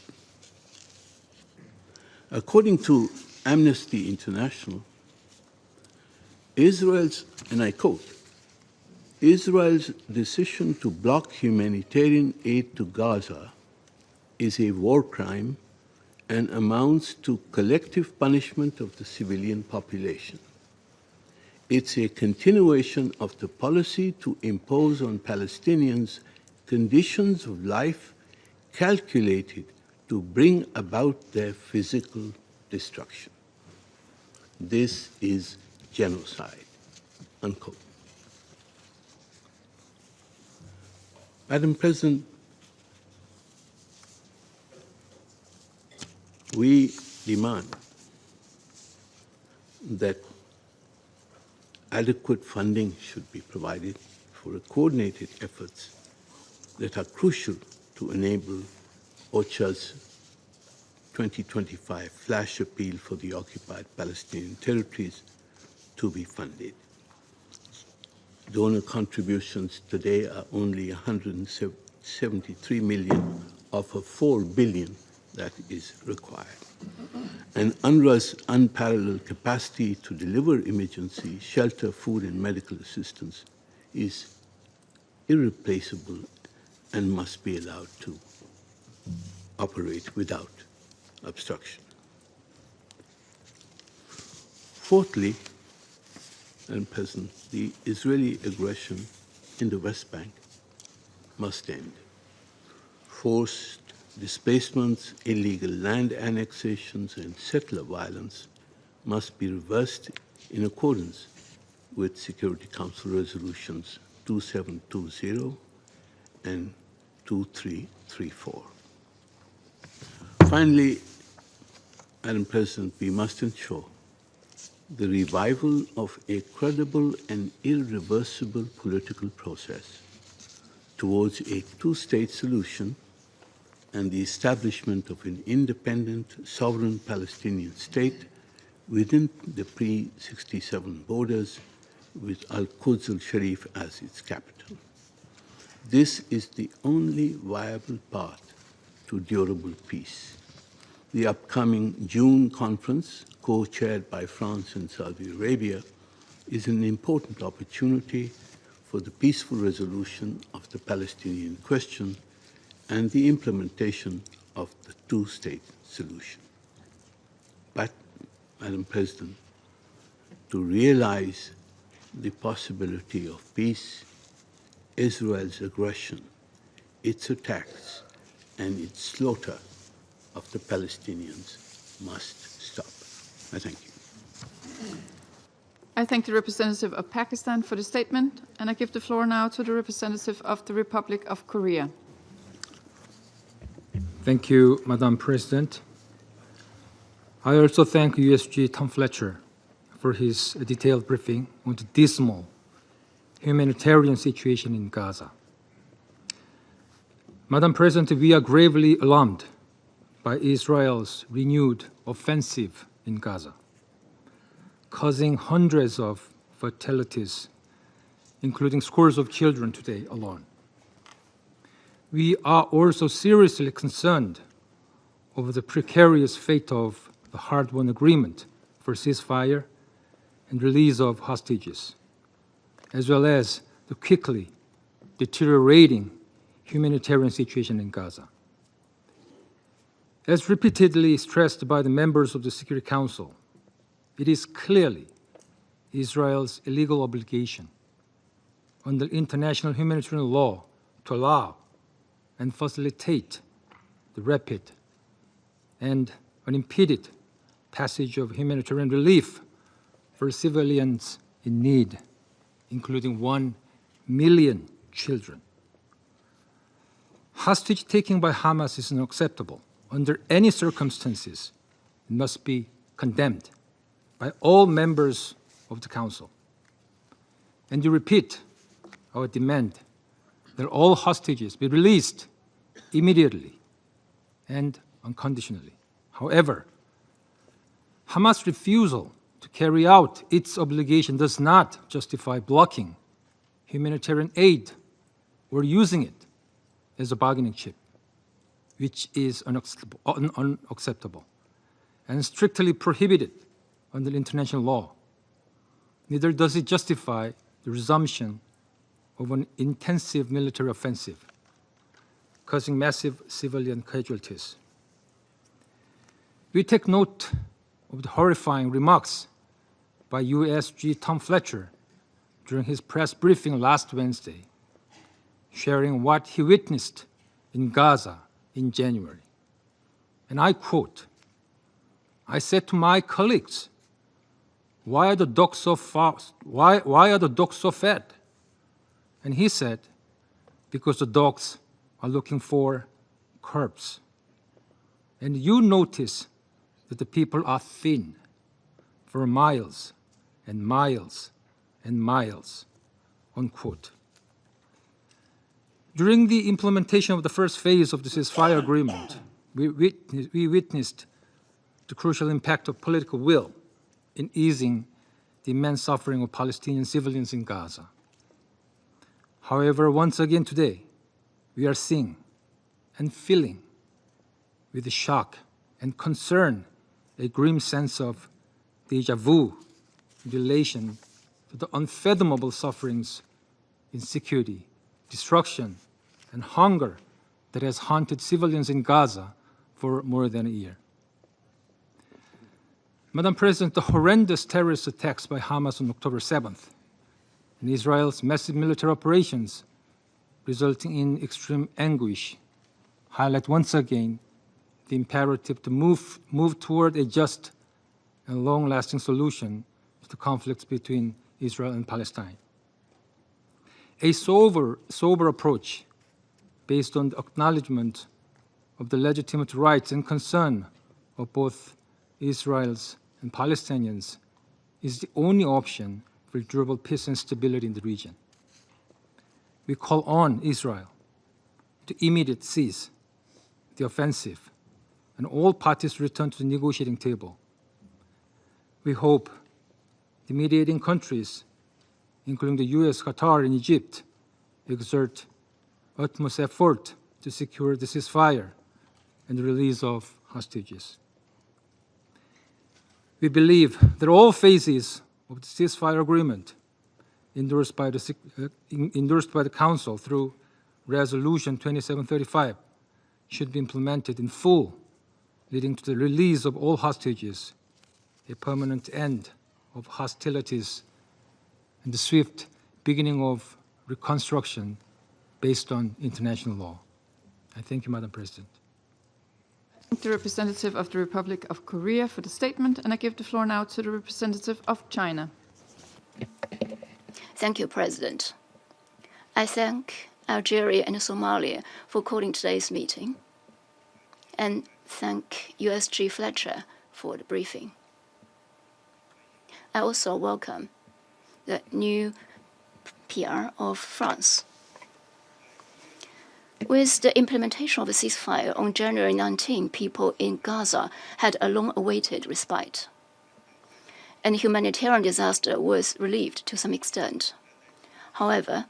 According to Amnesty International, Israel's, and I quote, Israel's decision to block humanitarian aid to Gaza is a war crime and amounts to collective punishment of the civilian population. It's a continuation of the policy to impose on Palestinians conditions of life calculated to bring about their physical destruction. This is genocide, unquote. Madam President, we demand that adequate funding should be provided for coordinated efforts that are crucial to enable OCHA's 2025 flash appeal for the occupied Palestinian territories to be funded. Donor contributions today are only 173 million of a 4 billion that is required. And UNRWA's unparalleled capacity to deliver emergency, shelter, food, and medical assistance is irreplaceable and must be allowed to operate without obstruction. Fourthly, Madam President, the Israeli aggression in the West Bank must end. Forced displacements, illegal land annexations, and settler violence must be reversed in accordance with Security Council resolutions 2720 and 2334. Finally, Madam President, we must ensure the revival of a credible and irreversible political process towards a two-state solution and the establishment of an independent, sovereign Palestinian state within the pre-67 borders with Al-Quds al-Sharif as its capital. This is the only viable path to durable peace. The upcoming June conference, co-chaired by France and Saudi Arabia, is an important opportunity for the peaceful resolution of the Palestinian question and the implementation of the two-state solution. But, Madam President, to realize the possibility of peace, Israel's aggression, its attacks, and its slaughter of the Palestinians must stop. I thank you. I thank the representative of Pakistan for the statement, and I give the floor now to the representative of the Republic of Korea. Thank you, Madam President. I also thank USG Tom Fletcher for his detailed briefing on the dismal humanitarian situation in Gaza. Madam President, we are gravely alarmed by Israel's renewed offensive in Gaza, causing hundreds of fatalities, including scores of children today alone. We are also seriously concerned over the precarious fate of the hard-won agreement for ceasefire and release of hostages, as well as the quickly deteriorating humanitarian situation in Gaza. As repeatedly stressed by the members of the Security Council, it is clearly Israel's illegal obligation under international humanitarian law to allow and facilitate the rapid and unimpeded passage of humanitarian relief for civilians in need, including 1 million children. Hostage taking by Hamas is unacceptable under any circumstances. It must be condemned by all members of the Council. And to repeat our demand that all hostages be released immediately and unconditionally. However, Hamas' refusal to carry out its obligation does not justify blocking humanitarian aid or using it as a bargaining chip, which is unacceptable and strictly prohibited under international law. Neither does it justify the resumption of an intensive military offensive, causing massive civilian casualties. We take note of the horrifying remarks by USG Tom Fletcher during his press briefing last Wednesday, sharing what he witnessed in Gaza in January. And I quote, "I said to my colleagues, why are the dogs so fast? Why are the dogs so fed?" And he said, because the dogs are looking for curbs. And you notice that the people are thin for miles and miles and miles, unquote. During the implementation of the first phase of the ceasefire agreement, we witnessed the crucial impact of political will in easing the immense suffering of Palestinian civilians in Gaza. However, once again today, we are seeing and feeling with shock and concern a grim sense of déjà vu in relation to the unfathomable sufferings, insecurity, destruction, and hunger that has haunted civilians in Gaza for more than a year. Madam President, the horrendous terrorist attacks by Hamas on October 7th and Israel's massive military operations resulting in extreme anguish highlight once again the imperative to move toward a just and long-lasting solution to the conflicts between Israel and Palestine. A sober approach based on the acknowledgement of the legitimate rights and concern of both Israel's and Palestinians is the only option for durable peace and stability in the region. We call on Israel to immediately cease the offensive and all parties return to the negotiating table. We hope the mediating countries, including the US, Qatar, and Egypt, exert utmost effort to secure the ceasefire and the release of hostages. We believe that all phases of the ceasefire agreement endorsed by the Council through Resolution 2735 should be implemented in full, leading to the release of all hostages, a permanent end of hostilities, and the swift beginning of reconstruction based on international law. I thank you, Madam President. The representative of the Republic of Korea for the statement, and I give the floor now to the representative of China. Thank you, President. I thank Algeria and Somalia for calling today's meeting, and thank USG Fletcher for the briefing. I also welcome the new PR of France. With the implementation of a ceasefire on January 19, people in Gaza had a long-awaited respite, and the humanitarian disaster was relieved to some extent. However,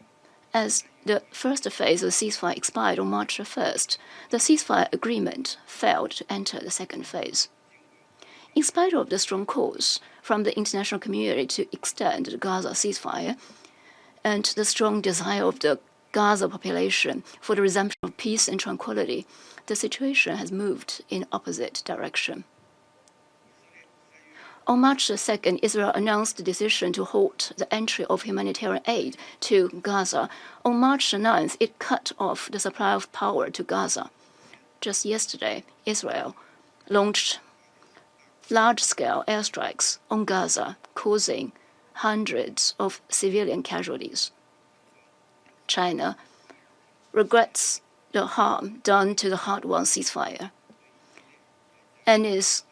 as the first phase of the ceasefire expired on March 1st, the ceasefire agreement failed to enter the second phase. In spite of the strong calls from the international community to extend the Gaza ceasefire and the strong desire of the Gaza population for the resumption of peace and tranquility, the situation has moved in opposite direction. On March 2nd, Israel announced the decision to halt the entry of humanitarian aid to Gaza. On March 9th, it cut off the supply of power to Gaza. Just yesterday, Israel launched large-scale airstrikes on Gaza, causing hundreds of civilian casualties. China regrets the harm done to the hard-won ceasefire and is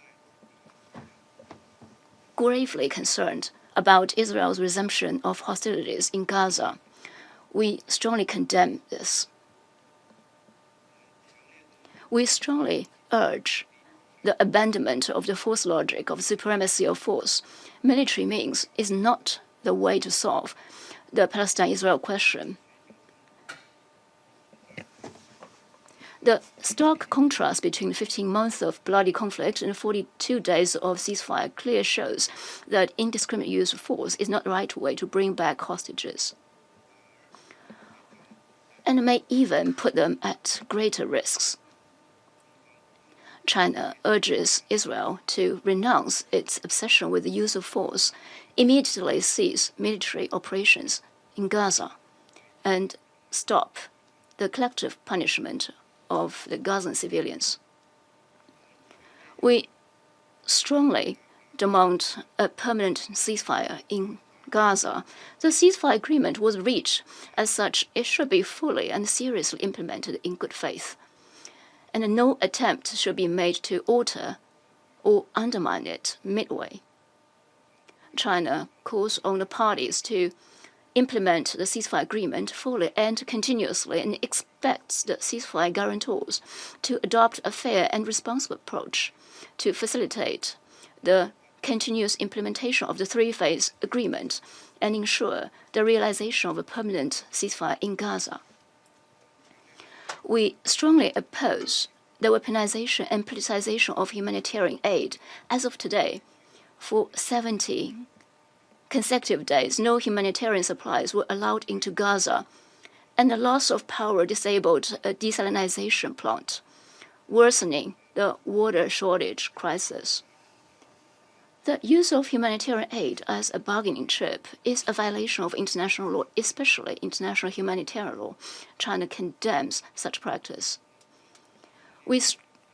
gravely concerned about Israel's resumption of hostilities in Gaza. We strongly condemn this. We strongly urge the abandonment of the force logic of supremacy of force. Military means is not the way to solve the Palestine-Israel question. The stark contrast between 15 months of bloody conflict and 42 days of ceasefire clearly shows that indiscriminate use of force is not the right way to bring back hostages, and may even put them at greater risks. China urges Israel to renounce its obsession with the use of force, immediately cease military operations in Gaza, and stop the collective punishment of the Gazan civilians. We strongly demand a permanent ceasefire in Gaza. The ceasefire agreement was reached. As such, it should be fully and seriously implemented in good faith, and no attempt should be made to alter or undermine it midway. China calls on the parties to implement the ceasefire agreement fully and continuously, and expects the ceasefire guarantors to adopt a fair and responsible approach to facilitate the continuous implementation of the three-phase agreement and ensure the realization of a permanent ceasefire in Gaza. We strongly oppose the weaponization and politicization of humanitarian aid. As of today, for 70 consecutive days, no humanitarian supplies were allowed into Gaza, and the loss of power disabled a desalination plant, worsening the water shortage crisis. The use of humanitarian aid as a bargaining chip is a violation of international law, especially international humanitarian law. China condemns such practice. We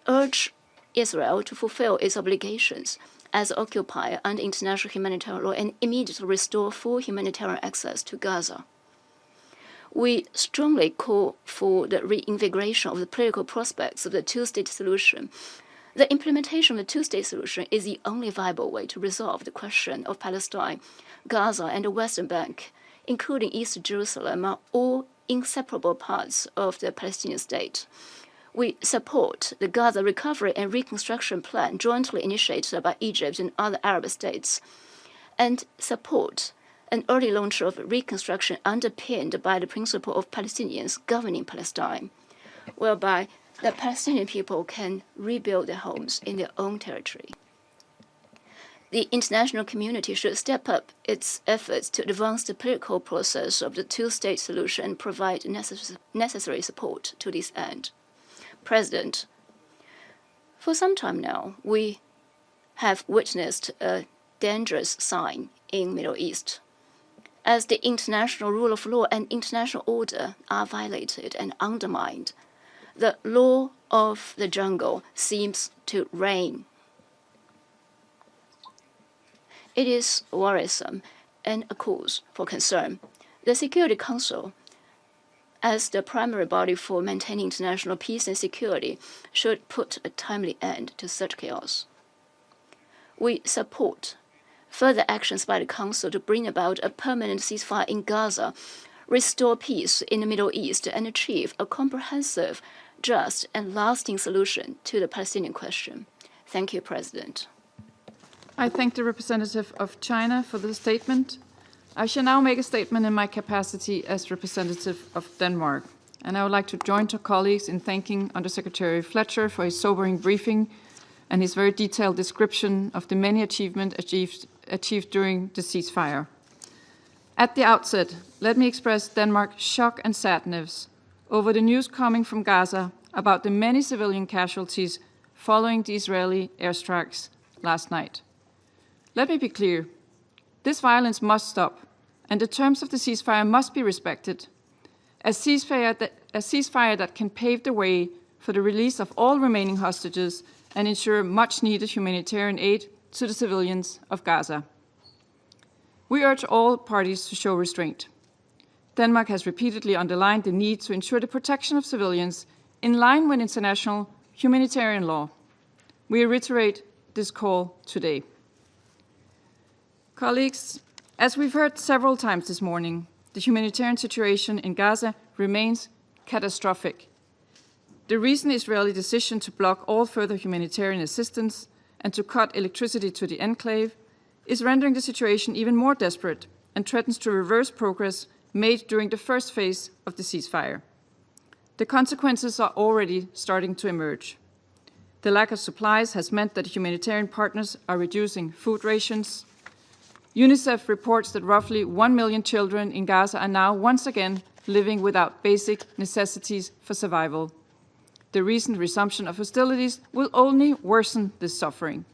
urge Israel to fulfill its obligations as occupier under international humanitarian law and immediately restore full humanitarian access to Gaza. We strongly call for the reinvigoration of the political prospects of the two-state solution. The implementation of the two-state solution is the only viable way to resolve the question of Palestine. Gaza and the Western Bank, including East Jerusalem, are all inseparable parts of the Palestinian state. We support the Gaza Recovery and Reconstruction Plan jointly initiated by Egypt and other Arab states, and support an early launch of reconstruction underpinned by the principle of Palestinians governing Palestine, whereby the Palestinian people can rebuild their homes in their own territory. The international community should step up its efforts to advance the political process of the two-state solution and provide necessary support to this end. President, for some time now, we have witnessed a dangerous sign in the Middle East. As the international rule of law and international order are violated and undermined, the law of the jungle seems to reign. It is worrisome and a cause for concern. The Security Council, as the primary body for maintaining international peace and security, should put a timely end to such chaos. We support further actions by the Council to bring about a permanent ceasefire in Gaza, restore peace in the Middle East, and achieve a comprehensive, just, and lasting solution to the Palestinian question. Thank you, President. I thank the representative of China for the statement. I shall now make a statement in my capacity as representative of Denmark, and I would like to join to colleagues in thanking Undersecretary Fletcher for his sobering briefing and his very detailed description of the many achievements achieved during the ceasefire. At the outset, let me express Denmark's shock and sadness over the news coming from Gaza about the many civilian casualties following the Israeli airstrikes last night. Let me be clear, this violence must stop, and the terms of the ceasefire must be respected. A ceasefire that can pave the way for the release of all remaining hostages and ensure much-needed humanitarian aid to the civilians of Gaza. We urge all parties to show restraint. Denmark has repeatedly underlined the need to ensure the protection of civilians in line with international humanitarian law. We reiterate this call today. Colleagues, as we've heard several times this morning, the humanitarian situation in Gaza remains catastrophic. The recent Israeli decision to block all further humanitarian assistance and to cut electricity to the enclave is rendering the situation even more desperate and threatens to reverse progress made during the first phase of the ceasefire. The consequences are already starting to emerge. The lack of supplies has meant that humanitarian partners are reducing food rations. UNICEF reports that roughly 1 million children in Gaza are now once again living without basic necessities for survival. The recent resumption of hostilities will only worsen this suffering.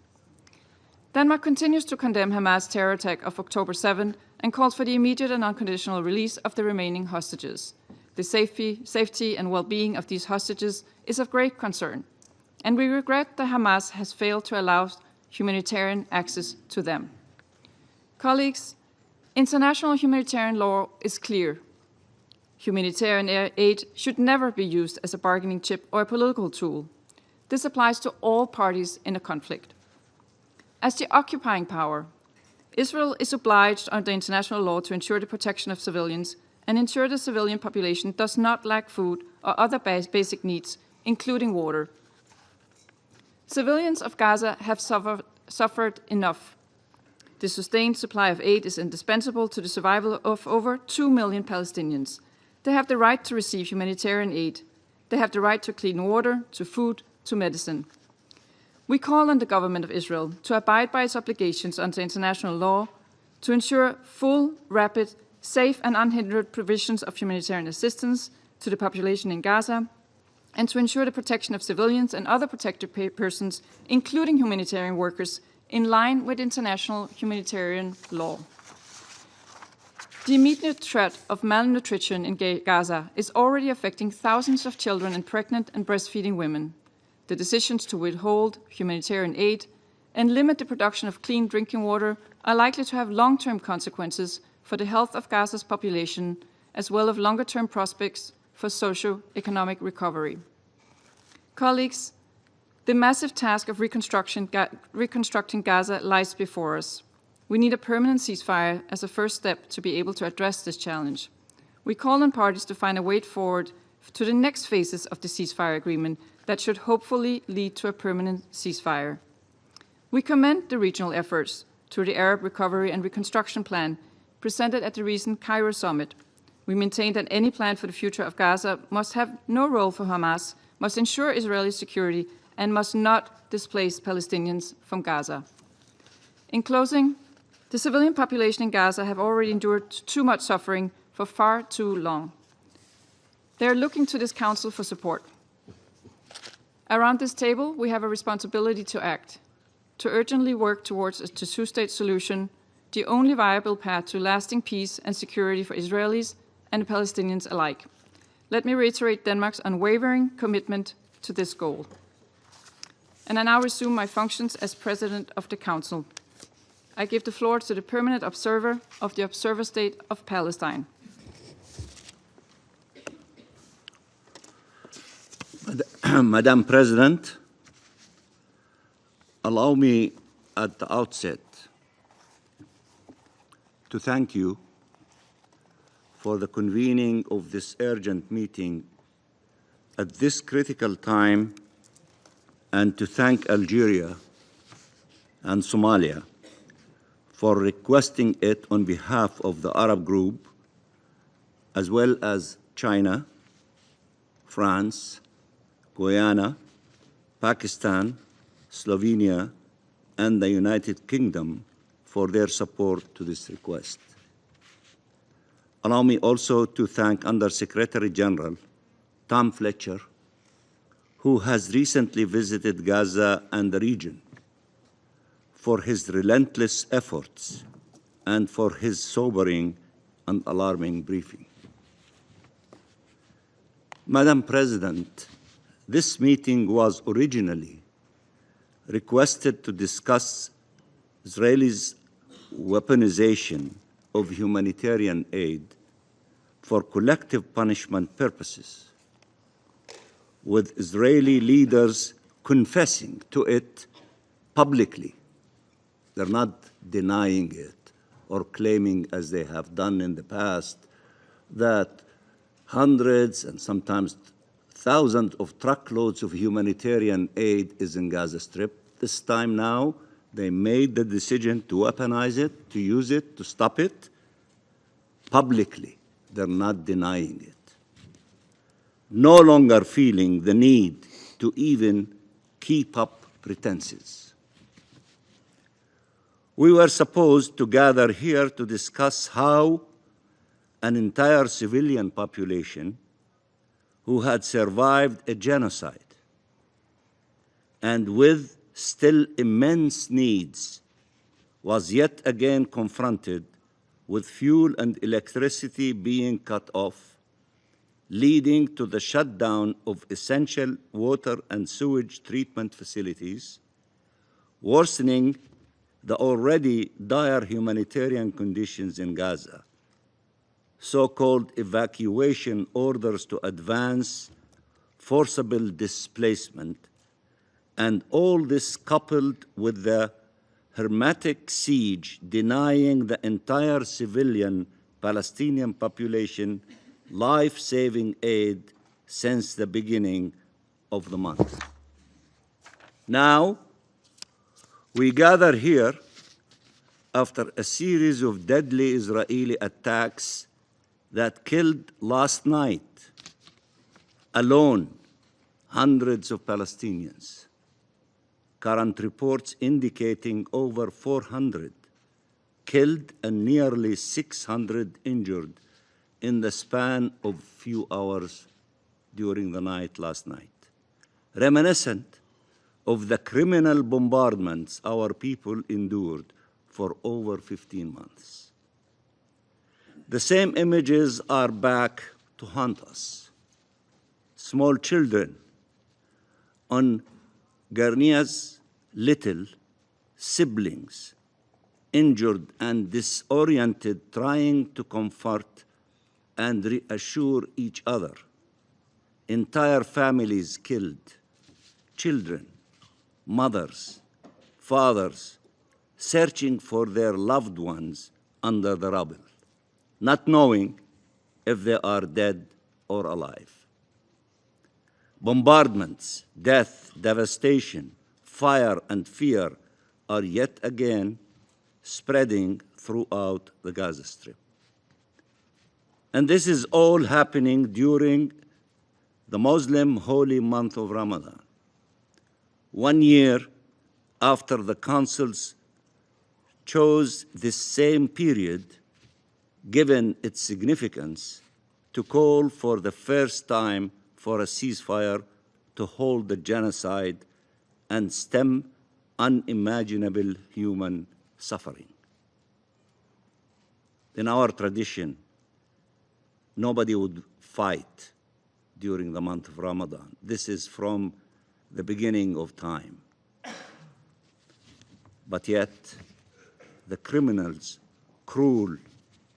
Denmark continues to condemn Hamas' terror attack of October 7 and calls for the immediate and unconditional release of the remaining hostages. The safety and well-being of these hostages is of great concern, and we regret that Hamas has failed to allow humanitarian access to them. Colleagues, international humanitarian law is clear. Humanitarian aid should never be used as a bargaining chip or a political tool. This applies to all parties in a conflict. As the occupying power, Israel is obliged under international law to ensure the protection of civilians and ensure the civilian population does not lack food or other basic needs, including water. Civilians of Gaza have suffered enough. The sustained supply of aid is indispensable to the survival of over 2 million Palestinians. They have the right to receive humanitarian aid. They have the right to clean water, to food, to medicine. We call on the government of Israel to abide by its obligations under international law, to ensure full, rapid, safe and unhindered provisions of humanitarian assistance to the population in Gaza, and to ensure the protection of civilians and other protected persons, including humanitarian workers, in line with international humanitarian law. The immediate threat of malnutrition in Gaza is already affecting thousands of children and pregnant and breastfeeding women. The decisions to withhold humanitarian aid and limit the production of clean drinking water are likely to have long-term consequences for the health of Gaza's population, as well as longer-term prospects for socio-economic recovery. Colleagues, the massive task of reconstructing Gaza lies before us. We need a permanent ceasefire as a first step to be able to address this challenge. We call on parties to find a way forward to the next phases of the ceasefire agreement that should hopefully lead to a permanent ceasefire. We commend the regional efforts through the Arab Recovery and Reconstruction Plan presented at the recent Cairo summit. We maintain that any plan for the future of Gaza must have no role for Hamas, must ensure Israeli security, and must not displace Palestinians from Gaza. In closing, the civilian population in Gaza have already endured too much suffering for far too long. They are looking to this Council for support. Around this table, we have a responsibility to act, to urgently work towards a two-state solution, the only viable path to lasting peace and security for Israelis and Palestinians alike. Let me reiterate Denmark's unwavering commitment to this goal. And I now resume my functions as President of the Council. I give the floor to the permanent observer of the Observer State of Palestine. Madam President, allow me at the outset to thank you for the convening of this urgent meeting at this critical time, and to thank Algeria and Somalia for requesting it on behalf of the Arab group, as well as China, France, Guyana, Pakistan, Slovenia, and the United Kingdom for their support to this request. Allow me also to thank Under-Secretary General Tom Fletcher, who has recently visited Gaza and the region, for his relentless efforts and for his sobering and alarming briefing. Madam President, this meeting was originally requested to discuss Israel's weaponization of humanitarian aid for collective punishment purposes, with Israeli leaders confessing to it publicly. They're not denying it or claiming, as they have done in the past, that hundreds and sometimes thousands of truckloads of humanitarian aid is in Gaza Strip. This time now, they made the decision to weaponize it, to use it, to stop it publicly. They're not denying it. No longer feeling the need to even keep up pretenses. We were supposed to gather here to discuss how an entire civilian population who had survived a genocide and with still immense needs was yet again confronted with fuel and electricity being cut off, leading to the shutdown of essential water and sewage treatment facilities, worsening the already dire humanitarian conditions in Gaza, so-called evacuation orders to advance, forcible displacement, and all this coupled with the hermetic siege denying the entire civilian Palestinian population life-saving aid since the beginning of the month. Now, we gather here after a series of deadly Israeli attacks that killed last night alone hundreds of Palestinians. Current reports indicating over 400 killed and nearly 600 injured in the span of few hours during the night last night, reminiscent of the criminal bombardments our people endured for over 15 months. The same images are back to haunt us. Small children on Guernia's little siblings, injured and disoriented, trying to comfort and reassure each other. Entire families killed, children, mothers, fathers, searching for their loved ones under the rubble, not knowing if they are dead or alive. Bombardments, death, devastation, fire, and fear are yet again spreading throughout the Gaza Strip. And this is all happening during the Muslim holy month of Ramadan, 1 year after the councils chose this same period, given its significance, to call for the first time for a ceasefire to hold the genocide and stem unimaginable human suffering. In our tradition, nobody would fight during the month of Ramadan. This is from the beginning of time. But yet, the criminals, cruel,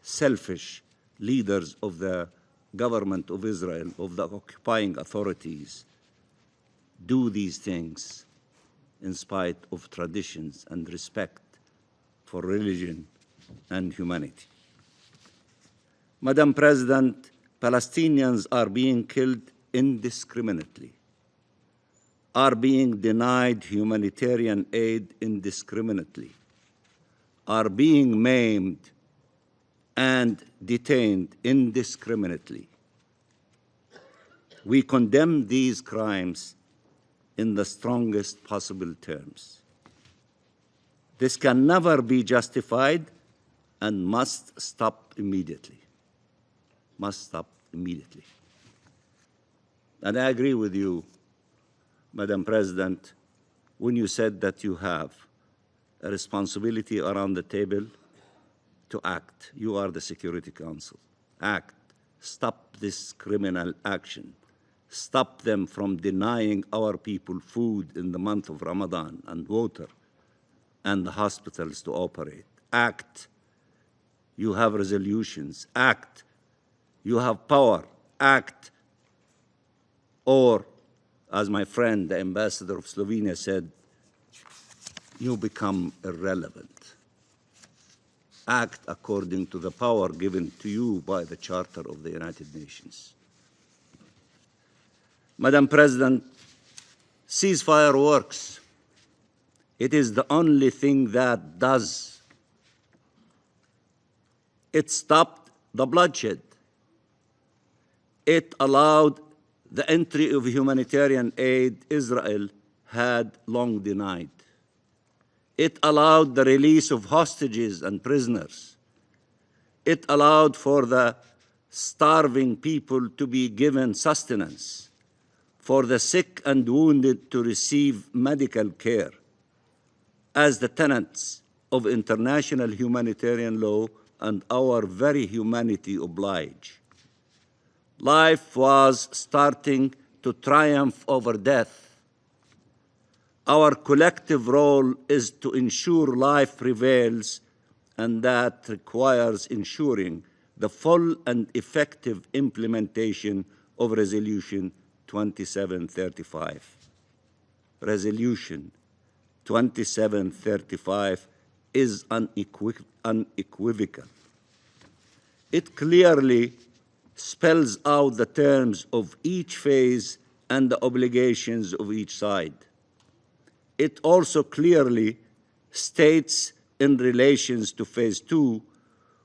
selfish leaders of the government of Israel, of the occupying authorities, do these things in spite of traditions and respect for religion and humanity. Madam President, Palestinians are being killed indiscriminately, are being denied humanitarian aid indiscriminately, are being maimed and detained indiscriminately. We condemn these crimes in the strongest possible terms. This can never be justified and must stop immediately. Must stop immediately. And I agree with you, Madam President, when you said that you have a responsibility around the table to act. You are the Security Council. Act. Stop this criminal action. Stop them from denying our people food in the month of Ramadan and water and the hospitals to operate. Act. You have resolutions. Act. You have power. Act. Or, as my friend, the ambassador of Slovenia said, you become irrelevant. Act according to the power given to you by the Charter of the United Nations. Madam President, ceasefire works. It is the only thing that does. It stopped the bloodshed. It allowed the entry of humanitarian aid Israel had long denied. It allowed the release of hostages and prisoners. It allowed for the starving people to be given sustenance, for the sick and wounded to receive medical care, as the tenets of international humanitarian law and our very humanity oblige. Life was starting to triumph over death. Our collective role is to ensure life prevails, and that requires ensuring the full and effective implementation of Resolution 2735. Resolution 2735 is unequivocal. It clearly spells out the terms of each phase and the obligations of each side. It also clearly states in relations to Phase 2,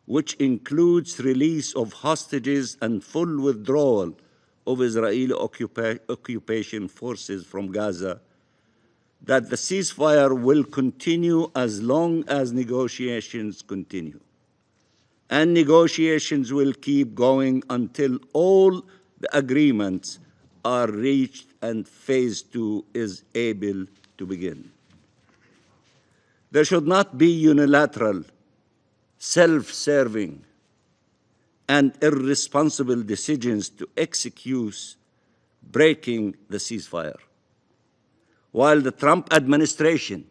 which includes release of hostages and full withdrawal of Israeli occupation forces from Gaza, that the ceasefire will continue as long as negotiations continue. And negotiations will keep going until all the agreements are reached and Phase 2 is able to begin. There should not be unilateral, self-serving, and irresponsible decisions to execute breaking the ceasefire. While the Trump administration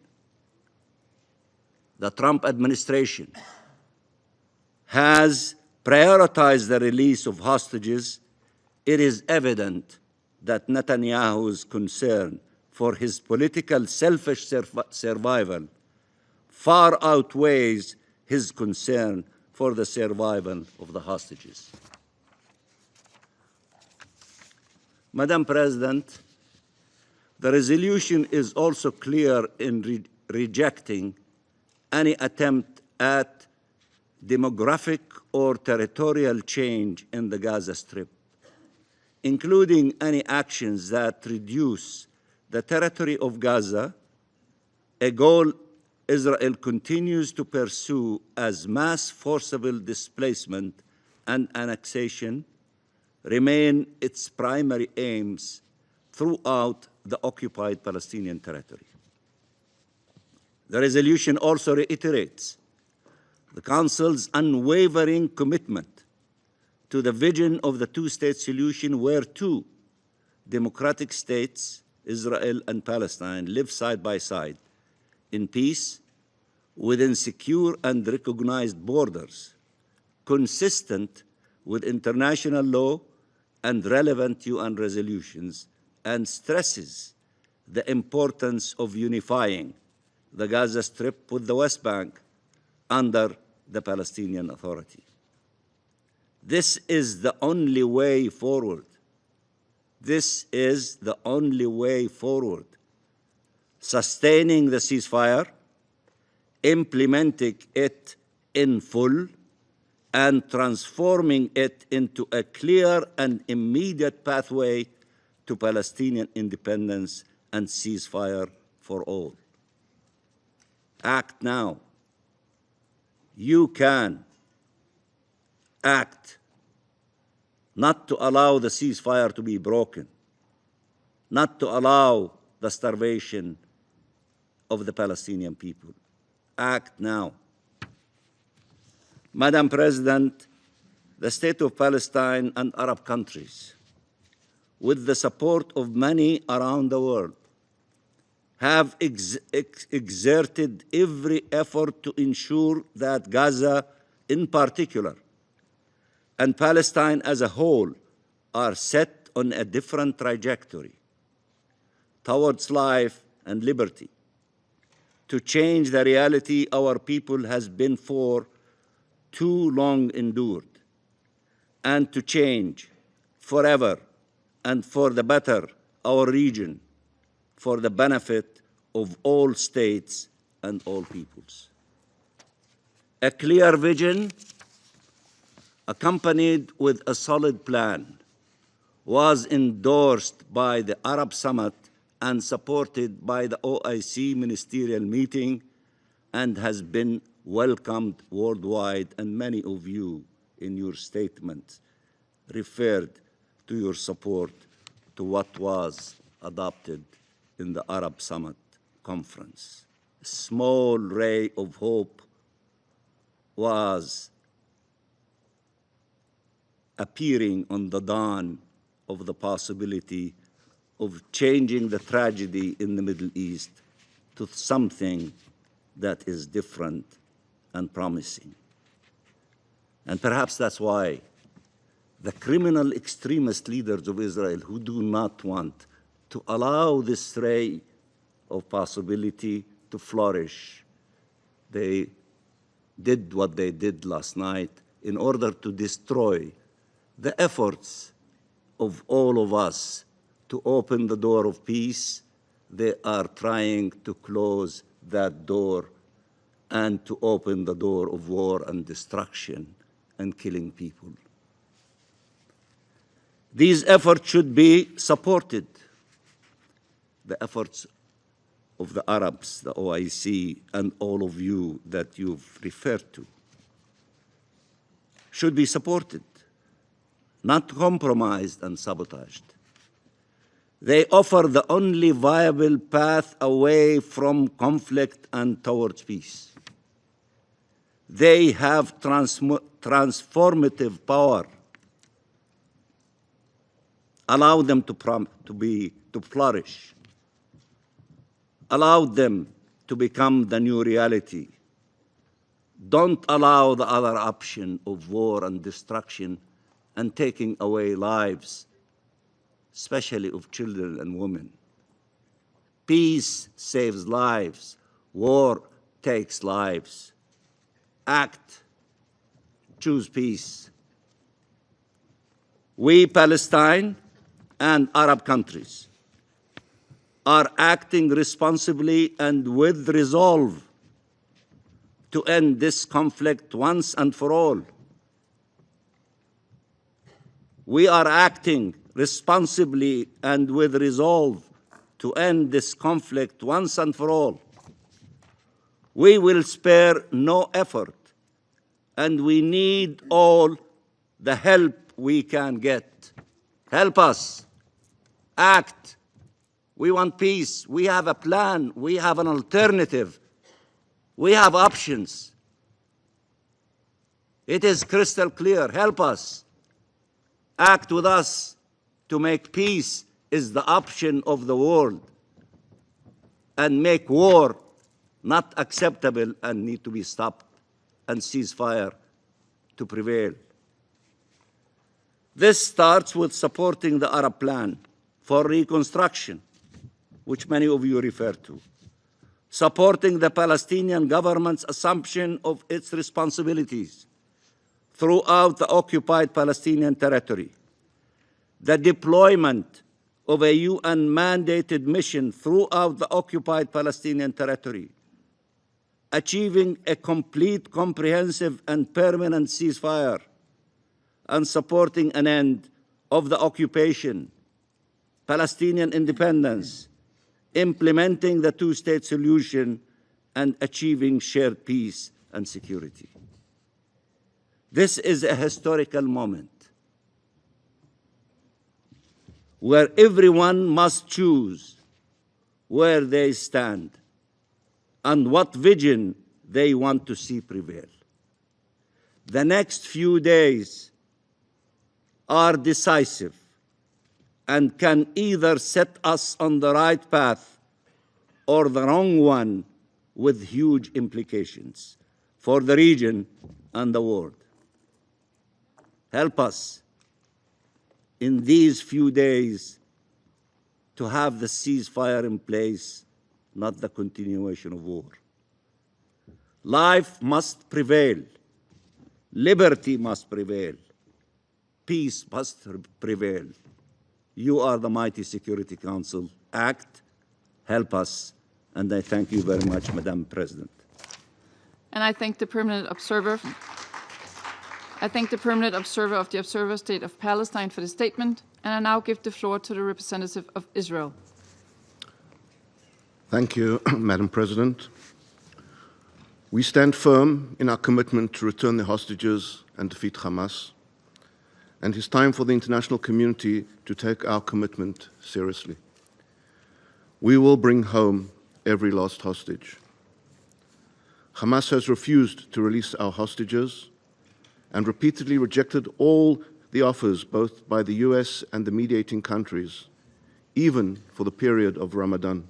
has prioritized the release of hostages, it is evident that Netanyahu's concern for his political selfish survival far outweighs his concern for the survival of the hostages. Madam President, the resolution is also clear in rejecting any attempt at demographic or territorial change in the Gaza Strip, including any actions that reduce the territory of Gaza, a goal Israel continues to pursue as mass forcible displacement and annexation remain its primary aims throughout the occupied Palestinian territory. The resolution also reiterates the Council's unwavering commitment to the vision of the two-state solution where two democratic states, Israel and Palestine, live side by side in peace within secure and recognized borders, consistent with international law and relevant UN resolutions, and stresses the importance of unifying the Gaza Strip with the West Bank under the Palestinian Authority. This is the only way forward. This is the only way forward. Sustaining the ceasefire, implementing it in full, and transforming it into a clear and immediate pathway to Palestinian independence and ceasefire for all. Act now. You can act not to allow the ceasefire to be broken, not to allow the starvation of the Palestinian people. Act now. Madam President, the State of Palestine and Arab countries, with the support of many around the world, have exerted every effort to ensure that Gaza in particular and Palestine as a whole are set on a different trajectory towards life and liberty, to change the reality our people has been for too long endured, and to change forever and for the better our region, for the benefit of all states and all peoples. A clear vision accompanied with a solid plan was endorsed by the Arab Summit and supported by the OIC ministerial meeting and has been welcomed worldwide, and many of you in your statements referred to your support to what was adopted in the Arab Summit conference. A small ray of hope was appearing on the dawn of the possibility of changing the tragedy in the Middle East to something that is different and promising. And perhaps that's why the criminal extremist leaders of Israel who do not want to allow this ray of possibility to flourish, they did what they did last night in order to destroy the efforts of all of us to open the door of peace. They are trying to close that door and to open the door of war and destruction and killing people. These efforts should be supported. The efforts of the Arabs, the OIC, and all of you that you've referred to should be supported, not compromised and sabotaged. They offer the only viable path away from conflict and towards peace. They have transformative power. Allow them to flourish. Allow them to become the new reality. Don't allow the other option of war and destruction and taking away lives, especially of children and women. Peace saves lives. War takes lives. Act. Choose peace. We, Palestine and Arab countries, are acting responsibly and with resolve to end this conflict once and for all. We are acting responsibly and with resolve to end this conflict once and for all. We will spare no effort, and we need all the help we can get. Help us. Act. We want peace. We have a plan. We have an alternative. We have options. It is crystal clear. Help us. Act with us to make peace is the option of the world, and make war not acceptable and need to be stopped, and ceasefire to prevail. This starts with supporting the Arab plan for reconstruction, which many of you refer to, supporting the Palestinian government's assumption of its responsibilities throughout the occupied Palestinian territory, the deployment of a UN-mandated mission throughout the occupied Palestinian territory, achieving a complete, comprehensive, and permanent ceasefire, and supporting an end of the occupation, Palestinian independence, implementing the two-state solution, and achieving shared peace and security. This is a historical moment where everyone must choose where they stand and what vision they want to see prevail. The next few days are decisive and can either set us on the right path or the wrong one, with huge implications for the region and the world. Help us in these few days to have the ceasefire in place, not the continuation of war. Life must prevail. Liberty must prevail. Peace must prevail. You are the mighty Security Council. Act, help us, and I thank you very much, Madam President. And I thank the permanent observer. I thank the permanent observer of the Observer State of Palestine for the statement, and I now give the floor to the representative of Israel. Thank you, Madam President. We stand firm in our commitment to return the hostages and defeat Hamas, and it's time for the international community to take our commitment seriously. We will bring home every lost hostage. Hamas has refused to release our hostages and repeatedly rejected all the offers, both by the US and the mediating countries, even for the period of Ramadan.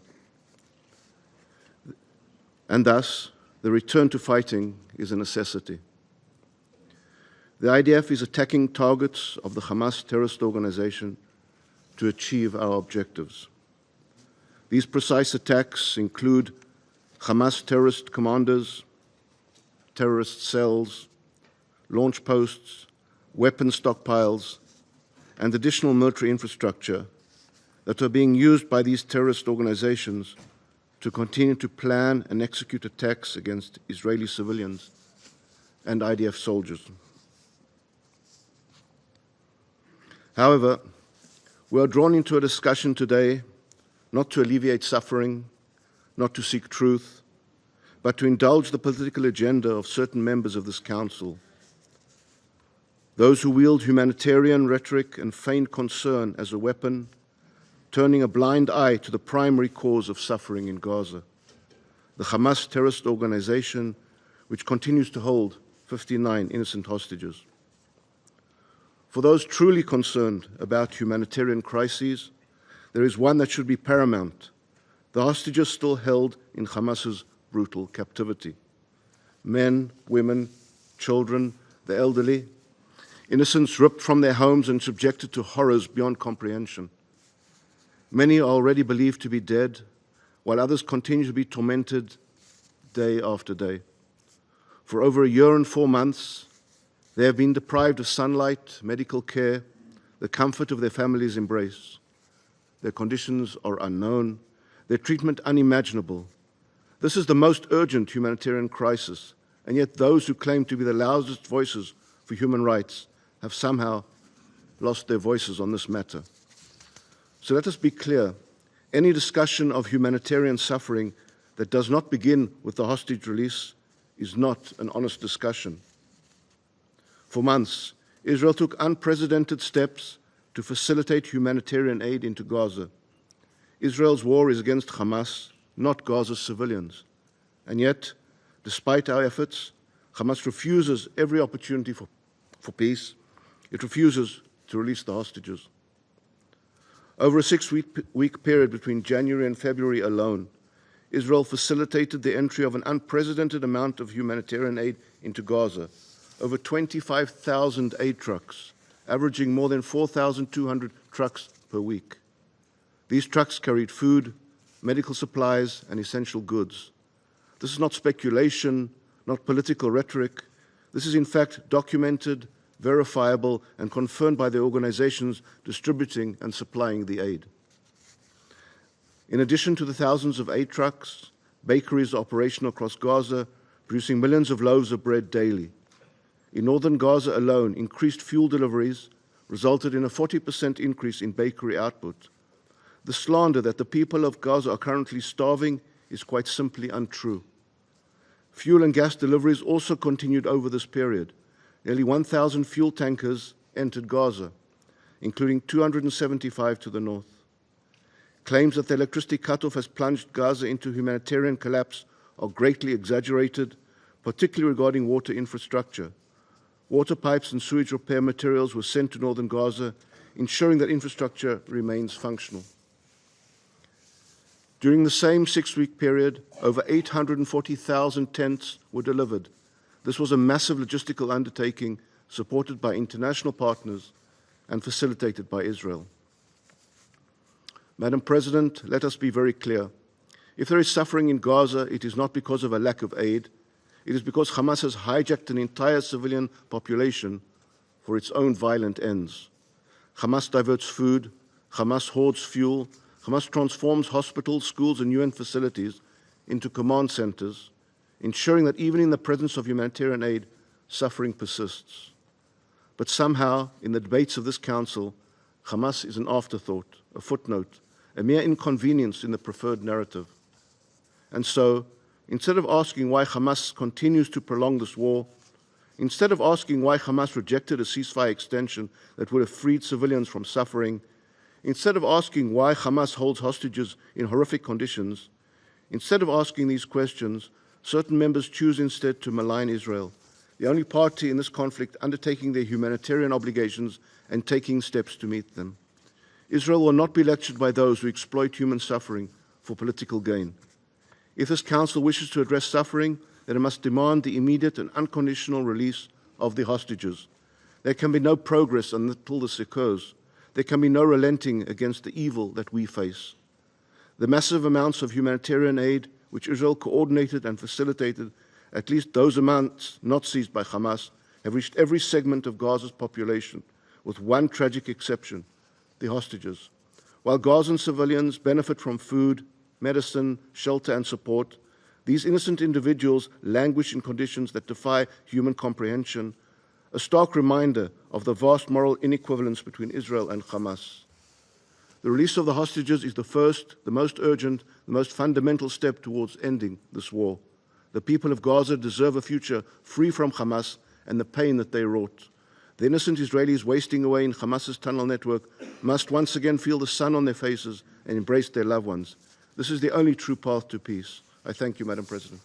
And thus, the return to fighting is a necessity. The IDF is attacking targets of the Hamas terrorist organization to achieve our objectives. These precise attacks include Hamas terrorist commanders, terrorist cells, launch posts, weapon stockpiles, and additional military infrastructure that are being used by these terrorist organizations to continue to plan and execute attacks against Israeli civilians and IDF soldiers. However, we are drawn into a discussion today not to alleviate suffering, not to seek truth, but to indulge the political agenda of certain members of this Council, those who wield humanitarian rhetoric and feign concern as a weapon, turning a blind eye to the primary cause of suffering in Gaza, the Hamas terrorist organization, which continues to hold 59 innocent hostages. For those truly concerned about humanitarian crises, there is one that should be paramount: the hostages still held in Hamas's brutal captivity. Men, women, children, the elderly, innocents ripped from their homes and subjected to horrors beyond comprehension. Many are already believed to be dead, while others continue to be tormented day after day. For over a year and 4 months, they have been deprived of sunlight, medical care, the comfort of their family's embrace. Their conditions are unknown, their treatment unimaginable. This is the most urgent humanitarian crisis, and yet those who claim to be the loudest voices for human rights have somehow lost their voices on this matter. So let us be clear: any discussion of humanitarian suffering that does not begin with the hostage release is not an honest discussion. For months, Israel took unprecedented steps to facilitate humanitarian aid into Gaza. Israel's war is against Hamas, not Gaza's civilians. And yet, despite our efforts, Hamas refuses every opportunity for peace. It refuses to release the hostages. Over a 6-week period between January and February alone, Israel facilitated the entry of an unprecedented amount of humanitarian aid into Gaza, over 25,000 aid trucks, averaging more than 4,200 trucks per week. These trucks carried food, medical supplies, and essential goods. This is not speculation, not political rhetoric. This is in fact documented, verifiable, and confirmed by the organizations distributing and supplying the aid. In addition to the thousands of aid trucks, bakeries are operational across Gaza, producing millions of loaves of bread daily. In northern Gaza alone, increased fuel deliveries resulted in a 40% increase in bakery output. The slander that the people of Gaza are currently starving is quite simply untrue. Fuel and gas deliveries also continued over this period. Nearly 1,000 fuel tankers entered Gaza, including 275 to the north. Claims that the electricity cutoff has plunged Gaza into humanitarian collapse are greatly exaggerated, particularly regarding water infrastructure. Water pipes and sewage repair materials were sent to northern Gaza, ensuring that infrastructure remains functional. During the same 6-week period, over 840,000 tents were delivered. This was a massive logistical undertaking supported by international partners and facilitated by Israel. Madam President, let us be very clear. If there is suffering in Gaza, it is not because of a lack of aid. It is because Hamas has hijacked an entire civilian population for its own violent ends. Hamas diverts food, Hamas hoards fuel, Hamas transforms hospitals, schools, and UN facilities into command centers, ensuring that even in the presence of humanitarian aid, suffering persists. But somehow, in the debates of this Council, Hamas is an afterthought, a footnote, a mere inconvenience in the preferred narrative. And so, instead of asking why Hamas continues to prolong this war, instead of asking why Hamas rejected a ceasefire extension that would have freed civilians from suffering, instead of asking why Hamas holds hostages in horrific conditions, instead of asking these questions, certain members choose instead to malign Israel, the only party in this conflict undertaking their humanitarian obligations and taking steps to meet them. Israel will not be lectured by those who exploit human suffering for political gain. If this Council wishes to address suffering, then it must demand the immediate and unconditional release of the hostages. There can be no progress until this occurs. There can be no relenting against the evil that we face. The massive amounts of humanitarian aid which Israel coordinated and facilitated, at least those amounts not seized by Hamas, have reached every segment of Gaza's population, with one tragic exception: the hostages. While Gazan civilians benefit from food, medicine, shelter, and support, these innocent individuals languish in conditions that defy human comprehension, a stark reminder of the vast moral inequivalence between Israel and Hamas. The release of the hostages is the first, the most urgent, the most fundamental step towards ending this war. The people of Gaza deserve a future free from Hamas and the pain that they wrought. The innocent Israelis wasting away in Hamas's tunnel network must once again feel the sun on their faces and embrace their loved ones. This is the only true path to peace. I thank you, Madam President.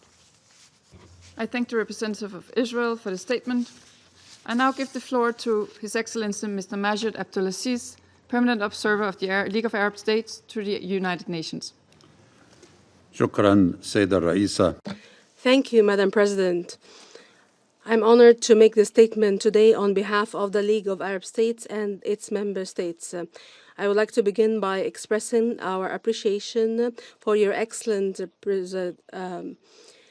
I thank the representative of Israel for the statement. I now give the floor to His Excellency Mr. Majid Abdulaziz, Permanent Observer of the League of Arab States to the United Nations. Shukran, Sayyida Raisa. Thank you, Madam President. I'm honored to make this statement today on behalf of the League of Arab States and its member states. I would like to begin by expressing our appreciation for your excellent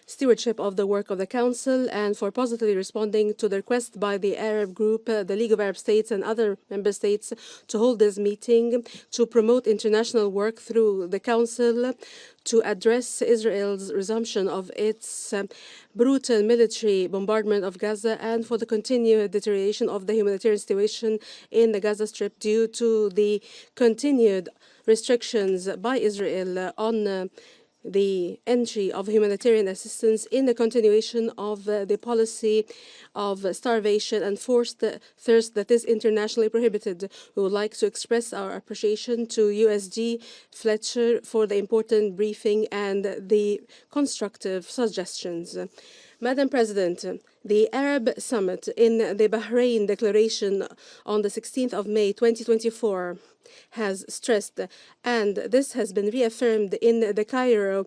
stewardship of the work of the Council and for positively responding to the request by the Arab Group, the League of Arab States and other member states to hold this meeting to promote international work through the Council to address Israel's resumption of its brutal military bombardment of Gaza and for the continued deterioration of the humanitarian situation in the Gaza Strip due to the continued restrictions by Israel on the entry of humanitarian assistance in the continuation of the policy of starvation and forced thirst that is internationally prohibited. We would like to express our appreciation to USG Fletcher for the important briefing and the constructive suggestions. Madam President, the Arab Summit in the Bahrain Declaration on the 16th of May 2024 has stressed, and this has been reaffirmed in the Cairo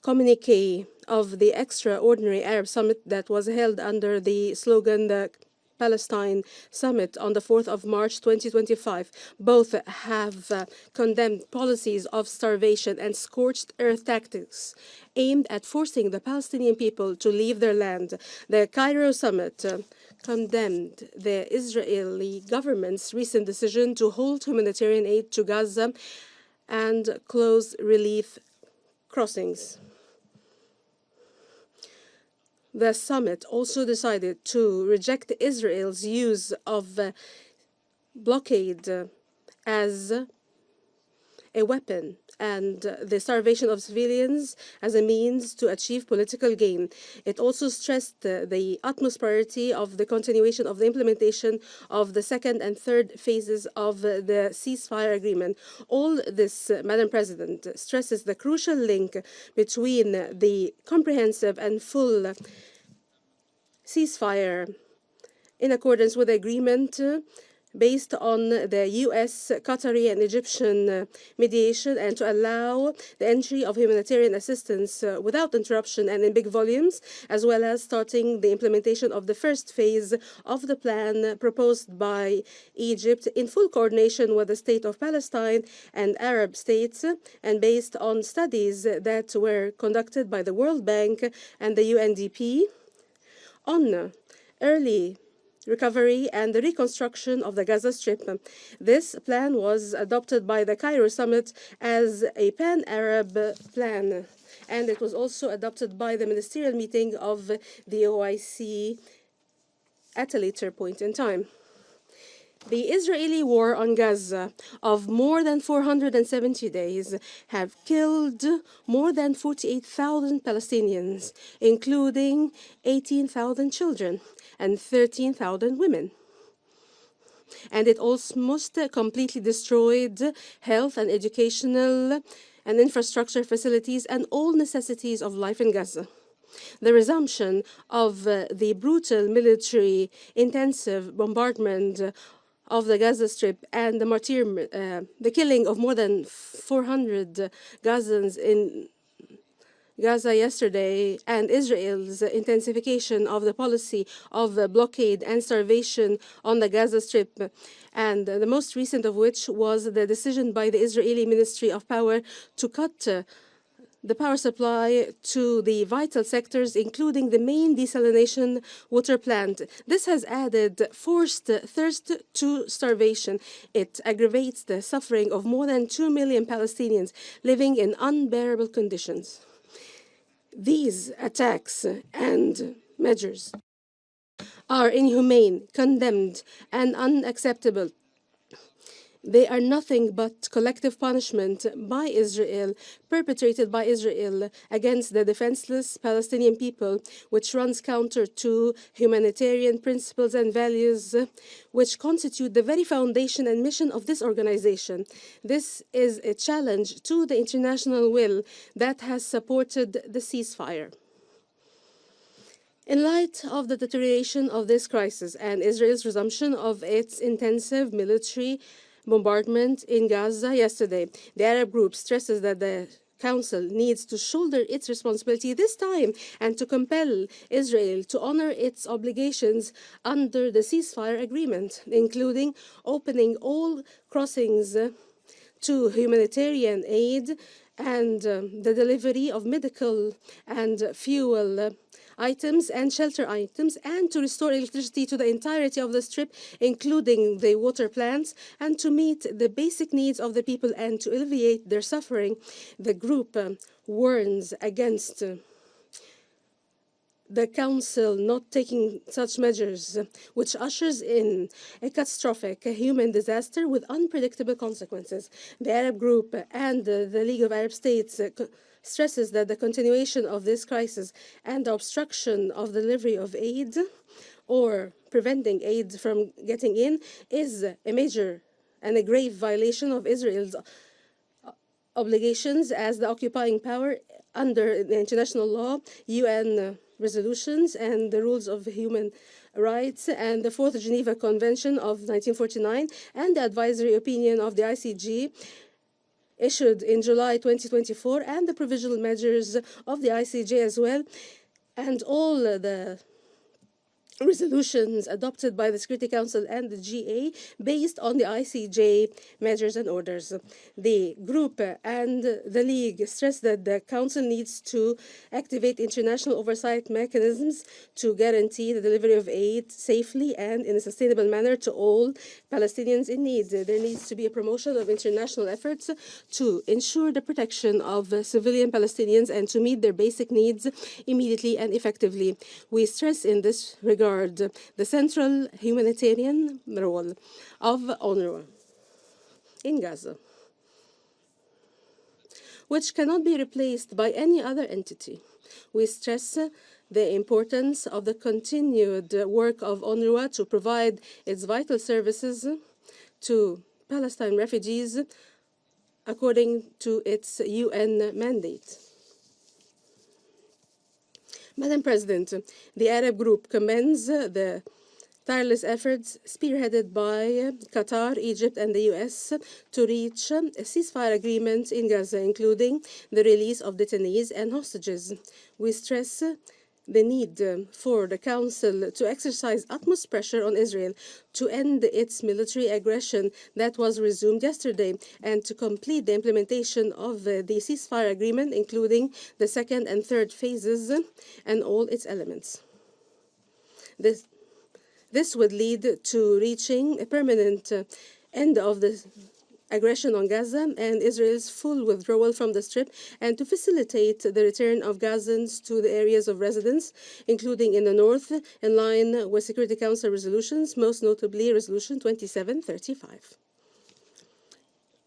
communique of the extraordinary Arab Summit that was held under the slogan the Palestine Summit on the 4th of March 2025. Both have condemned policies of starvation and scorched earth tactics aimed at forcing the Palestinian people to leave their land. The Cairo Summit condemned the Israeli government's recent decision to hold humanitarian aid to Gaza and close relief crossings. The summit also decided to reject Israel's use of blockade as a weapon and the starvation of civilians as a means to achieve political gain. It also stressed the utmost priority of the continuation of the implementation of the second and third phases of the ceasefire agreement. All this, Madam President, stresses the crucial link between the comprehensive and full ceasefire in accordance with the agreement based on the US, Qatari, and Egyptian mediation, and to allow the entry of humanitarian assistance without interruption and in big volumes, as well as starting the implementation of the first phase of the plan proposed by Egypt in full coordination with the State of Palestine and Arab states, and based on studies that were conducted by the World Bank and the UNDP on early recovery and the reconstruction of the Gaza Strip. This plan was adopted by the Cairo summit as a pan-Arab plan, and it was also adopted by the ministerial meeting of the OIC at a later point in time. The Israeli war on Gaza of more than 470 days have killed more than 48,000 Palestinians, including 18,000 children and 13,000 women. And it almost completely destroyed health and educational and infrastructure facilities and all necessities of life in Gaza. The resumption of the brutal military intensive bombardment of the Gaza Strip and the killing of more than 400 Gazans in Gaza yesterday, and Israel's intensification of the policy of blockade and starvation on the Gaza Strip, and the most recent of which was the decision by the Israeli Ministry of Power to cut the power supply to the vital sectors, including the main desalination water plant. This has added forced thirst to starvation. It aggravates the suffering of more than 2 million Palestinians living in unbearable conditions. These attacks and measures are inhumane, condemned, and unacceptable. They are nothing but collective punishment by Israel, perpetrated by Israel against the defenseless Palestinian people, which runs counter to humanitarian principles and values which constitute the very foundation and mission of this organization. This is a challenge to the international will that has supported the ceasefire. In light of the deterioration of this crisis and Israel's resumption of its intensive military bombardment in Gaza yesterday, the Arab group stresses that the Council needs to shoulder its responsibility this time and to compel Israel to honor its obligations under the ceasefire agreement, including opening all crossings to humanitarian aid and the delivery of medical and fuel items and shelter items, and to restore electricity to the entirety of the Strip, including the water plants, and to meet the basic needs of the people and to alleviate their suffering. The group warns against the Council not taking such measures, which ushers in a catastrophic human disaster with unpredictable consequences. The Arab group and the League of Arab States stresses that the continuation of this crisis and the obstruction of delivery of aid or preventing aid from getting in is a major and a grave violation of Israel's obligations as the occupying power under the international law, UN resolutions, and the rules of human rights, and the Fourth Geneva Convention of 1949, and the advisory opinion of the ICG issued in July 2024, and the provisional measures of the ICJ as well, and all the resolutions adopted by the Security Council and the GA based on the ICJ measures and orders. The group and the League stress that the Council needs to activate international oversight mechanisms to guarantee the delivery of aid safely and in a sustainable manner to all Palestinians in need. There needs to be a promotion of international efforts to ensure the protection of civilian Palestinians and to meet their basic needs immediately and effectively. We stress in this regard the central humanitarian role of UNRWA in Gaza. which cannot be replaced by any other entity. We stress the importance of the continued work of UNRWA to provide its vital services to Palestine refugees according to its UN mandate. Madam President, the Arab Group commends the tireless efforts spearheaded by Qatar, Egypt, and the US to reach a ceasefire agreement in Gaza, including the release of detainees and hostages. We stress the need for the Council to exercise utmost pressure on Israel to end its military aggression that was resumed yesterday and to complete the implementation of the ceasefire agreement, including the second and third phases and all its elements. This would lead to reaching a permanent end of the aggression on Gaza and Israel's full withdrawal from the Strip, and to facilitate the return of Gazans to the areas of residence, including in the north, in line with Security Council resolutions, most notably Resolution 2735.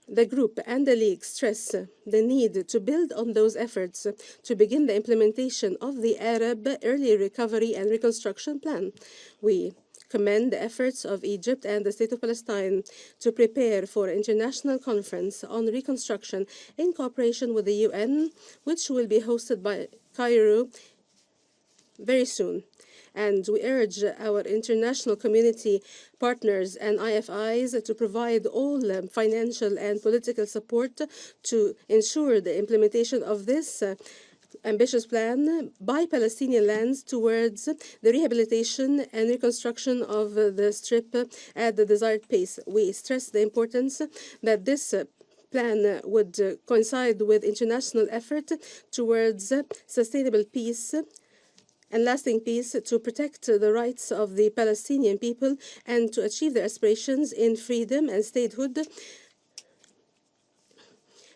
The Group and the League stress the need to build on those efforts to begin the implementation of the Arab Early Recovery and Reconstruction Plan. We commend the efforts of Egypt and the State of Palestine to prepare for an international conference on reconstruction in cooperation with the UN, which will be hosted by Cairo very soon. And we urge our international community partners and IFIs to provide all financial and political support to ensure the implementation of this ambitious plan by Palestinian lands towards the rehabilitation and reconstruction of the Strip at the desired pace. We stress the importance that this plan would coincide with international effort towards sustainable peace and lasting peace, to protect the rights of the Palestinian people and to achieve their aspirations in freedom and statehood,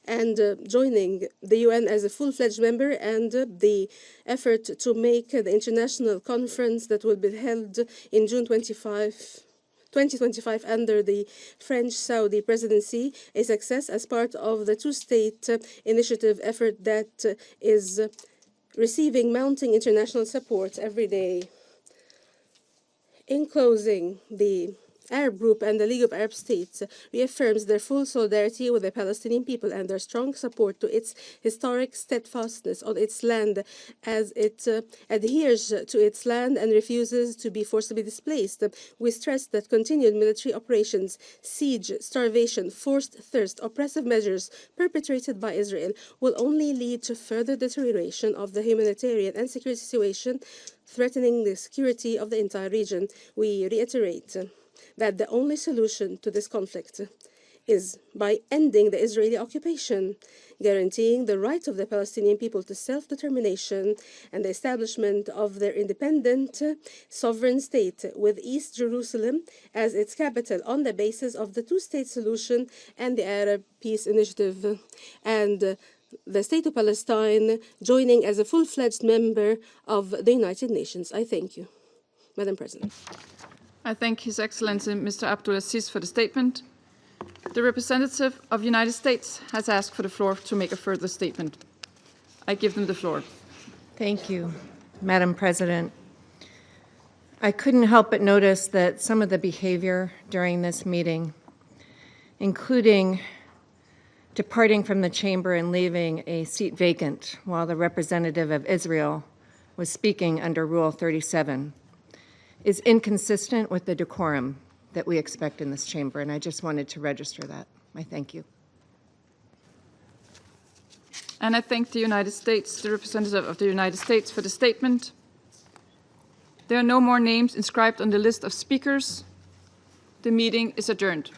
and joining the UN as a full-fledged member, and the effort to make the international conference that will be held in June 2025 under the French-Saudi presidency a success as part of the two-state initiative effort that is receiving mounting international support every day. In closing, the Arab Group and the League of Arab States reaffirms their full solidarity with the Palestinian people and their strong support to its historic steadfastness on its land as it adheres to its land and refuses to be forcibly displaced. We stress that continued military operations, siege, starvation, forced thirst, oppressive measures perpetrated by Israel will only lead to further deterioration of the humanitarian and security situation, threatening the security of the entire region. We reiterate that the only solution to this conflict is by ending the Israeli occupation, guaranteeing the right of the Palestinian people to self-determination and the establishment of their independent, sovereign state with East Jerusalem as its capital on the basis of the two-state solution and the Arab Peace Initiative, and the State of Palestine joining as a full-fledged member of the United Nations. I thank you, Madam President. I thank His Excellency Mr. Abdulaziz for the statement. The representative of the United States has asked for the floor to make a further statement. I give them the floor. Thank you, Madam President. I couldn't help but notice that some of the behavior during this meeting, including departing from the chamber and leaving a seat vacant while the representative of Israel was speaking under Rule 37, is inconsistent with the decorum that we expect in this chamber, and I just wanted to register that. I thank you. And I thank the United States, the representative of the United States, for the statement. There are no more names inscribed on the list of speakers. The meeting is adjourned.